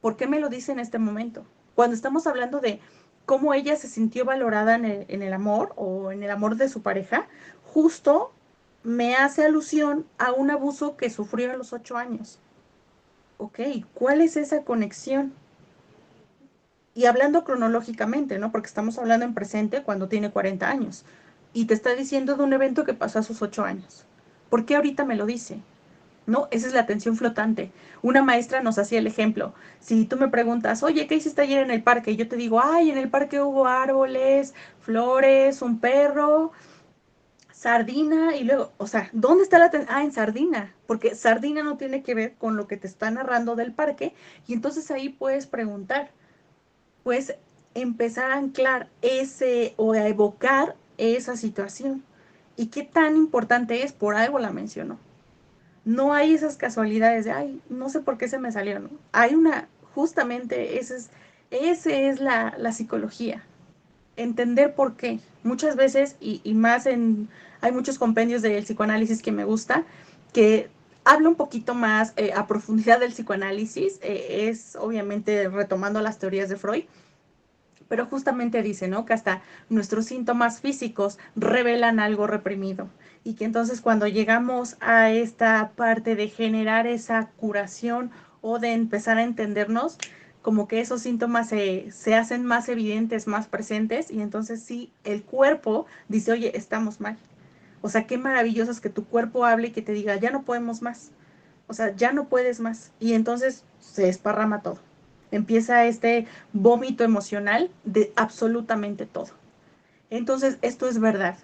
Speaker 1: ¿Por qué me lo dice en este momento? Cuando estamos hablando de cómo ella se sintió valorada en el amor o en el amor de su pareja, justo me hace alusión a un abuso que sufrió a los 8 años. Ok, ¿cuál es esa conexión? Y hablando cronológicamente, ¿no? Porque estamos hablando en presente cuando tiene 40 años. Y te está diciendo de un evento que pasó a sus 8 años. ¿Por qué ahorita me lo dice? No, esa es la atención flotante. Una maestra nos hacía el ejemplo. Si tú me preguntas, oye, ¿qué hiciste ayer en el parque? Y yo te digo, ay, en el parque hubo árboles, flores, un perro, sardina, y luego, o sea, ¿dónde está la atención? Ah, en sardina, porque sardina no tiene que ver con lo que te está narrando del parque, y entonces ahí puedes preguntar, puedes empezar a anclar ese o a evocar esa situación. ¿Y qué tan importante es? Por algo la mencionó. No hay esas casualidades de, ay, no sé por qué se me salió, ¿no? Hay justamente, ese es la psicología, entender por qué. Muchas veces, y más hay muchos compendios del psicoanálisis que me gusta, que habla un poquito más a profundidad del psicoanálisis, es obviamente retomando las teorías de Freud, pero justamente dice, ¿no? Que hasta nuestros síntomas físicos revelan algo reprimido y que entonces cuando llegamos a esta parte de generar esa curación o de empezar a entendernos, como que esos síntomas se hacen más evidentes, más presentes, y entonces sí, el cuerpo dice, oye, estamos mal. O sea, qué maravilloso es que tu cuerpo hable y que te diga, ya no podemos más. O sea, ya no puedes más. Y entonces se esparrama todo. Empieza este vómito emocional de absolutamente todo. Entonces, esto es verdad.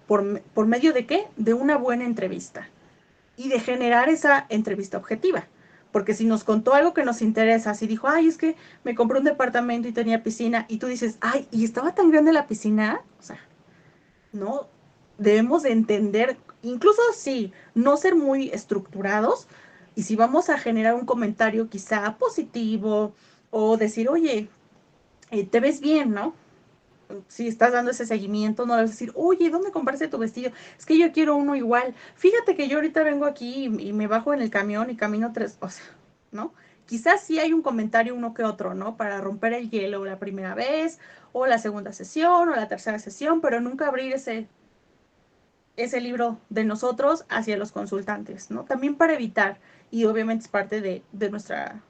Speaker 1: ¿Por medio de qué? De una buena entrevista. Y de generar esa entrevista objetiva. Porque si nos contó algo que nos interesa, si dijo, ay, es que me compré un departamento y tenía piscina, y tú dices, ay, ¿y estaba tan grande la piscina? O sea, no, debemos de entender, incluso sí, no ser muy estructurados, y si vamos a generar un comentario quizá positivo, o decir, oye, te ves bien, ¿no? Si estás dando ese seguimiento, no debes decir, oye, ¿dónde compraste tu vestido? Es que yo quiero uno igual. Fíjate que yo ahorita vengo aquí y me bajo en el camión y camino tres, o sea, ¿no? Quizás sí hay un comentario uno que otro, ¿no? Para romper el hielo la primera vez, o la segunda sesión, o la tercera sesión, pero nunca abrir ese libro de nosotros hacia los consultantes, ¿no? También para evitar, y obviamente es parte de nuestra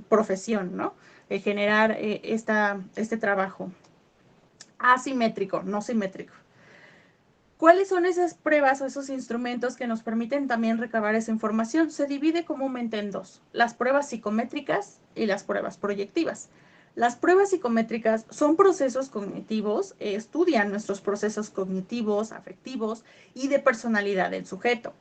Speaker 1: profesión, ¿no? Generar este trabajo asimétrico, no simétrico. ¿Cuáles son esas pruebas o esos instrumentos que nos permiten también recabar esa información? Se divide comúnmente en dos, las pruebas psicométricas y las pruebas proyectivas. Las pruebas psicométricas son procesos cognitivos, estudian nuestros procesos cognitivos, afectivos y de personalidad del sujeto.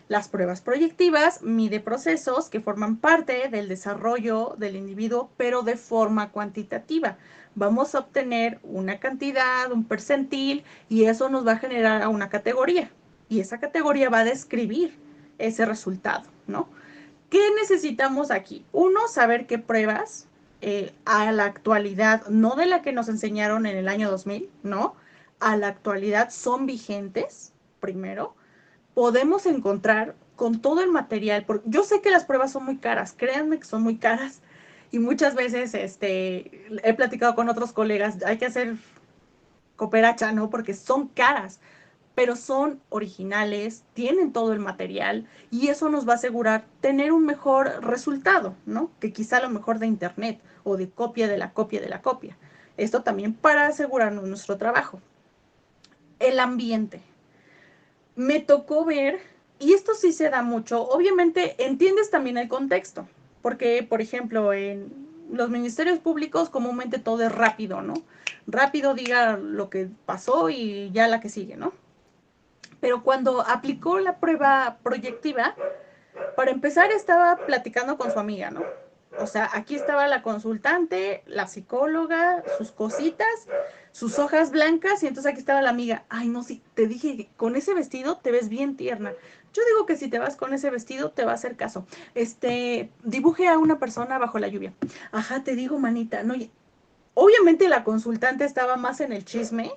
Speaker 1: Las pruebas proyectivas mide procesos que forman parte del desarrollo del individuo, pero de forma cuantitativa. Vamos a obtener una cantidad, un percentil, y eso nos va a generar a una categoría. Y esa categoría va a describir ese resultado, ¿no? ¿Qué necesitamos aquí? Uno, saber qué pruebas a la actualidad, no de la que nos enseñaron en el año 2000, ¿no? A la actualidad son vigentes, primero podemos encontrar con todo el material, porque yo sé que las pruebas son muy caras, créanme que son muy caras, y muchas veces he platicado con otros colegas, hay que hacer cooperacha, ¿no? Porque son caras, pero son originales, tienen todo el material, y eso nos va a asegurar tener un mejor resultado, ¿no? Que quizá lo mejor de internet, o de copia de la copia de la copia. Esto también para asegurarnos nuestro trabajo. El ambiente me tocó ver, y esto sí se da mucho, obviamente entiendes también el contexto, porque, por ejemplo, en los ministerios públicos comúnmente todo es rápido, ¿no? Rápido diga lo que pasó y ya la que sigue, ¿no? Pero cuando aplicó la prueba proyectiva, para empezar estaba platicando con su amiga, ¿no? O sea, aquí estaba la consultante, la psicóloga, sus cositas, sus hojas blancas, y entonces aquí estaba la amiga. Ay, no, sí, te dije que con ese vestido te ves bien tierna. Yo digo que si te vas con ese vestido te va a hacer caso. Dibuje a una persona bajo la lluvia. Ajá, te digo, manita. No, obviamente la consultante estaba más en el chisme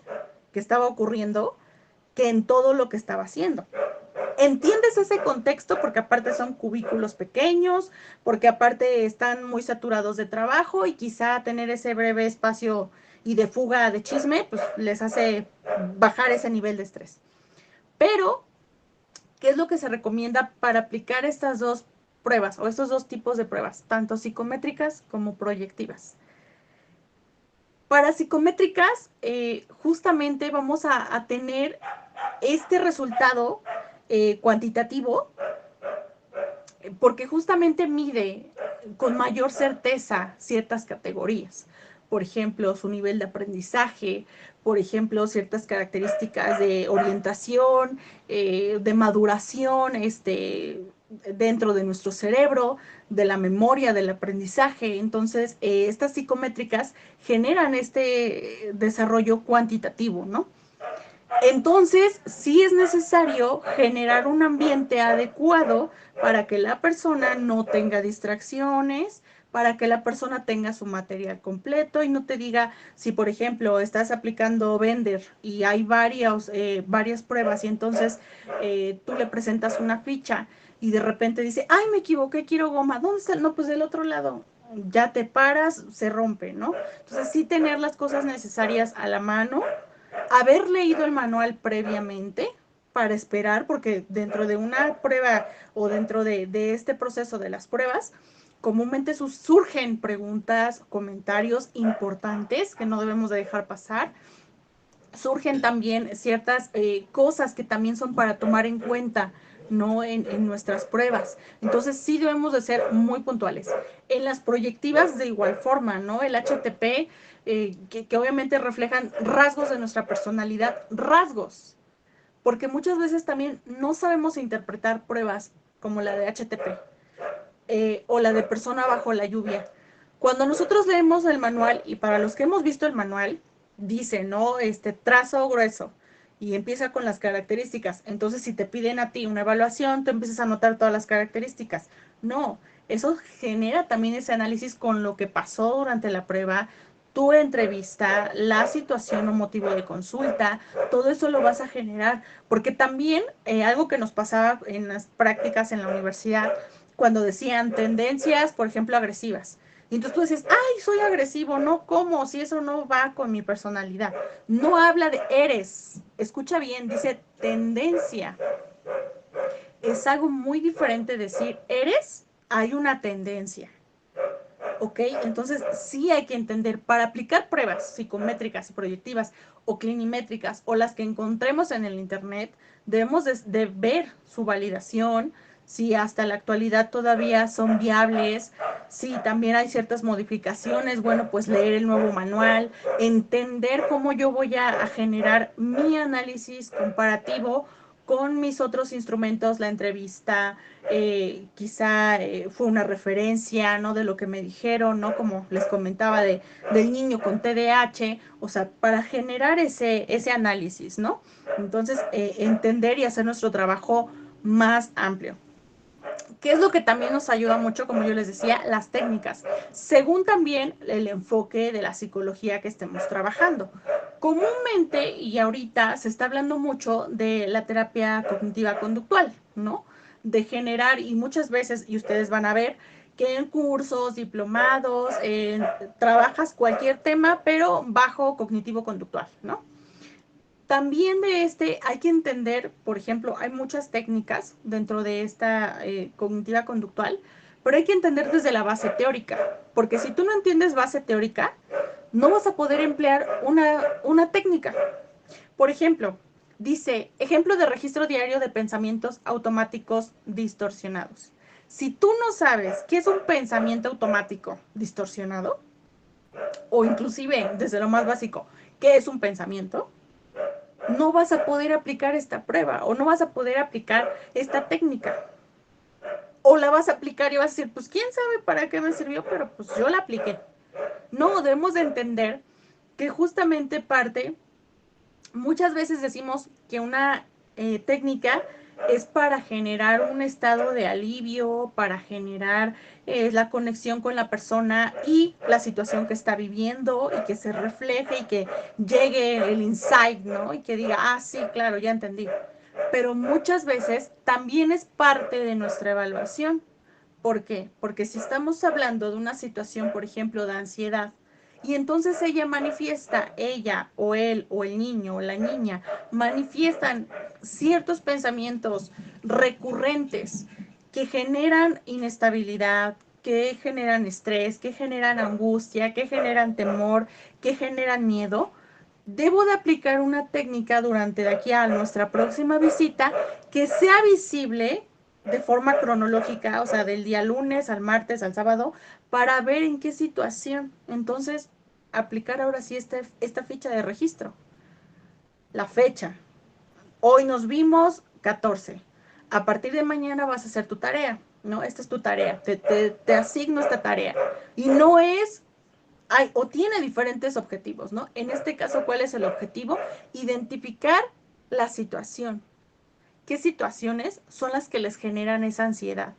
Speaker 1: que estaba ocurriendo que en todo lo que estaba haciendo. Entiendes ese contexto porque aparte son cubículos pequeños, porque aparte están muy saturados de trabajo y quizá tener ese breve espacio y de fuga de chisme, pues les hace bajar ese nivel de estrés. Pero, ¿qué es lo que se recomienda para aplicar estas dos pruebas o estos dos tipos de pruebas, tanto psicométricas como proyectivas? Para psicométricas, justamente vamos a tener este resultado cuantitativo porque justamente mide con mayor certeza ciertas categorías. Por ejemplo, su nivel de aprendizaje, por ejemplo, ciertas características de orientación, de maduración dentro de nuestro cerebro, de la memoria, del aprendizaje. Entonces, estas psicométricas generan este desarrollo cuantitativo, ¿no? Entonces, sí es necesario generar un ambiente adecuado para que la persona no tenga distracciones, para que la persona tenga su material completo y no te diga, si por ejemplo estás aplicando Vender y hay varias pruebas y entonces tú le presentas una ficha y de repente dice, ay, me equivoqué, quiero goma, ¿dónde está? No, pues del otro lado. Ya te paras, se rompe, ¿no? Entonces sí tener las cosas necesarias a la mano, haber leído el manual previamente para esperar, porque dentro de una prueba o dentro de este proceso de las pruebas, comúnmente surgen preguntas, comentarios importantes que no debemos de dejar pasar. Surgen también ciertas cosas que también son para tomar en cuenta, ¿no? En nuestras pruebas. Entonces sí debemos de ser muy puntuales. En las proyectivas de igual forma, ¿no? El HTP, que obviamente reflejan rasgos de nuestra personalidad, rasgos, porque muchas veces también no sabemos interpretar pruebas como la de HTP o la de persona bajo la lluvia. Cuando nosotros leemos el manual, y para los que hemos visto el manual, dice, ¿no? Trazo grueso, y empieza con las características. Entonces, si te piden a ti una evaluación, tú empiezas a anotar todas las características. No, eso genera también ese análisis con lo que pasó durante la prueba, tu entrevista, la situación o motivo de consulta, todo eso lo vas a generar, porque también algo que nos pasaba en las prácticas en la universidad, cuando decían tendencias, por ejemplo, agresivas. Y entonces tú dices, ay, soy agresivo, no, ¿cómo? Si eso no va con mi personalidad. No habla de eres, escucha bien, dice tendencia. Es algo muy diferente decir eres, hay una tendencia. ¿Ok? Entonces sí hay que entender, para aplicar pruebas psicométricas y proyectivas o clinimétricas o las que encontremos en el Internet, debemos de ver su validación, si hasta la actualidad todavía son viables, si también hay ciertas modificaciones, bueno, pues leer el nuevo manual, entender cómo yo voy a generar mi análisis comparativo con mis otros instrumentos, la entrevista, quizá fue una referencia, ¿no? De lo que me dijeron, ¿no? Como les comentaba del niño con TDAH, o sea, para generar ese análisis, ¿no? Entonces, entender y hacer nuestro trabajo más amplio. ¿Qué es lo que también nos ayuda mucho? Como yo les decía, las técnicas, según también el enfoque de la psicología que estemos trabajando. Comúnmente y ahorita se está hablando mucho de la terapia cognitiva conductual, ¿no? De generar, y muchas veces, y ustedes van a ver, que en cursos, diplomados, trabajas cualquier tema, pero bajo cognitivo conductual, ¿no? También de hay que entender, por ejemplo, hay muchas técnicas dentro de esta cognitiva conductual, pero hay que entender desde la base teórica, porque si tú no entiendes base teórica, no vas a poder emplear una técnica. Por ejemplo, dice, ejemplo de registro diario de pensamientos automáticos distorsionados. Si tú no sabes qué es un pensamiento automático distorsionado, o inclusive desde lo más básico, qué es un pensamiento, no vas a poder aplicar esta prueba o no vas a poder aplicar esta técnica. O la vas a aplicar y vas a decir, pues quién sabe para qué me sirvió, pero pues yo la apliqué. No, debemos de entender que justamente parte, muchas veces decimos que una técnica es para generar un estado de alivio, para generar la conexión con la persona y la situación que está viviendo y que se refleje y que llegue el insight, ¿no? Y que diga, ah, sí, claro, ya entendí. Pero muchas veces también es parte de nuestra evaluación. ¿Por qué? Porque si estamos hablando de una situación, por ejemplo, de ansiedad, y entonces ella manifiesta, ella o él o el niño o la niña manifiestan ciertos pensamientos recurrentes que generan inestabilidad, que generan estrés, que generan angustia, que generan temor, que generan miedo, debo de aplicar una técnica durante de aquí a nuestra próxima visita que sea visible de forma cronológica, o sea, del día lunes al martes al sábado, para ver en qué situación. Entonces, aplicar ahora sí esta ficha de registro. La fecha. Hoy nos vimos 14. A partir de mañana vas a hacer tu tarea, ¿no? Esta es tu tarea. Te asigno esta tarea. Y no es hay o tiene diferentes objetivos, ¿no? En este caso, ¿cuál es el objetivo? Identificar la situación. ¿Qué situaciones son las que les generan esa ansiedad?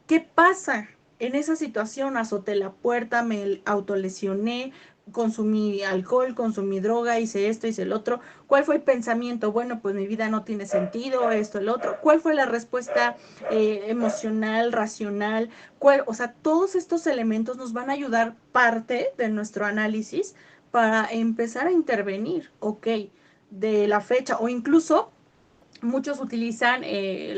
Speaker 1: ¿Qué pasa en esa situación? Azoté la puerta, me autolesioné, consumí alcohol, consumí droga, hice esto, hice el otro. ¿Cuál fue el pensamiento? Bueno, pues mi vida no tiene sentido, esto, el otro. ¿Cuál fue la respuesta emocional, racional? O sea, todos estos elementos nos van a ayudar parte de nuestro análisis para empezar a intervenir, ok, de la fecha o incluso muchos utilizan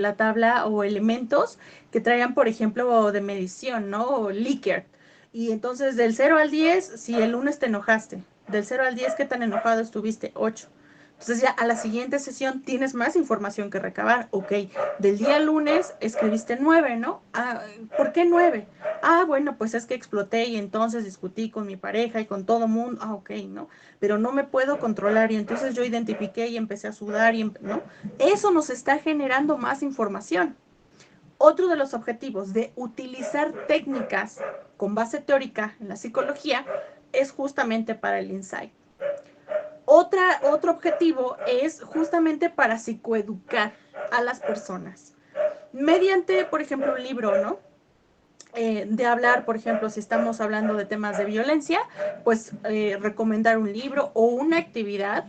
Speaker 1: la tabla o elementos que traigan, por ejemplo, de medición, ¿no? O Likert. Y entonces del 0 al 10, si el lunes te enojaste, del 0 al 10, ¿qué tan enojado estuviste? 8. Entonces ya a la siguiente sesión tienes más información que recabar. Ok, del día lunes escribiste 9, ¿no? Ah, ¿por qué 9? Ah, bueno, pues es que exploté y entonces discutí con mi pareja y con todo mundo. Ah, ok, ¿no? Pero no me puedo controlar y entonces yo identifiqué y empecé a sudar y, ¿no? Eso nos está generando más información. Otro de los objetivos de utilizar técnicas con base teórica en la psicología es justamente para el insight. Otro objetivo es justamente para psicoeducar a las personas mediante, por ejemplo, un libro, ¿no? De hablar, por ejemplo, si estamos hablando de temas de violencia, pues recomendar un libro o una actividad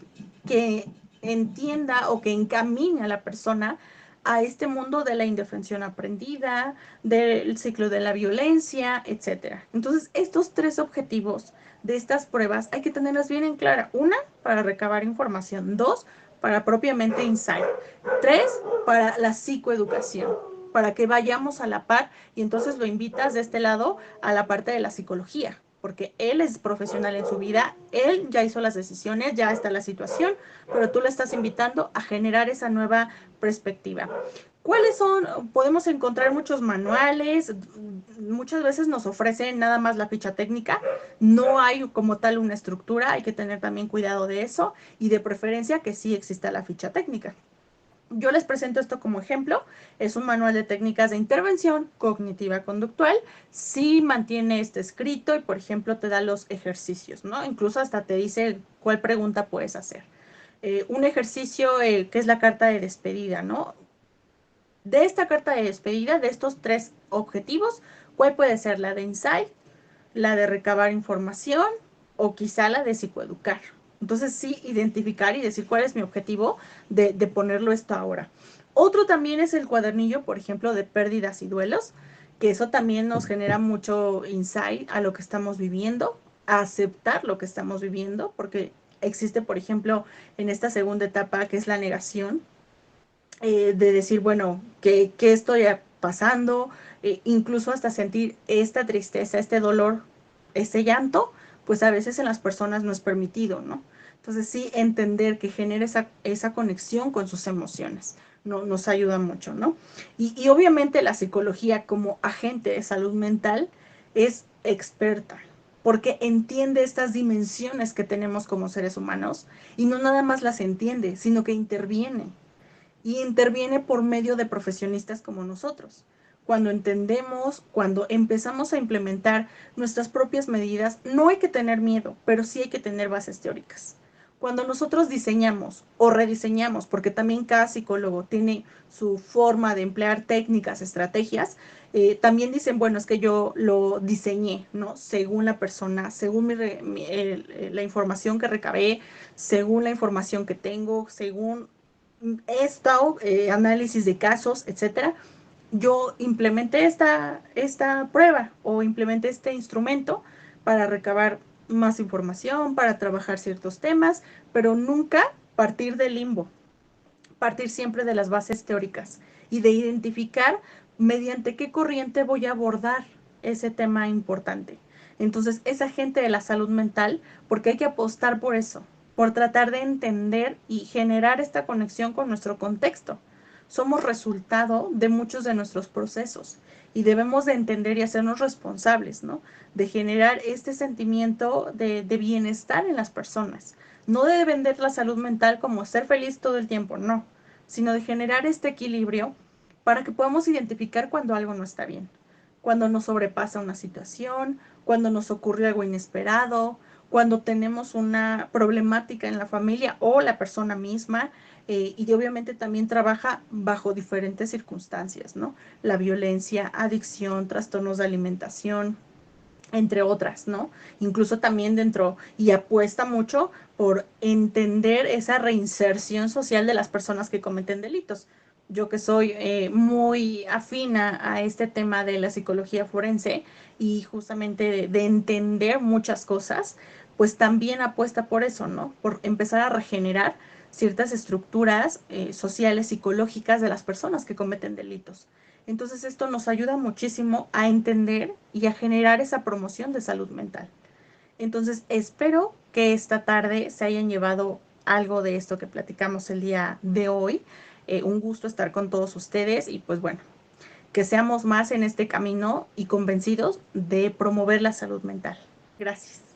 Speaker 1: que entienda o que encamine a la persona a este mundo de la indefensión aprendida, del ciclo de la violencia, etcétera. Entonces, estos tres objetivos de estas pruebas hay que tenerlas bien en clara. Una, para recabar información. Dos, para propiamente insight. Tres, para la psicoeducación, para que vayamos a la par y entonces lo invitas de este lado a la parte de la psicología, porque él es profesional en su vida, él ya hizo las decisiones, ya está la situación, pero tú le estás invitando a generar esa nueva perspectiva. ¿Cuáles son? Podemos encontrar muchos manuales, muchas veces nos ofrecen nada más la ficha técnica, no hay como tal una estructura, hay que tener también cuidado de eso y de preferencia que sí exista la ficha técnica. Yo les presento esto como ejemplo. Es un manual de técnicas de intervención cognitiva conductual. Sí mantiene este escrito y, por ejemplo, te da los ejercicios, ¿no? Incluso hasta te dice cuál pregunta puedes hacer. Un ejercicio que es la carta de despedida, ¿no? De esta carta de despedida, de estos tres objetivos, ¿cuál puede ser? La de insight, la de recabar información o quizá la de psicoeducar. Entonces sí, identificar y decir cuál es mi objetivo de ponerlo esto ahora. Otro también es el cuadernillo, por ejemplo, de pérdidas y duelos, que eso también nos genera mucho insight a lo que estamos viviendo, a aceptar lo que estamos viviendo, porque existe, por ejemplo, en esta segunda etapa que es la negación, de decir, bueno, ¿qué estoy pasando? Incluso hasta sentir esta tristeza, este dolor, este llanto, pues a veces en las personas no es permitido, ¿no? Entonces sí, entender que genera esa conexión con sus emociones nos ayuda mucho, ¿no? Y obviamente la psicología como agente de salud mental es experta, porque entiende estas dimensiones que tenemos como seres humanos y no nada más las entiende, sino que interviene y interviene por medio de profesionistas como nosotros. Cuando entendemos, cuando empezamos a implementar nuestras propias medidas, no hay que tener miedo, pero sí hay que tener bases teóricas. Cuando nosotros diseñamos o rediseñamos, porque también cada psicólogo tiene su forma de emplear técnicas, estrategias, también dicen, bueno, es que yo lo diseñé, ¿no? Según la persona, según la información que recabé, según la información que tengo, según esto, análisis de casos, etcétera, yo implementé esta prueba o implementé este instrumento para recabar más información, para trabajar ciertos temas, pero nunca partir del limbo, partir siempre de las bases teóricas y de identificar mediante qué corriente voy a abordar ese tema importante. Entonces, esa gente de la salud mental, porque hay que apostar por eso, por tratar de entender y generar esta conexión con nuestro contexto. Somos resultado de muchos de nuestros procesos y debemos de entender y hacernos responsables, ¿no? De generar este sentimiento de bienestar en las personas. No de vender la salud mental como ser feliz todo el tiempo, no, sino de generar este equilibrio para que podamos identificar cuando algo no está bien, cuando nos sobrepasa una situación, cuando nos ocurre algo inesperado, cuando tenemos una problemática en la familia o la persona misma, y obviamente también trabaja bajo diferentes circunstancias, ¿no? La violencia, adicción, trastornos de alimentación, entre otras, ¿no? Incluso también dentro, y apuesta mucho por entender esa reinserción social de las personas que cometen delitos. Yo que soy muy afina a este tema de la psicología forense y justamente de entender muchas cosas, pues también apuesta por eso, ¿no? Por empezar a regenerar ciertas estructuras sociales, psicológicas de las personas que cometen delitos. Entonces esto nos ayuda muchísimo a entender y a generar esa promoción de salud mental. Entonces espero que esta tarde se hayan llevado algo de esto que platicamos el día de hoy. Un gusto estar con todos ustedes y pues bueno, que seamos más en este camino y convencidos de promover la salud mental. Gracias.